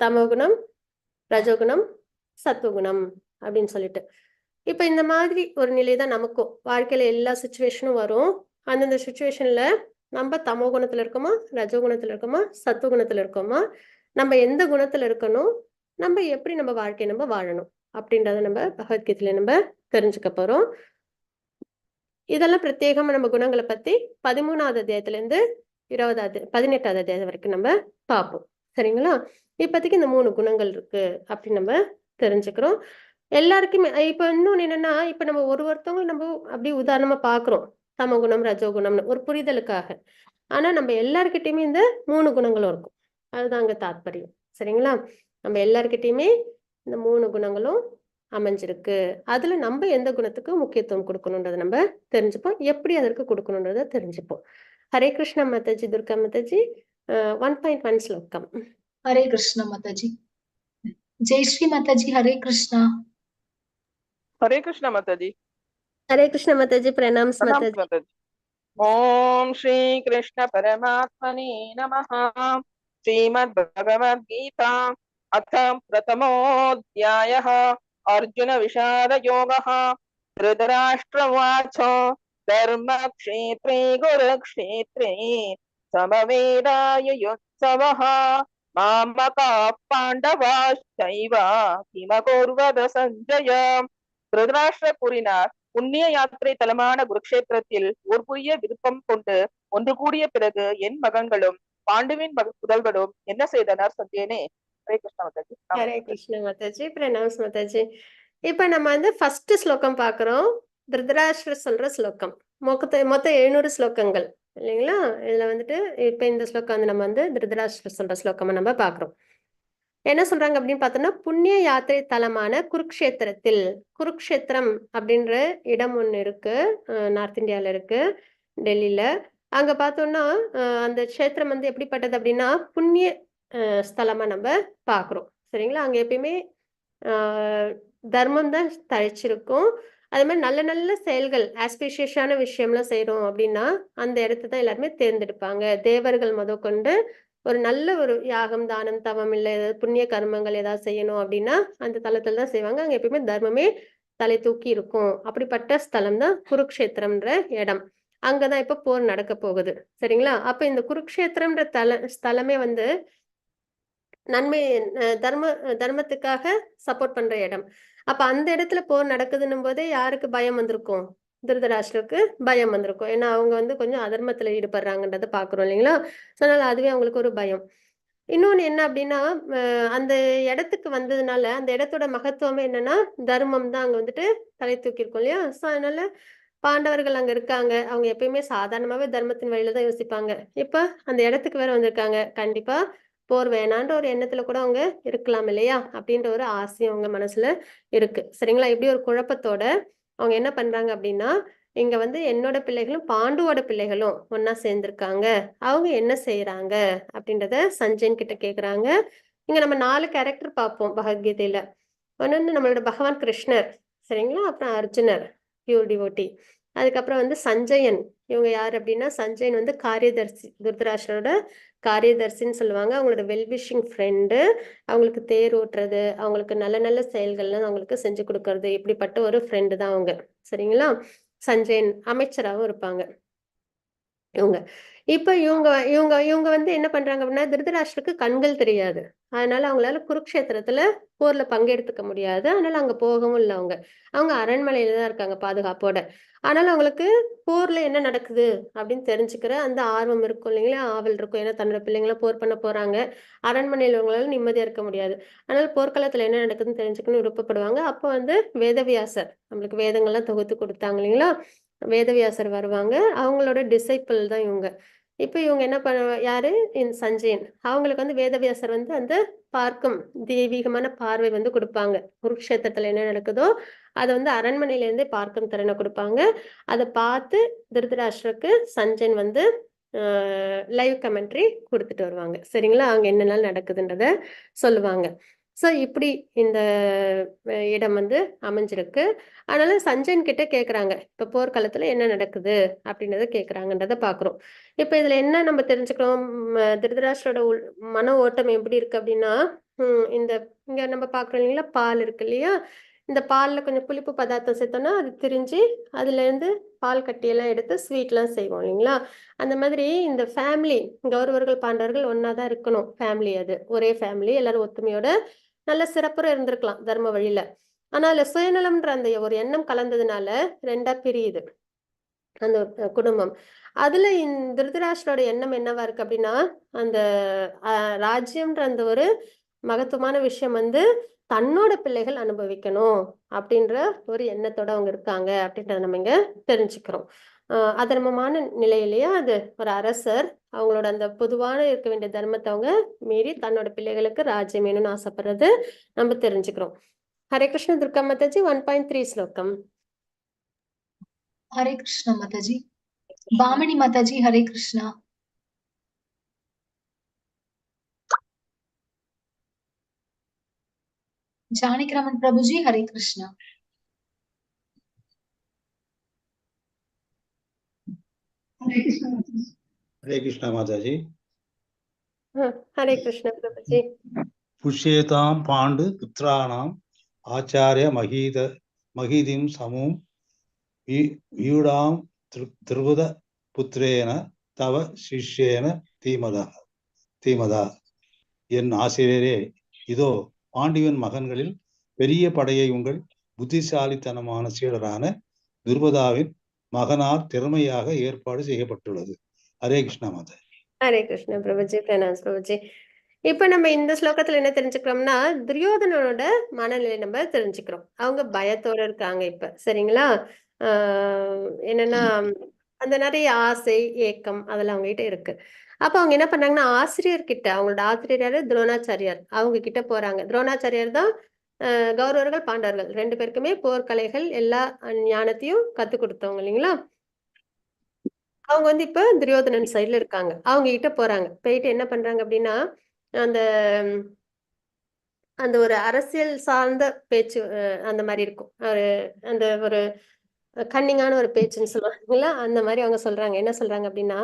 தமோகுணம், ரஜோகுணம், சத்துவகுணம் அப்படின்னு சொல்லிட்டு. இப்ப இந்த மாதிரி ஒரு நிலை தான் நமக்கும் வாழ்க்கையில எல்லா சுச்சுவேஷனும் வரும். அந்தந்த சுச்சுவேஷன்ல நம்ம தமோ குணத்துல இருக்கோமா, ரஜோகுணத்துல இருக்கோமா, சத்துவகுணத்துல இருக்கோமா, நம்ம எந்த குணத்துல இருக்கணும், நம்ம எப்படி நம்ம வாழ்க்கையை நம்ம வாழணும் அப்படின்றத நம்ம பகவத்கீதையில நம்ம தெரிஞ்சுக்க போறோம். இதெல்லாம் பிரத்யேகமா நம்ம குணங்களை பத்தி 13வது அத்தியாயத்துல இருந்து 18வது அத்தியாயம் வரைக்கும் நம்ம பார்ப்போம். சரிங்களா? இப்போதைக்கு இந்த 3 குணங்கள் இருக்கு அப்படின்னு நம்ம தெரிஞ்சுக்கிறோம். எல்லாருக்குமே இப்ப இன்னொன்னு என்னன்னா, இப்ப நம்ம ஒருத்தவங்க நம்ம அப்படி உதாரணமா பாக்குறோம், தமகுணம் ரஜோகுணம்னு ஒரு புரிதலுக்காக. ஆனா நம்ம எல்லார்கிட்டயுமே இந்த 3 குணங்களும் இருக்கும். அதுதான் அங்க தாத்பரியம். சரிங்களா? நம்ம எல்லார்கிட்டயுமே இந்த 3 குணங்களும் அமைஞ்சிருக்கு. அதுல நம்ம எந்த குணத்துக்கு முக்கியத்துவம் கொடுக்கணுன்றதை நம்ம தெரிஞ்சுப்போம். எப்படி அதற்கு கொடுக்கணுன்றதை தெரிஞ்சுப்போம். ஹரே கிருஷ்ணா மாதாஜி, துர்கா மாதாஜி. 1.1 ஸ்லோகம். ஹரே கிருஷ்ணா மாதாஜி. ஜெயஸ்ரீ மாதாஜி, ஹரே கிருஷ்ணா. हरे कृष्ण माताजी। हरे कृष्ण माताजी, प्रणाम्स माताजी। माताजी। ओम श्री कृष्ण परमात्मने नमः। श्रीमद् भगवद गीता अथ प्रथमोऽध्यायः। अर्जुन विषाद योगः। धृतराष्ट्रवाच धर्मक्षेत्रे कुरुक्षेत्रे समवेदायुत्सवः मामकाः पाण्डवाश्चैव किमकुर्वत सञ्जय। திருதராஷ்டிர கூறினார், புண்ணிய யாத்திரை தலமான குருக்ஷேத்திரத்தில் ஒரு புதிய விருப்பம் கொண்டு ஒன்று கூடிய பிறகு என் மகன்களும் பாண்டுவின் புதல்வரும் என்ன செய்தனர் சஞ்சயனே? ஹரே கிருஷ்ண மாதாஜி. ஹரே கிருஷ்ண மாதாஜி, பிரணாம்ஸ் மாதாஜி. இப்ப நம்ம வந்து ஃபர்ஸ்ட் ஸ்லோகம் பாக்குறோம். திருதராஷ்டிர சொல்ற ஸ்லோகம். மொத்தம் 700 ஸ்லோகங்கள் இல்லைங்களா? இதுல வந்துட்டு இப்ப இந்த ஸ்லோகம் வந்து நம்ம வந்து திருதராஷ்டிர சொல்ற ஸ்லோகம் நம்ம பாக்குறோம். என்ன சொல்றாங்க அப்படின்னு பார்த்தோம்னா, புண்ணிய யாத்திரை தலமான குருக்ஷேத்திரத்தில், குருக்ஷேத்திரம் அப்படின்ற இடம் ஒண்ணு இருக்கு, நார்த் இந்தியால இருக்கு, டெல்லியில. அங்க பார்த்தோம்னா அந்த க்ஷேத்திரம் வந்து எப்படிப்பட்டது அப்படின்னா புண்ணிய ஸ்தலமா நம்ம பாக்குறோம். சரிங்களா? அங்க எப்பயுமே தர்மம் தான் தழைச்சிருக்கும். அதே மாதிரி நல்ல நல்ல செயல்கள், ஆஸ்பிஷியஸான விஷயம்லாம் செய்யறோம் அப்படின்னா அந்த இடத்த தான் எல்லாருமே தேர்ந்தெடுப்பாங்க. தேவர்கள் முதற்கொண்டு ஒரு நல்ல ஒரு யாகம், தானம், தவம், இல்லை ஏதாவது புண்ணிய கர்மங்கள் ஏதாவது செய்யணும் அப்படின்னா அந்த தலத்துல தான் செய்வாங்க. அங்க எப்பயுமே தர்மமே தலை தூக்கி இருக்கும். அப்படிப்பட்ட ஸ்தலம் தான் குருக்ஷேத்திரம்ன்ற இடம். அங்கதான் இப்ப போர் நடக்க போகுது. சரிங்களா? அப்ப இந்த குருக்ஷேத்திரம்ன்ற ஸ்தலமே வந்து நன்மை, தர்மத்துக்காக சப்போர்ட் பண்ற இடம். அப்ப அந்த இடத்துல போர் நடக்குதுன்னும் போதே யாருக்கு பயம் வந்திருக்கும்? திருதராஷ்டிரருக்கு பயம் வந்திருக்கும். ஏன்னா அவங்க வந்து கொஞ்சம் அதர்மத்துல ஈடுபடுறாங்கன்றதை பாக்குறோம் இல்லைங்களா? அதனால அதுவே அவங்களுக்கு ஒரு பயம். இன்னொன்னு என்ன அப்படின்னா, அந்த இடத்துக்கு வந்ததுனால அந்த இடத்தோட மகத்துவமே என்னன்னா தர்மம் தான் அங்க வந்துட்டு தலை தூக்கி இருக்கும் இல்லையா? சோ அதனால பாண்டவர்கள் அங்க இருக்காங்க. அவங்க எப்பயுமே சாதாரணமாவே தர்மத்தின் வழியில தான் யோசிப்பாங்க. இப்ப அந்த இடத்துக்கு வேற வந்திருக்காங்க. கண்டிப்பா போர் வேணான்ற ஒரு எண்ணத்துல கூட அவங்க இருக்கலாம் இல்லையா? அப்படின்ற ஒரு ஆசையும் அவங்க மனசுல இருக்கு. சரிங்களா? இப்படி ஒரு குழப்பத்தோட அவங்க என்ன பண்றாங்க அப்படின்னா, இங்க வந்து என்னோட பிள்ளைகளும் பாண்டுவோட பிள்ளைகளும் ஒன்னா சேர்ந்திருக்காங்க. அவங்க என்ன செய்யறாங்க அப்படின்றத சஞ்சயன் கிட்ட கேக்குறாங்க. இங்க நம்ம 4 கேரக்டர் பார்ப்போம் பகவத்கீதையில. ஒன்னு நம்மளோட பகவான் கிருஷ்ணர். சரிங்களா? அப்புறம் அர்ஜுனர், பியூர் டிவோட்டி. அதுக்கப்புறம் வந்து சஞ்சயன். இவங்க யார் அப்படின்னா, சஞ்சயன் வந்து காரியதர்சி, திருதராஷ்டிரோட காரியதர்சின்னு சொல்லுவாங்க. அவங்களோட வெல்விஷிங் ஃப்ரெண்டு. அவங்களுக்கு தேர் ஓட்டுறது, அவங்களுக்கு நல்ல நல்ல செயல்கள்லாம் அவங்களுக்கு செஞ்சு கொடுக்கறது, இப்படிப்பட்ட ஒரு ஃப்ரெண்டு தான் அவங்க. சரிங்களா? சஞ்சயன் அமைச்சராகவும் இருப்பாங்க இவங்க. இப்ப இவங்க இவங்க இவங்க வந்து என்ன பண்றாங்க அப்படின்னா, திருதராஷ்டிரருக்கு கண்கள் தெரியாது. அதனால அவங்களால குருக்ஷேத்திரத்துல போர்ல பங்கெடுத்துக்க முடியாது. அதனால அங்க போகவும் இல்லை அவங்க. அவங்க அரண்மனையில தான் இருக்காங்க பாதுகாப்போட. ஆனாலும் அவங்களுக்கு போர்ல என்ன நடக்குது அப்படின்னு தெரிஞ்சுக்கிற அந்த ஆர்வம் இருக்கும் இல்லைங்களா? ஆவல் இருக்கும். ஏன்னா தன்னோட பிள்ளைங்களை போர் பண்ண போறாங்க. அரண்மனையில அவங்களால நிம்மதியா இருக்க முடியாது. அதனால போர்க்களத்துல என்ன நடக்குதுன்னு தெரிஞ்சுக்கணும்னு விருப்பப்படுவாங்க. அப்போ வந்து வேதவியாசர் நம்மளுக்கு வேதங்கள்லாம் தொகுத்து கொடுத்தாங்க இல்லைங்களா? வேதவியாசர் வருவாங்க. அவங்களோட டிசைபிள் தான் இவங்க. இப்ப இவங்க என்ன யாரு? இந்த சஞ்சயன். அவங்களுக்கு வந்து வேதவியாசர் வந்து அந்த பார்க்கும் தெய்வீகமான பார்வை வந்து கொடுப்பாங்க. குருக்ஷேத்திரத்துல என்ன நடக்குதோ அதை வந்து அரண்மனையில இருந்தே பார்க்கும் திறனை கொடுப்பாங்க. அதை பார்த்து திருதராஷ்டிரருக்கு சஞ்சயன் வந்து லைவ் கமெண்ட்ரி கொடுத்துட்டு வருவாங்க. சரிங்களா? அங்க என்னெல்லாம் நடக்குதுன்றத சொல்லுவாங்க. ஸோ இப்படி இந்த இடம் வந்து அமைஞ்சிருக்கு. அதனால சஞ்சயன் கிட்ட கேட்குறாங்க, இப்போ போர்க்களத்தில் என்ன நடக்குது அப்படின்றத கேட்குறாங்கன்றத பார்க்குறோம். இப்போ இதில் என்ன நம்ம தெரிஞ்சுக்கிறோம்? திருதராஷ்டிரோட மன ஓட்டம் எப்படி இருக்கு அப்படின்னா, இந்த இங்கே நம்ம பார்க்குறோம் இல்லைங்களா? பால் இருக்கு இல்லையா? இந்த பாலில் கொஞ்சம் புளிப்பு பதார்த்தம் சேர்த்தோம்னா அது திரிஞ்சு அதுலேருந்து பால் கட்டியெல்லாம் எடுத்து ஸ்வீட்லாம் செய்வோம் இல்லைங்களா? அந்த மாதிரி இந்த ஃபேமிலி, கௌரவர்கள் பாண்டவர்கள் ஒன்றா தான் இருக்கணும். ஃபேமிலி அது ஒரே ஃபேமிலி, எல்லாரும் ஒத்துமையோட நல்ல சிறப்புற இருந்திருக்கலாம் தர்ம வழியில. ஆனா அதுல சுயநலம்ன்ற அந்த ஒரு எண்ணம் கலந்ததுனால 2ஆ பிரியுது அந்த குடும்பம். அதுல திருதராஷ்டிரோட எண்ணம் என்னவா இருக்கு அப்படின்னா, அந்த ராஜ்யம்ன்ற அந்த ஒரு மகத்துவமான விஷயம் வந்து தன்னோட பிள்ளைகள் அனுபவிக்கணும் அப்படின்ற ஒரு எண்ணத்தோட அவங்க இருக்காங்க அப்படின்றத நம்ம இங்க தெரிஞ்சுக்கிறோம். அதர்மமான நிலை இல்லையா, அது ஒரு அரசர் அவங்களோட அந்த பொதுவான இருக்க வேண்டிய தர்மத்தை அவங்க மீறி தன்னோட பிள்ளைகளுக்கு ராஜ்யம் வேணும்னு ஆசைப்படுறது நம்ம தெரிஞ்சுக்கிறோம். ஹரே கிருஷ்ண துர்கா மாதாஜி. 1.3 ஸ்லோகம். ஹரே கிருஷ்ணா மாதாஜி. பாமினி மாதாஜி ஹரே கிருஷ்ணா. ஜானகிராமன் பிரபுஜி ஹரே கிருஷ்ணா. हरे कृष्णा माता जी. ஹரே கிருஷ்ண பிரபுஜி. पुष्येतां पाण्डु पुत्राणाम् आचार्य महीदिं समूं व्यूढां त्रिबुध पुत्रेण तव शिष्येन தீமதா. என் ஆசிரியரே, இதோ பாண்டியன் மகன்களில் பெரிய படையை உங்கள் புத்திசாலித்தனமான சீடரான துருபதாவின் மகனார் திறமையாக ஏற்பாடு செய்யப்பட்டுள்ளது. ஹரே கிருஷ்ணா மாதா. ஹரே கிருஷ்ண பிரபுஜி. பிரணாம் பிரபுஜி. இப்ப நம்ம இந்த ஸ்லோகத்துல என்ன தெரிஞ்சுக்கிறோம்னா, துரியோதனோட மனநிலை நம்ம தெரிஞ்சுக்கிறோம். அவங்க பயத்தோட இருக்காங்க இப்ப, சரிங்களா? என்னன்னா அந்த நிறைய ஆசை, ஏக்கம் அதெல்லாம் அவங்க கிட்ட இருக்கு. அப்ப அவங்க என்ன பண்ணாங்கன்னா, ஆசிரியர்கிட்ட, அவங்களோட ஆசிரியர் யாரு, துரோணாச்சாரியார், அவங்க கிட்ட போறாங்க. துரோணாச்சாரியார் தான் கௌரவர்கள் பாண்டவர்கள் 2 பேருக்குமே போர்க்கலைகள் எல்லா ஞானத்தையும் கத்து கொடுத்தவங்க இல்லைங்களா? அவங்க வந்து இப்ப துரியோதனன் சைட்ல இருக்காங்க. அவங்க கிட்ட போறாங்க. போயிட்டு என்ன பண்றாங்க அப்படின்னா, அந்த அந்த ஒரு அரசியல் சார்ந்த பேச்சு அந்த மாதிரி இருக்கும். அந்த ஒரு கன்னிங்கான ஒரு பேச்சுன்னு சொல்லுவாங்களா, அந்த மாதிரி அவங்க சொல்றாங்க. என்ன சொல்றாங்க அப்படின்னா,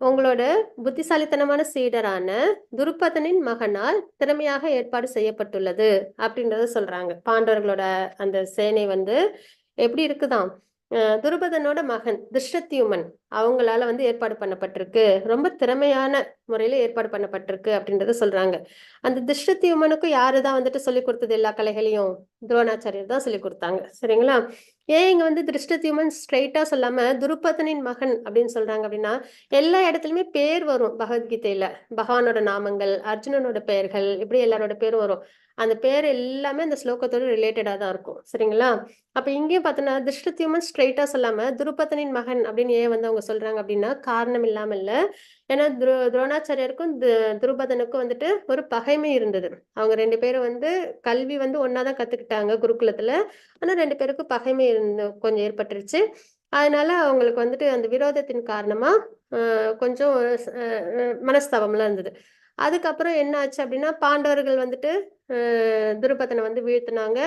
உங்களோட புத்திசாலித்தனமான சீடரான துருபதனின் மகனால் திறமையாக ஏற்பாடு செய்யப்பட்டுள்ளது அப்படின்றத சொல்றாங்க. பாண்டவர்களோட அந்த சேனை வந்து எப்படி இருக்குதாம், துருபதனோட மகன் திருஷ்டத்யுமன் அவங்களால வந்து ஏற்பாடு பண்ணப்பட்டிருக்கு, ரொம்ப திறமையான முறையில ஏற்பாடு பண்ணப்பட்டிருக்கு அப்படின்றத சொல்றாங்க. அந்த திருஷ்டத்யுமனுக்கும் யாருதான் வந்துட்டு சொல்லி கொடுத்தது எல்லா கலைகளையும்? துரோணாச்சாரியர் தான் சொல்லி கொடுத்தாங்க, சரிங்களா? ஏன் இங்க வந்து திருஷ்டத்யுமன் ஸ்ட்ரைட்டா சொல்லாம துருபதனின் மகன் அப்படின்னு சொல்றாங்க அப்படின்னா, எல்லா இடத்துலயுமே பேர் வரும் பகவத்கீதையில, பகவானோட நாமங்கள், அர்ஜுனனோட பெயர்கள், இப்படி எல்லாரோட பேரும் வரும். அந்த பேர் எல்லாமே அந்த ஸ்லோகத்தோட ரிலேட்டடா தான் இருக்கும், சரிங்களா? அப்ப இங்கேயும் பார்த்தோன்னா திருஷ்டத்யுமன் ஸ்ட்ரைட்டா சொல்லாம துருபதனின் மகன் அப்படின்னு ஏன் வந்து அவங்க சொல்றாங்க அப்படின்னா, காரணம் இல்லாம இல்ல. ஏன்னா துரோணாச்சாரியருக்கும் துருபதனுக்கும் வந்துட்டு ஒரு பகைமை இருந்தது. அவங்க 2 பேரும் வந்து கல்வி வந்து ஒன்னாதான் கத்துக்கிட்டாங்க குருகுலத்துல. ஆனா 2 பேருக்கும் பகைமை கொஞ்சம் ஏற்பட்டுருச்சு. அதனால அவங்களுக்கு வந்துட்டு அந்த விரோதத்தின் காரணமா கொஞ்சம் மனஸ்தாபம்லாம் இருந்தது. அதுக்கப்புறம் என்ன ஆச்சு அப்படின்னா, பாண்டவர்கள் வந்துட்டு துருபதனை வந்து வீழ்த்தினாங்க,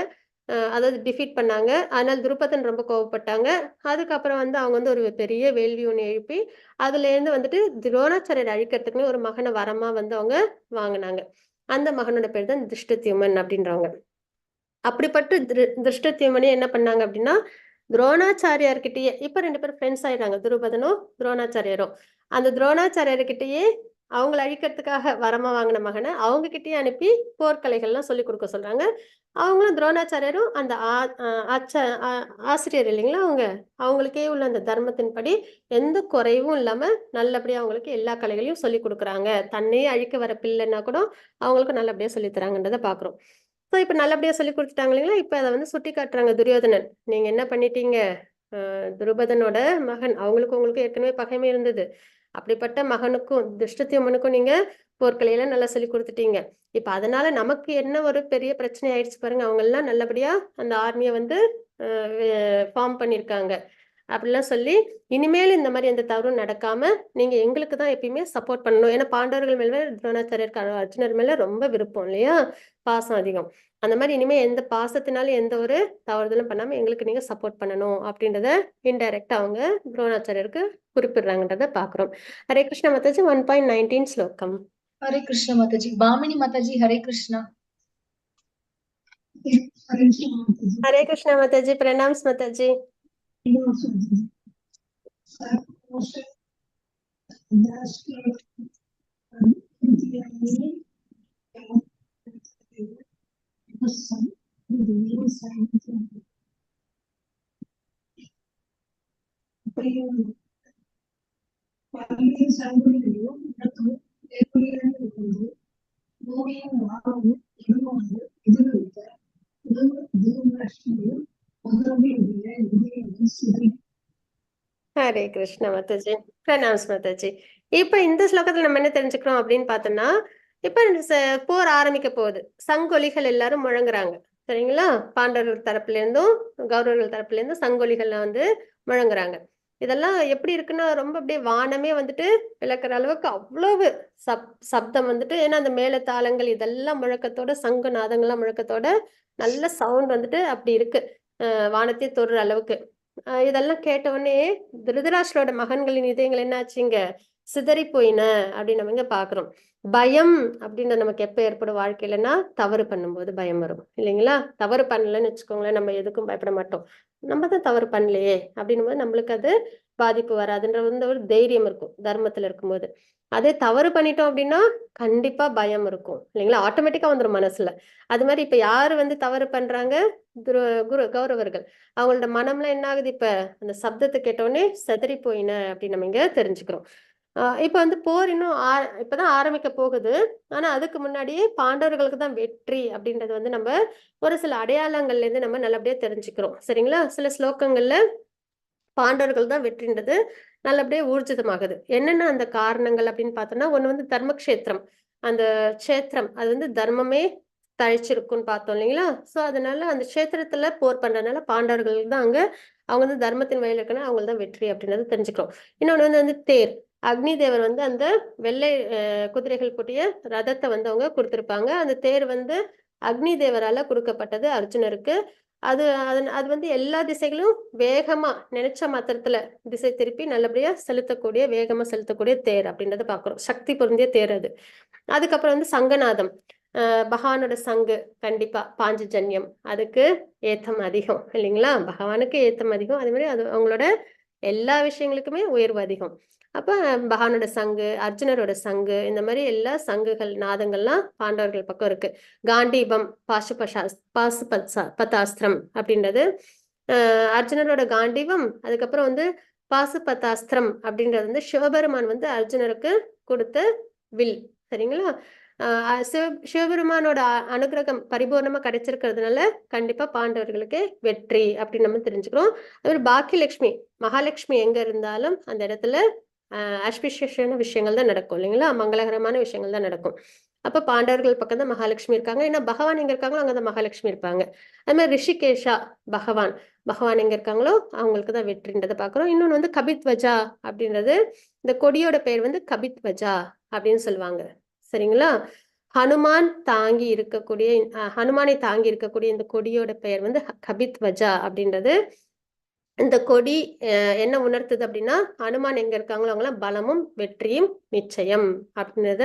அதாவது டிஃபீட் பண்ணாங்க. அதனால துருபதன் ரொம்ப கோவப்பட்டாங்க. அதுக்கப்புறம் வந்து அவங்க வந்து ஒரு பெரிய வேள்வி ஒண்ணு எழுப்பி அதுல இருந்து வந்துட்டு துரோணாச்சாரியரை அழிக்கிறதுக்குன்னு ஒரு மகனை வரமா வந்து அவங்க வாங்கினாங்க. அந்த மகனோட பேர் தான் திருஷ்டத்யுமன் அப்படின்றவங்க. அப்படிப்பட்ட திருஷ்டத்யுமனே என்ன பண்ணாங்க அப்படின்னா, துரோணாச்சாரியார்கிட்டயே இப்ப 2 பேரும் ஃப்ரெண்ட்ஸ் ஆயிடுறாங்க, துருபதனும் துரோணாச்சாரியரும். அந்த துரோணாச்சாரியர்கிட்டயே அவங்களை அழிக்கிறதுக்காக வரமா வாங்கின மகனை அவங்க கிட்டயே அனுப்பி போர்க்கலைகள்லாம் சொல்லி கொடுக்க சொல்றாங்க. அவங்களும் துரோணாச்சாரியரும் அந்த ஆசிரியர் இல்லைங்களா, அவங்களுக்கே உள்ள அந்த தர்மத்தின்படி எந்த குறைவும் இல்லாம நல்லபடியா அவங்களுக்கு எல்லா கலைகளையும் சொல்லி கொடுக்குறாங்க. தன்னையே அழிக்க வர பிள்ளைன்னா கூட அவங்களுக்கு நல்லபடியா சொல்லி தராங்கன்றதை பாக்குறோம். ஸோ இப்ப நல்லபடியா சொல்லி கொடுத்துட்டாங்க இல்லைங்களா? இப்ப அதை வந்து சுட்டி காட்டுறாங்க துரியோதனன். நீங்க என்ன பண்ணிட்டீங்க, துருபதனோட மகன், அவங்களுக்கும் உங்களுக்கும் ஏற்கனவே பகைமை இருந்தது. அப்படிப்பட்ட மகனுக்கும் திருஷ்டத்யுமனுக்கும் நீங்க போர்க்கலையெல்லாம் நல்லா சொல்லி கொடுத்துட்டீங்க. இப்ப அதனால நமக்கு என்ன ஒரு பெரிய பிரச்சனை ஆயிடுச்சு பாருங்க. அவங்க எல்லாம் நல்லபடியா அந்த ஆர்மியை வந்து ஃபார்ம் பண்ணிருக்காங்க அப்படிலாம் சொல்லி, இனிமேல் இந்த மாதிரி எந்த தவறும் நடக்காம நீங்க எங்களுக்கு தான் எப்பயுமே சப்போர்ட் பண்ணணும். ஏன்னா பாண்டவர்கள் மேல துரோணாச்சாரியர் அர்ஜுனர் மேல ரொம்ப விருப்பம் இல்லையா, பாசம் அதிகம். அந்த மாதிரி இனிமே எந்த பாசத்தினாலும் எந்த ஒரு தவறுதலும் பண்ணாம எங்களுக்கு நீங்க சப்போர்ட் பண்ணணும் அப்படின்றத இன்டைரக்டா அவங்க துரோணாச்சாரியருக்கு குறிப்பிடுறாங்கன்றத பாக்குறோம். ஹரே கிருஷ்ண மாதாஜி. 1.19 ஸ்லோகம். ஹரே கிருஷ்ண மாதாஜி. பாமினி மாதாஜி ஹரே கிருஷ்ணா. ஹரே கிருஷ்ண மாதாஜி. பிரணாம்ஸ் மாதாஜி. ஹரே கிருஷ்ண மாதாஜி. பிரணாம்ஸ் மாதாஜி. இப்ப இந்த ஸ்லோகத்துல நம்ம என்ன தெரிஞ்சுக்கிறோம் அப்படின்னு பார்த்தோம்னா, இப்ப போர் ஆரம்பிக்க போகுது. சங்கொலிகள் எல்லாரும் முழங்குறாங்க. சரிங்களா? பாண்டவர்கள் தரப்புல இருந்தும் கௌரவர்கள் தரப்புல இருந்தும் சங்கொலிகள்லாம் வந்து முழங்குறாங்க. இதெல்லாம் எப்படி இருக்குன்னா ரொம்ப அப்படியே வானமே வந்துட்டு விளக்குற அளவுக்கு அவ்வளவு சப்தம் வந்துட்டு, ஏன்னா அந்த மேல தாளங்கள் இதெல்லாம் முழக்கத்தோட, சங்கு நாதங்கள்லாம் முழக்கத்தோட நல்ல சவுண்ட் வந்துட்டு அப்படி இருக்கு. வானத்தை தொடுற அளவுக்கு. இதெல்லாம் கேட்ட உடனே திருதராஷ்டிரோட மகன்களின் இதயங்கள் என்ன ஆச்சுங்க, சிதறி போயின அப்படின்னு நம்ம இங்க பாக்குறோம். பயம் அப்படின்றது நமக்கு எப்ப ஏற்படும் வாழ்க்கையிலன்னா, தவறு பண்ணும்போது பயம் வரும் இல்லைங்களா? தவறு பண்ணலன்னு வச்சுக்கோங்களேன், நம்ம எதுக்கும் பயப்பட மாட்டோம். நம்ம தான் தவறு பண்ணலையே அப்படின்னும் போது நம்மளுக்கு அது பாதிப்பு வராதுன்ற வந்து ஒரு தைரியம் இருக்கும் தர்மத்துல இருக்கும்போது. அதே தவறு பண்ணிட்டோம் அப்படின்னா கண்டிப்பா பயம் இருக்கும் இல்லைங்களா? ஆட்டோமேட்டிக்கா வந்துடும் மனசுல. அது மாதிரி இப்ப யாரு வந்து தவறு பண்றாங்க, கௌரவர்கள். அவங்களோட மனம்லாம் என்ன ஆகுது, இப்ப அந்த சப்தத்தை கேட்டோடனே செதறி போயின அப்படின்னு நம்ம இங்க தெரிஞ்சுக்கிறோம். இப்ப வந்து போர் இன்னும் இப்பதான் ஆரம்பிக்க போகுது. ஆனா அதுக்கு முன்னாடியே பாண்டவர்களுக்கு தான் வெற்றி அப்படின்றது வந்து நம்ம ஒரு சில அடையாளங்கள்ல இருந்து நம்ம நல்லபடியா தெரிஞ்சுக்கிறோம். சரிங்களா? சில ஸ்லோகங்கள்ல பாண்டவர்கள் தான் வெற்றின்றது நல்லபடியா ஊர்ஜிதமாகுது. என்னென்ன அந்த காரணங்கள் அப்படின்னு பார்த்தோம்னா, ஒண்ணு வந்து தர்மக்ஷேத்திரம். அந்த க்ஷேத்திரம் அது வந்து தர்மமே தழைச்சிருக்குன்னு பார்த்தோம் இல்லைங்களா? சோ அதனால அந்த க்ஷேத்திரத்துல போர் பண்றதுனால பாண்டவர்கள் தான் அவங்க வந்து தர்மத்தின் வழியில இருக்கனா அவங்களுக்கு தான் வெற்றி அப்படின்றத தெரிஞ்சுக்கிறோம். இன்னொன்னு வந்து தேர். அக்னி தேவர் வந்து அந்த வெள்ளை குதிரைகள் பூட்டிய ரதத்தை வந்து அவங்க கொடுத்திருப்பாங்க. அந்த தேர் வந்து அக்னி தேவரால கொடுக்கப்பட்டது அர்ஜுனருக்கு. அது வந்து எல்லா திசைகளும் வேகமா நினைச்ச மாத்திரத்துல திசை திருப்பி நல்லபடியா செலுத்தக்கூடிய, வேகமா செலுத்தக்கூடிய தேர் அப்படின்றத பாக்குறோம். சக்தி பொருந்திய தேர் அது. அதுக்கப்புறம் வந்து சங்கநாதம். பகவானோட சங்கு கண்டிப்பா பாஞ்சஜன்யம் அதுக்கு ஏத்தம் அதிகம் இல்லைங்களா? பகவானுக்கு ஏத்தம் அதிகம். அதே மாதிரி அது அவங்களோட எல்லா விஷயங்களுக்குமே உயர்வு அதிகம். அப்ப பகவானோட சங்கு, அர்ஜுனரோட சங்கு, இந்த மாதிரி எல்லா சங்குகள் நாதங்கள்லாம் பாண்டவர்கள் பக்கம் இருக்கு. காண்டீபம், பாசுபதாஸ்திரம் அப்படின்றது அர்ஜுனரோட காண்டீபம். அதுக்கப்புறம் வந்து பாசுபதாஸ்திரம் அப்படின்றது வந்து சிவபெருமான் வந்து அர்ஜுனருக்கு கொடுத்த வில். சரிங்களா? சிவபெருமானோட அனுகிரகம் பரிபூர்ணமா கிடைச்சிருக்கிறதுனால கண்டிப்பா பாண்டவர்களுக்கு வெற்றி அப்படின்னு நம்ம தெரிஞ்சுக்கிறோம். அது பாக்கியலட்சுமி, மகாலட்சுமி எங்க இருந்தாலும் அந்த இடத்துல ஆஸ்பிஷியஸான விஷயங்கள் தான் நடக்கும் இல்லைங்களா? மங்களகரமான விஷயங்கள் தான் நடக்கும். அப்ப பாண்டவர்கள் பக்கம் தான் மகாலட்சுமி இருக்காங்க. ஏன்னா பகவான் எங்க இருக்காங்களோ அங்கதான் மகாலட்சுமி இருப்பாங்க. அது மாதிரி ரிஷிகேஷா பகவான் எங்க இருக்காங்களோ அவங்களுக்கு தான் வெற்றின்றதை பாக்குறோம். இன்னொன்னு வந்து கபித்வஜா அப்படின்றது, இந்த கொடியோட பேர் வந்து கபித்வஜா அப்படின்னு சொல்லுவாங்க. சரிங்களா? ஹனுமானை தாங்கி இருக்கக்கூடிய இந்த கொடியோட பெயர் வந்து கபித்வஜா அப்படின்றது. இந்த கொடி என்ன உணர்த்துது அப்படின்னா, ஹனுமான் எங்க இருக்காங்களோ அவங்களாம் பலமும் வெற்றியும் நிச்சயம் அப்படின்றத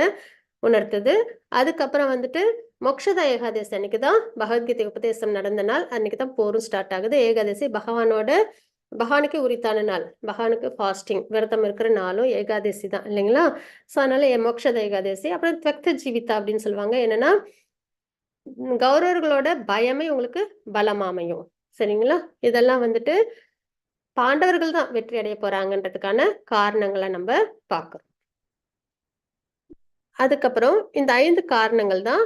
உணர்த்துது. அதுக்கப்புறம் வந்துட்டு மோக்ஷதா ஏகாதசி அன்னைக்குதான் பகவத்கீதை உபதேசம் நடந்த நாள். அன்னைக்குதான் போரும் ஸ்டார்ட் ஆகுது. ஏகாதசி பகவானுக்கு உரித்தான நாள். பகவானுக்கு ஃபாஸ்டிங் விரதம் இருக்கிற நாளும் ஏகாதசி தான் இல்லைங்களா? சோ அதனால மோக்ஷத ஏகாதசி. அப்புறம் துவக்த ஜீவிதா அப்படின்னு சொல்லுவாங்க. என்னன்னா கௌரவர்களோட பயமே உங்களுக்கு பலமாமையும். சரிங்களா? இதெல்லாம் வந்துட்டு பாண்டவர்கள் தான் வெற்றி அடைய போறாங்கன்றதுக்கான காரணங்களை நம்ம பார்க்கிறோம். அதுக்கப்புறம் இந்த 5 காரணங்கள் தான்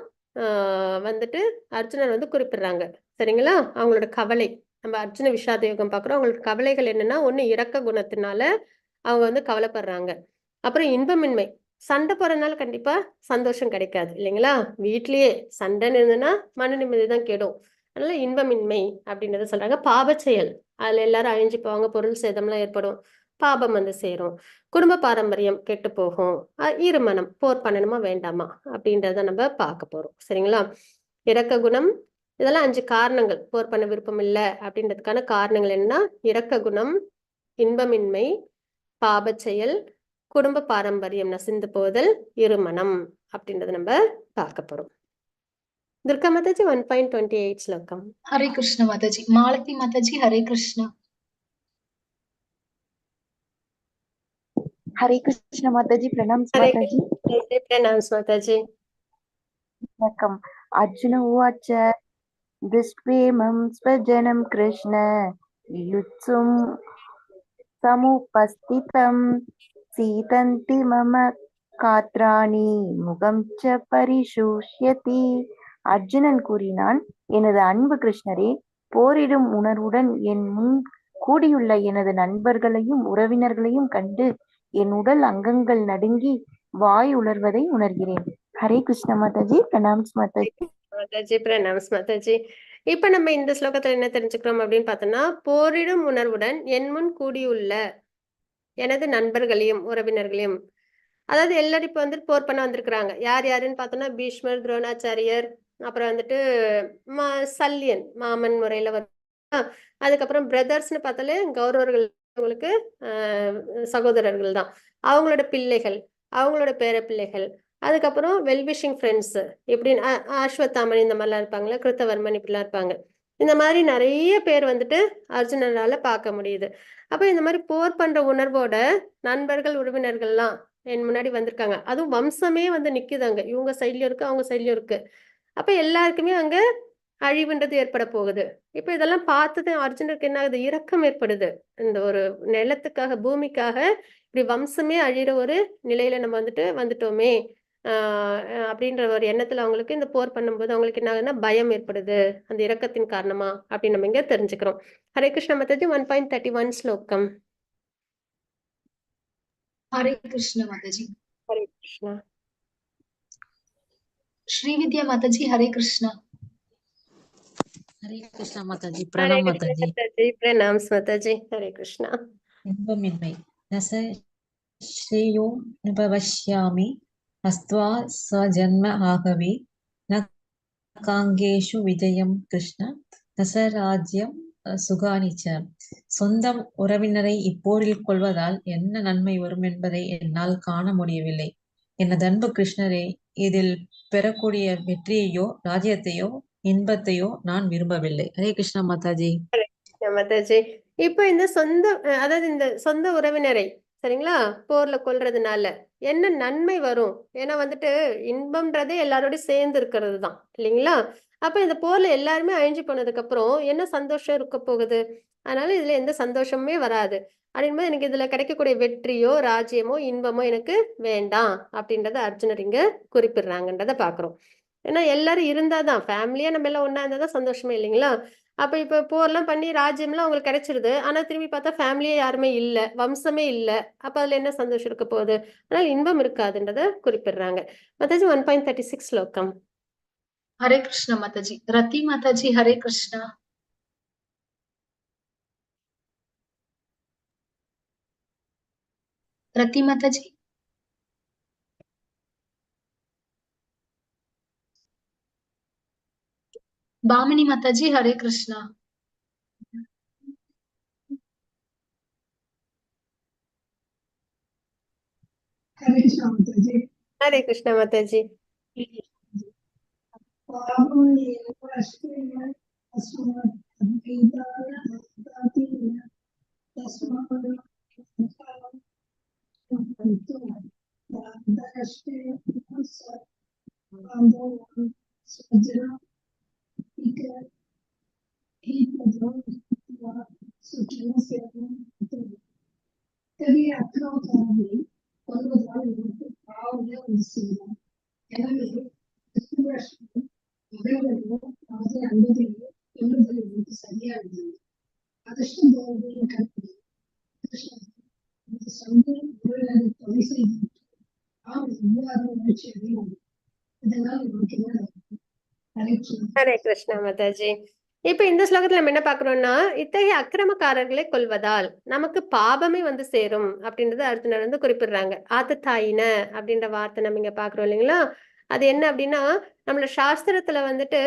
வந்துட்டு அர்ஜுனன் வந்து குறிப்பிடுறாங்க. சரிங்களா? அவங்களோட கவலை. நம்ம அர்ஜுன விஷாத யோகம் பார்க்குறோம். அவங்களோட கவலைகள் என்னன்னா, ஒண்ணு இரக்க குணத்தினால அவங்க வந்து கவலைப்படுறாங்க. அப்புறம் இன்பமின்மை. சண்டை போறதுனால கண்டிப்பா சந்தோஷம் கிடைக்காது இல்லைங்களா? வீட்லயே சண்டைன்னு இருந்ததுன்னா மன நிம்மதி தான் கெடும். அதனால இன்பமின்மை அப்படின்றத சொல்றாங்க. பாப செயல். அதுல எல்லாரும் அழிஞ்சு போவாங்க, பொருள் சேதம்லாம் ஏற்படும், பாபம் வந்து சேரும். குடும்ப பாரம்பரியம் கெட்டு போகும். இருமனம், போர் பண்ணணுமா வேண்டாமா அப்படின்றத நம்ம பார்க்க போறோம். சரிங்களா? இரக்க குணம், இதெல்லாம் 5 காரணங்கள். போர் பண்ண விருப்பம் இல்லை அப்படின்றதுக்கான காரணங்கள் என்னன்னா, இரக்க குணம், இன்பமின்மை, பாப செயல், குடும்ப பாரம்பரியம் நசிந்து போதல், இருமனம் அப்படின்றத நம்ம பார்க்க போறோம். துர்கா மாதாஜி 1.28 ஸ்லோகம். ஹரே கிருஷ்ண மாதாஜி. மாலதி மாதாஜி ஹரே கிருஷ்ணா. हरे कृष्ण माताजी. प्रणाम माताजी. प्रणाम माताजी. वणक्कम्. अर्जुन उवाच दृष्ट्वेमं स्वजनं कृष्ण युत्सुं समुपस्थितं सीतन्ति मम காத்ராணி முகம் ச பரிசூஷ்யதி. அர்ஜுனன் கூறினான், எனது அன்பு கிருஷ்ணரே, போரிடும் உணர்வுடன் என் முன் கூடியுள்ள எனது நண்பர்களையும் உறவினர்களையும் கண்டு என் உடல் அங்கங்கள் நடுங்கி வாய் உலர்வதை உணர்கிறேன். ஹரே கிருஷ்ண மாதாஜி. பிரணாம்ஸ் மாதாஜி. மாதாஜி பிரணாம்ஸ் மாதாஜி. இப்ப நம்ம இந்த ஸ்லோகத்துல என்ன தெரிஞ்சுக்கிறோம் அப்படின்னு பார்த்தோம்னா, போரிடும் உணர்வுடன் என் முன் கூடியுள்ள எனது நண்பர்களையும் உறவினர்களையும், அதாவது எல்லாரும் இப்ப வந்துட்டு போர் பண்ண வந்திருக்கிறாங்க. யார் யாருன்னு பார்த்தோம்னா பீஷ்மர், துரோணாச்சாரியர், அப்புறம் வந்துட்டு சல்லியன் மாமன் முறையில வந்து, அதுக்கப்புறம் பிரதர்ஸ்னு பார்த்தாலே கௌரவர்கள் அவங்களுக்கு சகோதரர்கள் தான், அவங்களோட பிள்ளைகள், அவங்களோட பேர பிள்ளைகள், அதுக்கப்புறம் வெல்விஷிங் ஃப்ரெண்ட்ஸ் இப்படின்னு அஸ்வத்தாமன் இந்த மாதிரிலாம் இருப்பாங்களா, கிருத்தவர்மன் இப்படிலாம் இருப்பாங்க. இந்த மாதிரி நிறைய பேர் வந்துட்டு அர்ஜுனனால பார்க்க முடியுது. அப்ப இந்த மாதிரி போர் பண்ற உணர்வோட நண்பர்கள் உறவினர்கள்லாம் என் முன்னாடி வந்திருக்காங்க. அதுவும் வம்சமே வந்து நிக்குதாங்க, இவங்க சைட்லயும் இருக்கு அவங்க சைட்லயும் இருக்கு. அப்ப எல்லாருக்குமே அங்க அழிவுன்றது ஏற்பட போகுது. இப்ப இதெல்லாம் பார்த்தது அர்ஜுனருக்கு என்ன ஆகுது, இரக்கம் ஏற்படுது. இந்த ஒரு நிலத்துக்காக பூமிக்காக இப்படி வம்சமே அழிகிற ஒரு நிலையில நம்ம வந்துட்டோமே அப்படின்ற ஒரு எண்ணத்துல அவங்களுக்கு இந்த போர் பண்ணும்போது அவங்களுக்கு என்ன ஆகுதுன்னா பயம் ஏற்படுது, அந்த இரக்கத்தின் காரணமா அப்படின்னு நம்ம இங்க தெரிஞ்சுக்கிறோம். ஹரே கிருஷ்ண மாதாஜி. 1.31 ஸ்லோகம். ஹரே கிருஷ்ண மாதாஜி. ஹரே கிருஷ்ணா. ஸ்ரீவித்யா மாதாஜி. ஹரே கிருஷ்ணா. ஹரே கிருஷ்ணா மாதாஜி. ஹரே பிரணாம் கிருஷ்ண மாதாஜி. மாதாஜி. பிரணாம்ஸ் மாதாஜி. ஹரே கிருஷ்ணா. இன்பமின்மை நச ஸ்ரேயோ நிபவஷ்யாமி அஸ்த்வா ஸ்வஜன்ம ஆகவே ந காங்கேஷு விஜயம் கிருஷ்ண நசராஜ்யம் சுகானிச்ச. சொந்தம் உறவினரை இப்போரில் கொள்வதால் என்ன நன்மை வரும் என்பதை என்னால் காண முடியவில்லை. எனது அன்பு கிருஷ்ணரே, இதில் பெறக்கூடிய வெற்றியையோ ராஜ்யத்தையோ இன்பத்தையோ நான் விரும்பவில்லை. ஹரே கிருஷ்ணா மாதாஜி. ஹரே கிருஷ்ண மாதாஜி. இப்ப இந்த அதாவது இந்த சொந்த உறவினரை சரிங்களா போர்ல கொல்றதுனால என்ன நன்மை வரும்? ஏன்னா வந்துட்டு இன்பம்ன்றதே எல்லாரோடய சேர்ந்து இருக்கிறது தான் இல்லைங்களா? அப்ப இந்த போர்ல எல்லாருமே அழிஞ்சு போனதுக்கு அப்புறம் என்ன சந்தோஷம் இருக்க போகுது? அதனால இதுல எந்த சந்தோஷமுமே வராது. அப்படின்போது எனக்கு இதுல கிடைக்கக்கூடிய வெற்றியோ ராஜ்யமோ இன்பமோ எனக்கு வேண்டாம் அப்படின்றத அர்ஜுனர் இங்க குறிப்பிடுறாங்கன்றத பாக்குறோம். ஏன்னா எல்லாரும் இருந்தாதான் ஃபேமிலியா நம்ம எல்லாம் ஒண்ணா இருந்தாதான் சந்தோஷமே இல்லைங்களா? அப்ப இப்ப போர்லாம் பண்ணி ராஜ்யம்லாம் அவங்களுக்கு கிடைச்சிருது. ஆனா திரும்பி பார்த்தா ஃபேமிலியே யாருமே இல்ல, வம்சமே இல்ல. அப்ப அதுல என்ன சந்தோஷம் இருக்க போகுது? அதனால இன்பம் இருக்காதுன்றத குறிப்பிடுறாங்க. மாதாஜி 1.36 ஸ்லோகம். ஹரே கிருஷ்ண மாதாஜி. ரத்தி மாதாஜி. ஹரே கிருஷ்ணா. ரத்தி மாதாஜி. பாமினி மாதாஜி. ஹரே கிருஷ்ணா. ஹரே கிருஷ்ணா மாதாஜி. ஹரே கிருஷ்ண மாதாஜி. ஹரே கிருஷ்ணா மாதாஜி. இப்ப இந்த ஸ்லோகத்துல நம்ம என்ன பாக்குறோம்னா, இத்தகைய அக்கிரமக்காரர்களை கொல்வதால் நமக்கு பாபமே வந்து சேரும் அப்படின்றத அர்ஜுனர் வந்து குறிப்பிடுறாங்க. ஆதத்தாயின அப்படின்ற வார்த்தை நம்ம இங்க பாக்குறோம் இல்லைங்களா? அது என்ன அப்படின்னா, நம்மள சாஸ்திரத்துல வந்துட்டு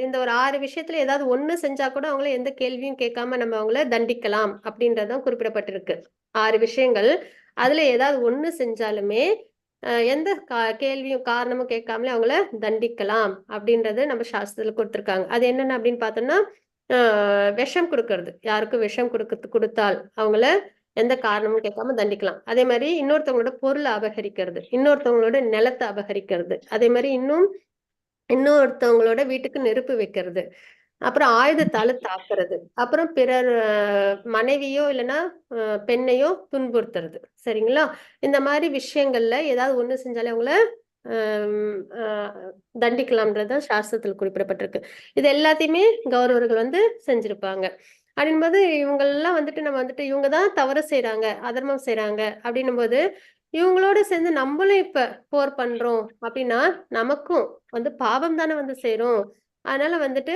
இந்த ஒரு 6 விஷயத்துல ஏதாவது ஒண்ணு செஞ்சா கூட அவங்கள எந்த கேள்வியும் கேட்காம நம்ம அவங்கள தண்டிக்கலாம் அப்படின்றதுதான் குறிப்பிடப்பட்டிருக்கு. 6 விஷயங்கள், அதுல ஏதாவது ஒண்ணு செஞ்சாலுமே எந்த கேள்வியும் காரணமும் கேட்காமலே அவங்கள தண்டிக்கலாம் அப்படின்றது நம்ம சாஸ்திரத்துல கொடுத்துருக்காங்க. அது என்னென்ன அப்படின்னு பார்த்தோம்னா, விஷம் கொடுக்கறது, யாருக்கும் விஷம் கொடுத்தால் அவங்கள எந்த காரணமும் கேட்காம தண்டிக்கலாம். அதே மாதிரி இன்னொருத்தவங்களோட பொருளை அபகரிக்கிறது, இன்னொருத்தவங்களோட நிலத்தை அபகரிக்கிறது, அதே மாதிரி இன்னொருத்தவங்களோட வீட்டுக்கு நெருப்பு வைக்கிறது, அப்புறம் ஆயுதத்தால தாக்குறது, அப்புறம் பிறர் மனைவியோ இல்லைன்னா பெண்ணையோ துன்புறுத்துறது. சரிங்களா? இந்த மாதிரி விஷயங்கள்ல ஏதாவது ஒண்ணு செஞ்சாலே அவங்கள தண்டிக்கலாம்ன்றதுதான் சாஸ்திரத்தில் குறிப்பிடப்பட்டிருக்கு. இது எல்லாத்தையுமே கௌரவர்கள் வந்து செஞ்சிருப்பாங்க. அப்படின்போது இவங்கெல்லாம் வந்துட்டு நம்ம வந்துட்டு இவங்க தான் தவறு செய்றாங்க, அதர்மம் செய்றாங்க அப்படின்னும் போது இவங்களோட சேர்ந்து நம்மளும் இப்ப போர் பண்றோம் அப்படின்னா நமக்கும் வந்து பாவம் தானே வந்து சேரும். அதனால வந்துட்டு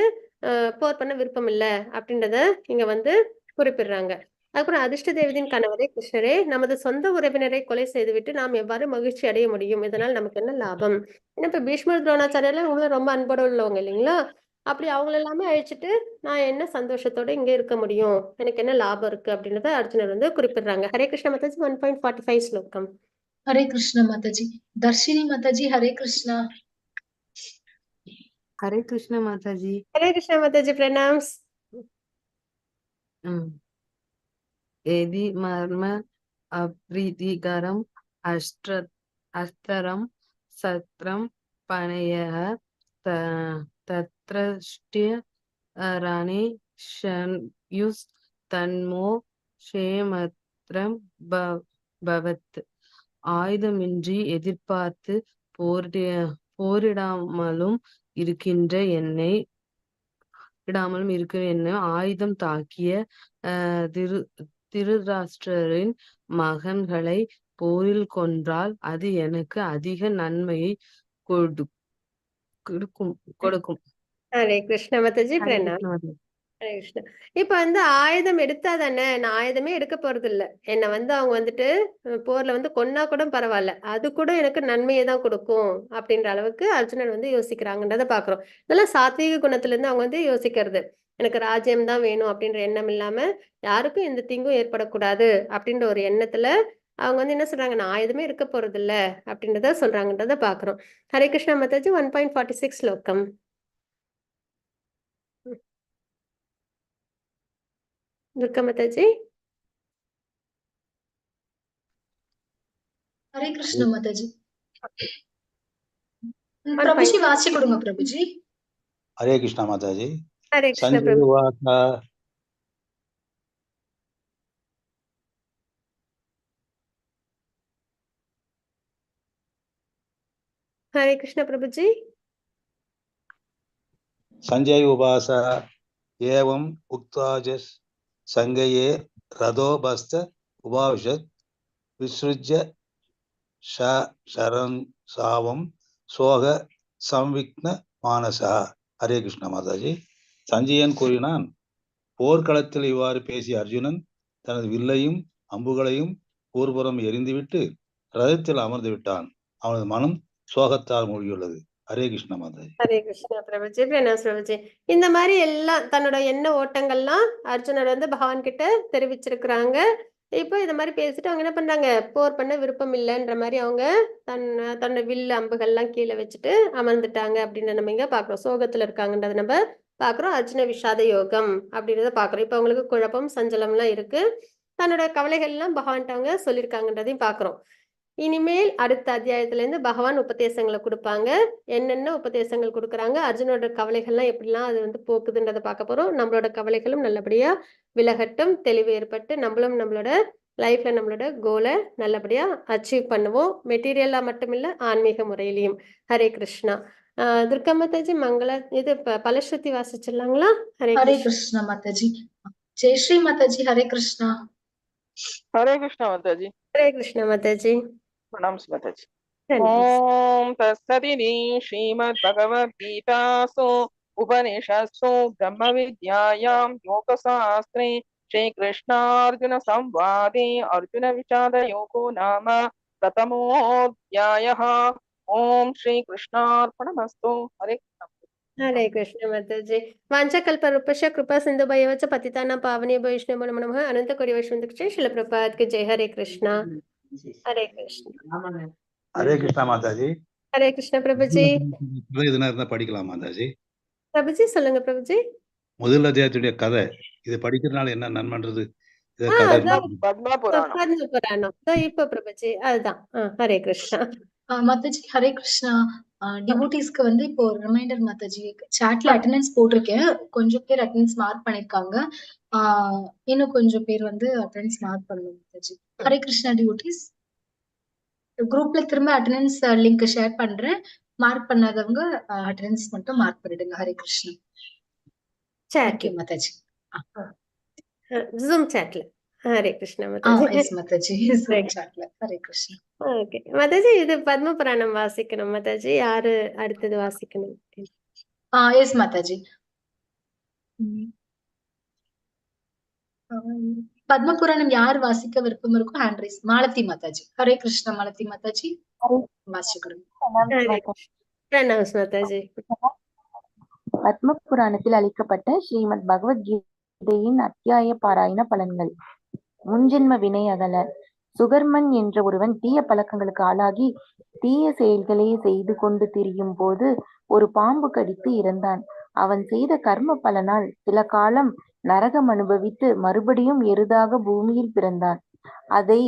போர் பண்ண விருப்பம் இல்ல அப்படின்றத இங்க வந்து குறிப்பிடுறாங்க. அதுக்கப்புறம் அதிர்ஷ்ட தேவதையின் கணவரே கிருஷ்ணரே, நமது சொந்த உறவினரை கொலை செய்துவிட்டு நாம் எவ்வாறு மகிழ்ச்சி அடைய முடியும்? இதனால் நமக்கு என்ன லாபம்? ஏன்னா இப்ப பீஷ்மர் துரோணாச்சாரியர்லாம் இவங்களும் ரொம்ப அன்போட உள்ளவங்க இல்லைங்களா? அப்படி அவங்கள எல்லாமே அழிச்சிட்டு நான் என்ன சந்தோஷத்தோட இங்க இருக்க முடியும்? எனக்கு என்ன லாபம் இருக்கு? அப்படின்றத அர்ஜுனர் வந்து குறிப்பிடுறாங்க. ஹரே கிருஷ்ண மாதாஜி 1.45 ஸ்லோகம். ஹரே கிருஷ்ண மாதாஜி. தர்ஷினி மாதாஜி ஹரே கிருஷ்ணா. हरे कृष्ण माता जी। ஹரே கிருஷ்ண மாதாஜி பிரணாம்ஸ். यदि मर्म अप्रीतिकरम अस्त्रम सत्रम पणयः तत्रष्ट्य राणे शन्युस् तन्मो क्षेमत्रं भवत्. ஆயுதமின்றி எதிர்பார்த்து போரிடாமலும் இருக்கின்ற என்னை ஆயுதம் தாக்கிய திருதராஷ்டிரரின் மகன்களை போரில் கொன்றால் அது எனக்கு அதிக நன்மையை கொடுக்கும். ஹரே கிருஷ்ண மாதாஜி ஹரே பிரணாம். கிருஷ்ண மாதாஜி. ஹரே கிருஷ்ணா. இப்ப வந்து ஆயுதம் எடுத்தா தானே, நான் ஆயுதமே எடுக்க போறது இல்ல. என்ன வந்து அவங்க வந்துட்டு போர்ல வந்து கொன்னா கூட பரவாயில்ல, அது கூட எனக்கு நன்மையை தான் கொடுக்கும் அப்படின்ற அளவுக்கு அர்ஜுனன் வந்து யோசிக்கிறாங்கன்றத பாக்குறோம். இதெல்லாம் சாத்வீக குணத்துல இருந்து அவங்க வந்து யோசிக்கிறது. எனக்கு ராஜ்யம் தான் வேணும் அப்படின்ற எண்ணம் இல்லாம யாருக்கும் எந்த தீங்கும் ஏற்படக்கூடாது அப்படின்ற ஒரு எண்ணத்துல அவங்க வந்து என்ன சொல்றாங்க, நான் ஆயுதமே இருக்க போறது இல்ல அப்படின்றத சொல்றாங்கன்றத பாக்குறோம். ஹரே கிருஷ்ணா மாதாஜி 1.46 ஸ்லோகம். துர்கா மாதாஜி. ஹரே கிருஷ்ண மாதாஜி. பிரபுஜி வாசி கொடுங்க பிரபுஜி. ஹரே கிருஷ்ணா மாதாஜி. ஹரே கிருஷ்ண சஞ்சய் பிரபு. உவாச ஹரே கிருஷ்ண பிரபுஜி. சஞ்சய் உவாச ஏவம் உக்தாஜஸ் சங்கயே ரதோபஸ்த உபாவிஷத் விஸ்ருஜ்ய சரண் சாவம் சோக சம்விக்ன மானசா. ஹரே கிருஷ்ணா மாதாஜி. சஞ்சயன் கூறினான், போர்க்களத்தில் இவ்வாறு பேசிய அர்ஜுனன் தனது வில்லையும் அம்புகளையும் ஊர்புறம் எரிந்துவிட்டு ரதத்தில் அமர்ந்து விட்டான். அவனது மனம் சோகத்தால் மூழ்கியுள்ளது. ஹரே கிருஷ்ண மாதாஜி. ஹரே கிருஷ்ணா பிரபுஜி. பிரணாஸ் பிரபுஜி. இந்த மாதிரி எல்லாம் தன்னோட எண்ண ஓட்டங்கள்லாம் அர்ஜுனர் வந்து பகவான் கிட்ட தெரிவிச்சிருக்கிறாங்க. இப்போ இந்த மாதிரி பேசிட்டு அவங்க என்ன பண்றாங்க, போர் பண்ண விருப்பம் இல்லைன்ற மாதிரி அவங்க தன்னோட வில் அம்புகள்லாம் கீழே வச்சுட்டு அமர்ந்துட்டாங்க அப்படின்னு நம்ம இங்க பாக்குறோம். சோகத்துல இருக்காங்கன்றத நம்ம பாக்குறோம். அர்ஜுன விஷாத யோகம் அப்படின்றத பாக்குறோம். இப்ப அவங்களுக்கு குழப்பம் சஞ்சலம்லாம் இருக்கு. தன்னோட கவலைகள் எல்லாம் பகவான்கிட்ட அவங்க சொல்லியிருக்காங்கன்றதையும் பாக்குறோம். இனிமேல் அடுத்த அத்தியாயத்துல இருந்து பகவான் உபதேசங்களை கொடுப்பாங்க. என்னென்ன உபதேசங்கள் கொடுக்குறாங்க, அர்ஜுனோட கவலைகள்லாம் எப்படிலாம் அது வந்து போக்குதுன்றதை பார்க்க போறோம். நம்மளோட கவலைகளும் நல்லபடியா விலகட்டும், தெளிவு ஏற்பட்டு நம்மளும் நம்மளோட லைஃப்ல நம்மளோட கோலை நல்லபடியா அச்சீவ் பண்ணுவோம். மெட்டீரியலா மட்டும் இல்ல, ஆன்மீக முறையிலையும். ஹரே கிருஷ்ணா. துர்கா மாதாஜி மங்கள இது பலஸ்ருதி வாசிச்சிடலாங்களா? ஹரே ஹரே கிருஷ்ணா. கிருஷ்ண மாதாஜி. ஜெயஸ்ரீ மாதாஜி ஹரே கிருஷ்ணா. हरे कृष्ण माताजी। ஹரே கிருஷ்ணா மாதாஜி. प्रणाम माताजी। நன்றி. ओम तत्सदिति श्रीमद्भगवद्गीतासु उपनिषत्सु ब्रह्म विद्यायां योगशास्त्रे श्रीकृष्णार्जुन संवादे अर्जुन विषाद योगो नाम प्रथमोऽध्यायः। ओम श्री कृष्णार्पणमस्तु। हरे कृष्ण। हरे कृष्ण माताजी. वाञ्छाकल्पतरुभ्यश्च कृपा सिन्धुभ्येव च पतितानां पावनेभ्यो वैष्णवेभ्यो नमो नमः। अनंत कोटि वैष्णव श्रील प्रभुपाद की जय। हरे कृष्णा। हरे कृष्णा। ஹரே கிருஷ்ணா மாதாஜி. हरे कृष्ण प्रभुजी. இதுனா இருந்தா படிக்கலாம் மாதாஜி. प्रभुजी சொல்லுங்க प्रभुजी. முதல் அத்தியாயத்துடைய கதை இது படிக்கிறதுனால என்ன நன்மைன்றது இத கதை पद्म पुराणम। பத்ம புராணம் இப்போ பிரபுஜி அதுதான். ஹரே கிருஷ்ணா. மாதாஜி ஹரே கிருஷ்ணா. டிவோட்டிஸ்க்கு வந்து இப்போ ஒரு ரிமைண்டர் மாதாஜி, சாட்ல அட்டெண்டன்ஸ் போட்டிருக்கேன். கொஞ்சம் பேர் அட்டெண்டன்ஸ் மார்க் பண்ணிருக்காங்க. இன்னும் கொஞ்சம் பேர் வந்து அட்டெண்டன்ஸ் மார்க் பண்ணணும் மாதாஜி. ஹரே கிருஷ்ணா டிவோட்டிஸ். குரூப்ல திரும்ப அட்டெண்டன்ஸ் லிங்க் ஷேர் பண்றேன். மார்க் பண்ணாதவங்க அட்டெண்டன்ஸ் மட்டும் மார்க் பண்ணிடுங்க. ஹரே கிருஷ்ணா. சரி ஓகே மாதாஜி. ஜூம் சாட்ல. ஹரே கிருஷ்ணா மாதாஜி. எஸ் மாதாஜி. Right. சாட்ல. ஹரே கிருஷ்ணா. ஓகே மாதாஜி, இது பத்ம புராணம் வாசிக்கணும் மாதாஜி. யாரு அடுத்தது வாசிக்கணும்? எஸ் மாதாஜி. பத்ம புராணம் யார் வாசிக்க விருப்பம் இருக்கும்? Hand raise. மாலதி மாதாஜி. ஹரே கிருஷ்ணா மாலதி மாதாஜி. வாசிக்கணும். ஹரே பிரணாம்ஸ் மாதாஜி. பத்ம புராணத்தில் அளிக்கப்பட்ட ஸ்ரீமத் பகவத்கீதையின் அத்தியாய பாராயண பலன்கள். முன்ஜென்ம வினை அகல. சுகர்மன் என்ற ஒருவன் தீய பழக்கங்களுக்கு ஆளாகி தீய செயல்களை செய்து கொண்டு திரியும் போது ஒரு பாம்பு கடித்து இறந்தான். அவன் செய்த கர்ம பலனால் சில காலம் நரகம் அனுபவித்து மறுபடியும் எருதாக பூமியில் பிறந்தான். அதை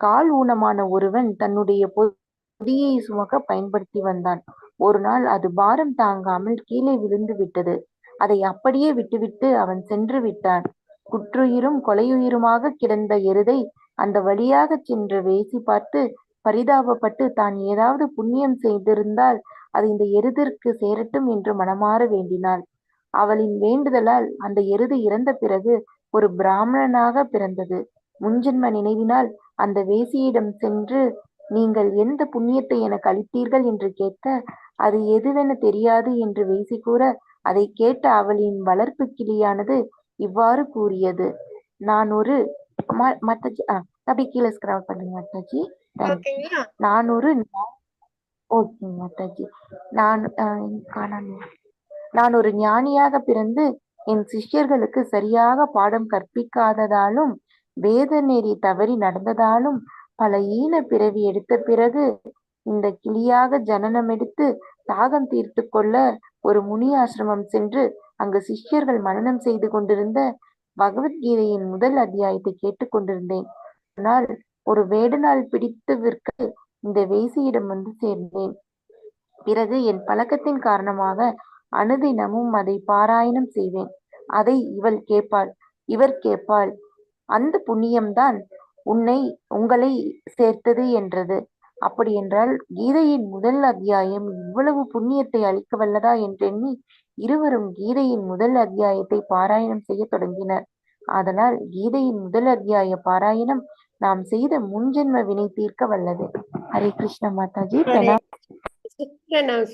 கால் ஊனமான ஒருவன் தன்னுடைய பொதியை சுமக்க பயன்படுத்தி வந்தான். ஒரு நாள் அது பாரம் தாங்காமல் கீழே விழுந்து விட்டது. அதை அப்படியே விட்டுவிட்டு அவன் சென்று விட்டான். குற்றுயிரும் கொலையுயிருமாக கிடந்த எருதை அந்த வழியாக சென்ற வேசி பார்த்து பரிதாபப்பட்டு தான் ஏதாவது புண்ணியம் செய்திருந்தால் அது இந்த எருதிற்கு சேரட்டும் என்று மனமாற வேண்டினாள். அவளின் வேண்டுதலால் அந்த எருது இறந்த பிறகு ஒரு பிராமணனாக பிறந்தது. முன்ஜென்ம நினைவினால் அந்த வேசியிடம் சென்று, நீங்கள் எந்த புண்ணியத்தை எனக்கு அளித்தீர்கள் என்று கேட்க, அது எதுவென தெரியாது என்று வேசி கூற, அதை கேட்ட அவளின் வளர்ப்பு கிளியானது இவ்வாறு கூறியது. நான் ஒரு மாதாஜி அப்படி கீழே ஸ்கிரால் பண்ணுங்க மாதாஜி. நான் ஒரு ஓகே மாதாஜி. நான் ஒரு ஞானியாக பிறந்து என் சிஷ்யர்களுக்கு சரியாக பாடம் கற்பிக்காததாலும் வேத நெறி தவறி நடந்ததாலும் பல ஈன பிறவி எடுத்த பிறகு இந்த கிளியாக ஜனனம் எடுத்து தாகம் தீர்த்து கொள்ள ஒரு முனி ஆசிரமம் சென்று அங்கு சிஷ்யர்கள் மனனம் செய்து கொண்டிருந்த பகவத்கீதையின் முதல் அத்தியாயத்தை கேட்டுக் கொண்டிருந்தேன். ஆனால் ஒரு வேடனால் பிடித்து விற்க இந்த வேசியிடம் வந்து சேர்ந்தேன். பிறகு என் பழக்கத்தின் காரணமாக அனுதினமும் அதை பாராயணம் செய்வேன். அதை இவர் கேட்பாள். அந்த புண்ணியம்தான் உங்களை சேர்த்தது என்றது. அப்படி என்றால் கீதையின் முதல் அத்தியாயம் இவ்வளவு புண்ணியத்தை அளிக்க வல்லதா என்றெண்ணி இருவரும் கீதையின் முதல் அத்தியாயத்தை பாராயணம் செய்ய தொடங்கினர். அதனால் கீதையின் முதல் அத்தியாய பாராயணம் நாம் செய்த முன்ஜென்ம வினை தீர்க்க வல்லது. ஹரே கிருஷ்ண மாதாஜி. பிரணாம்ஸ்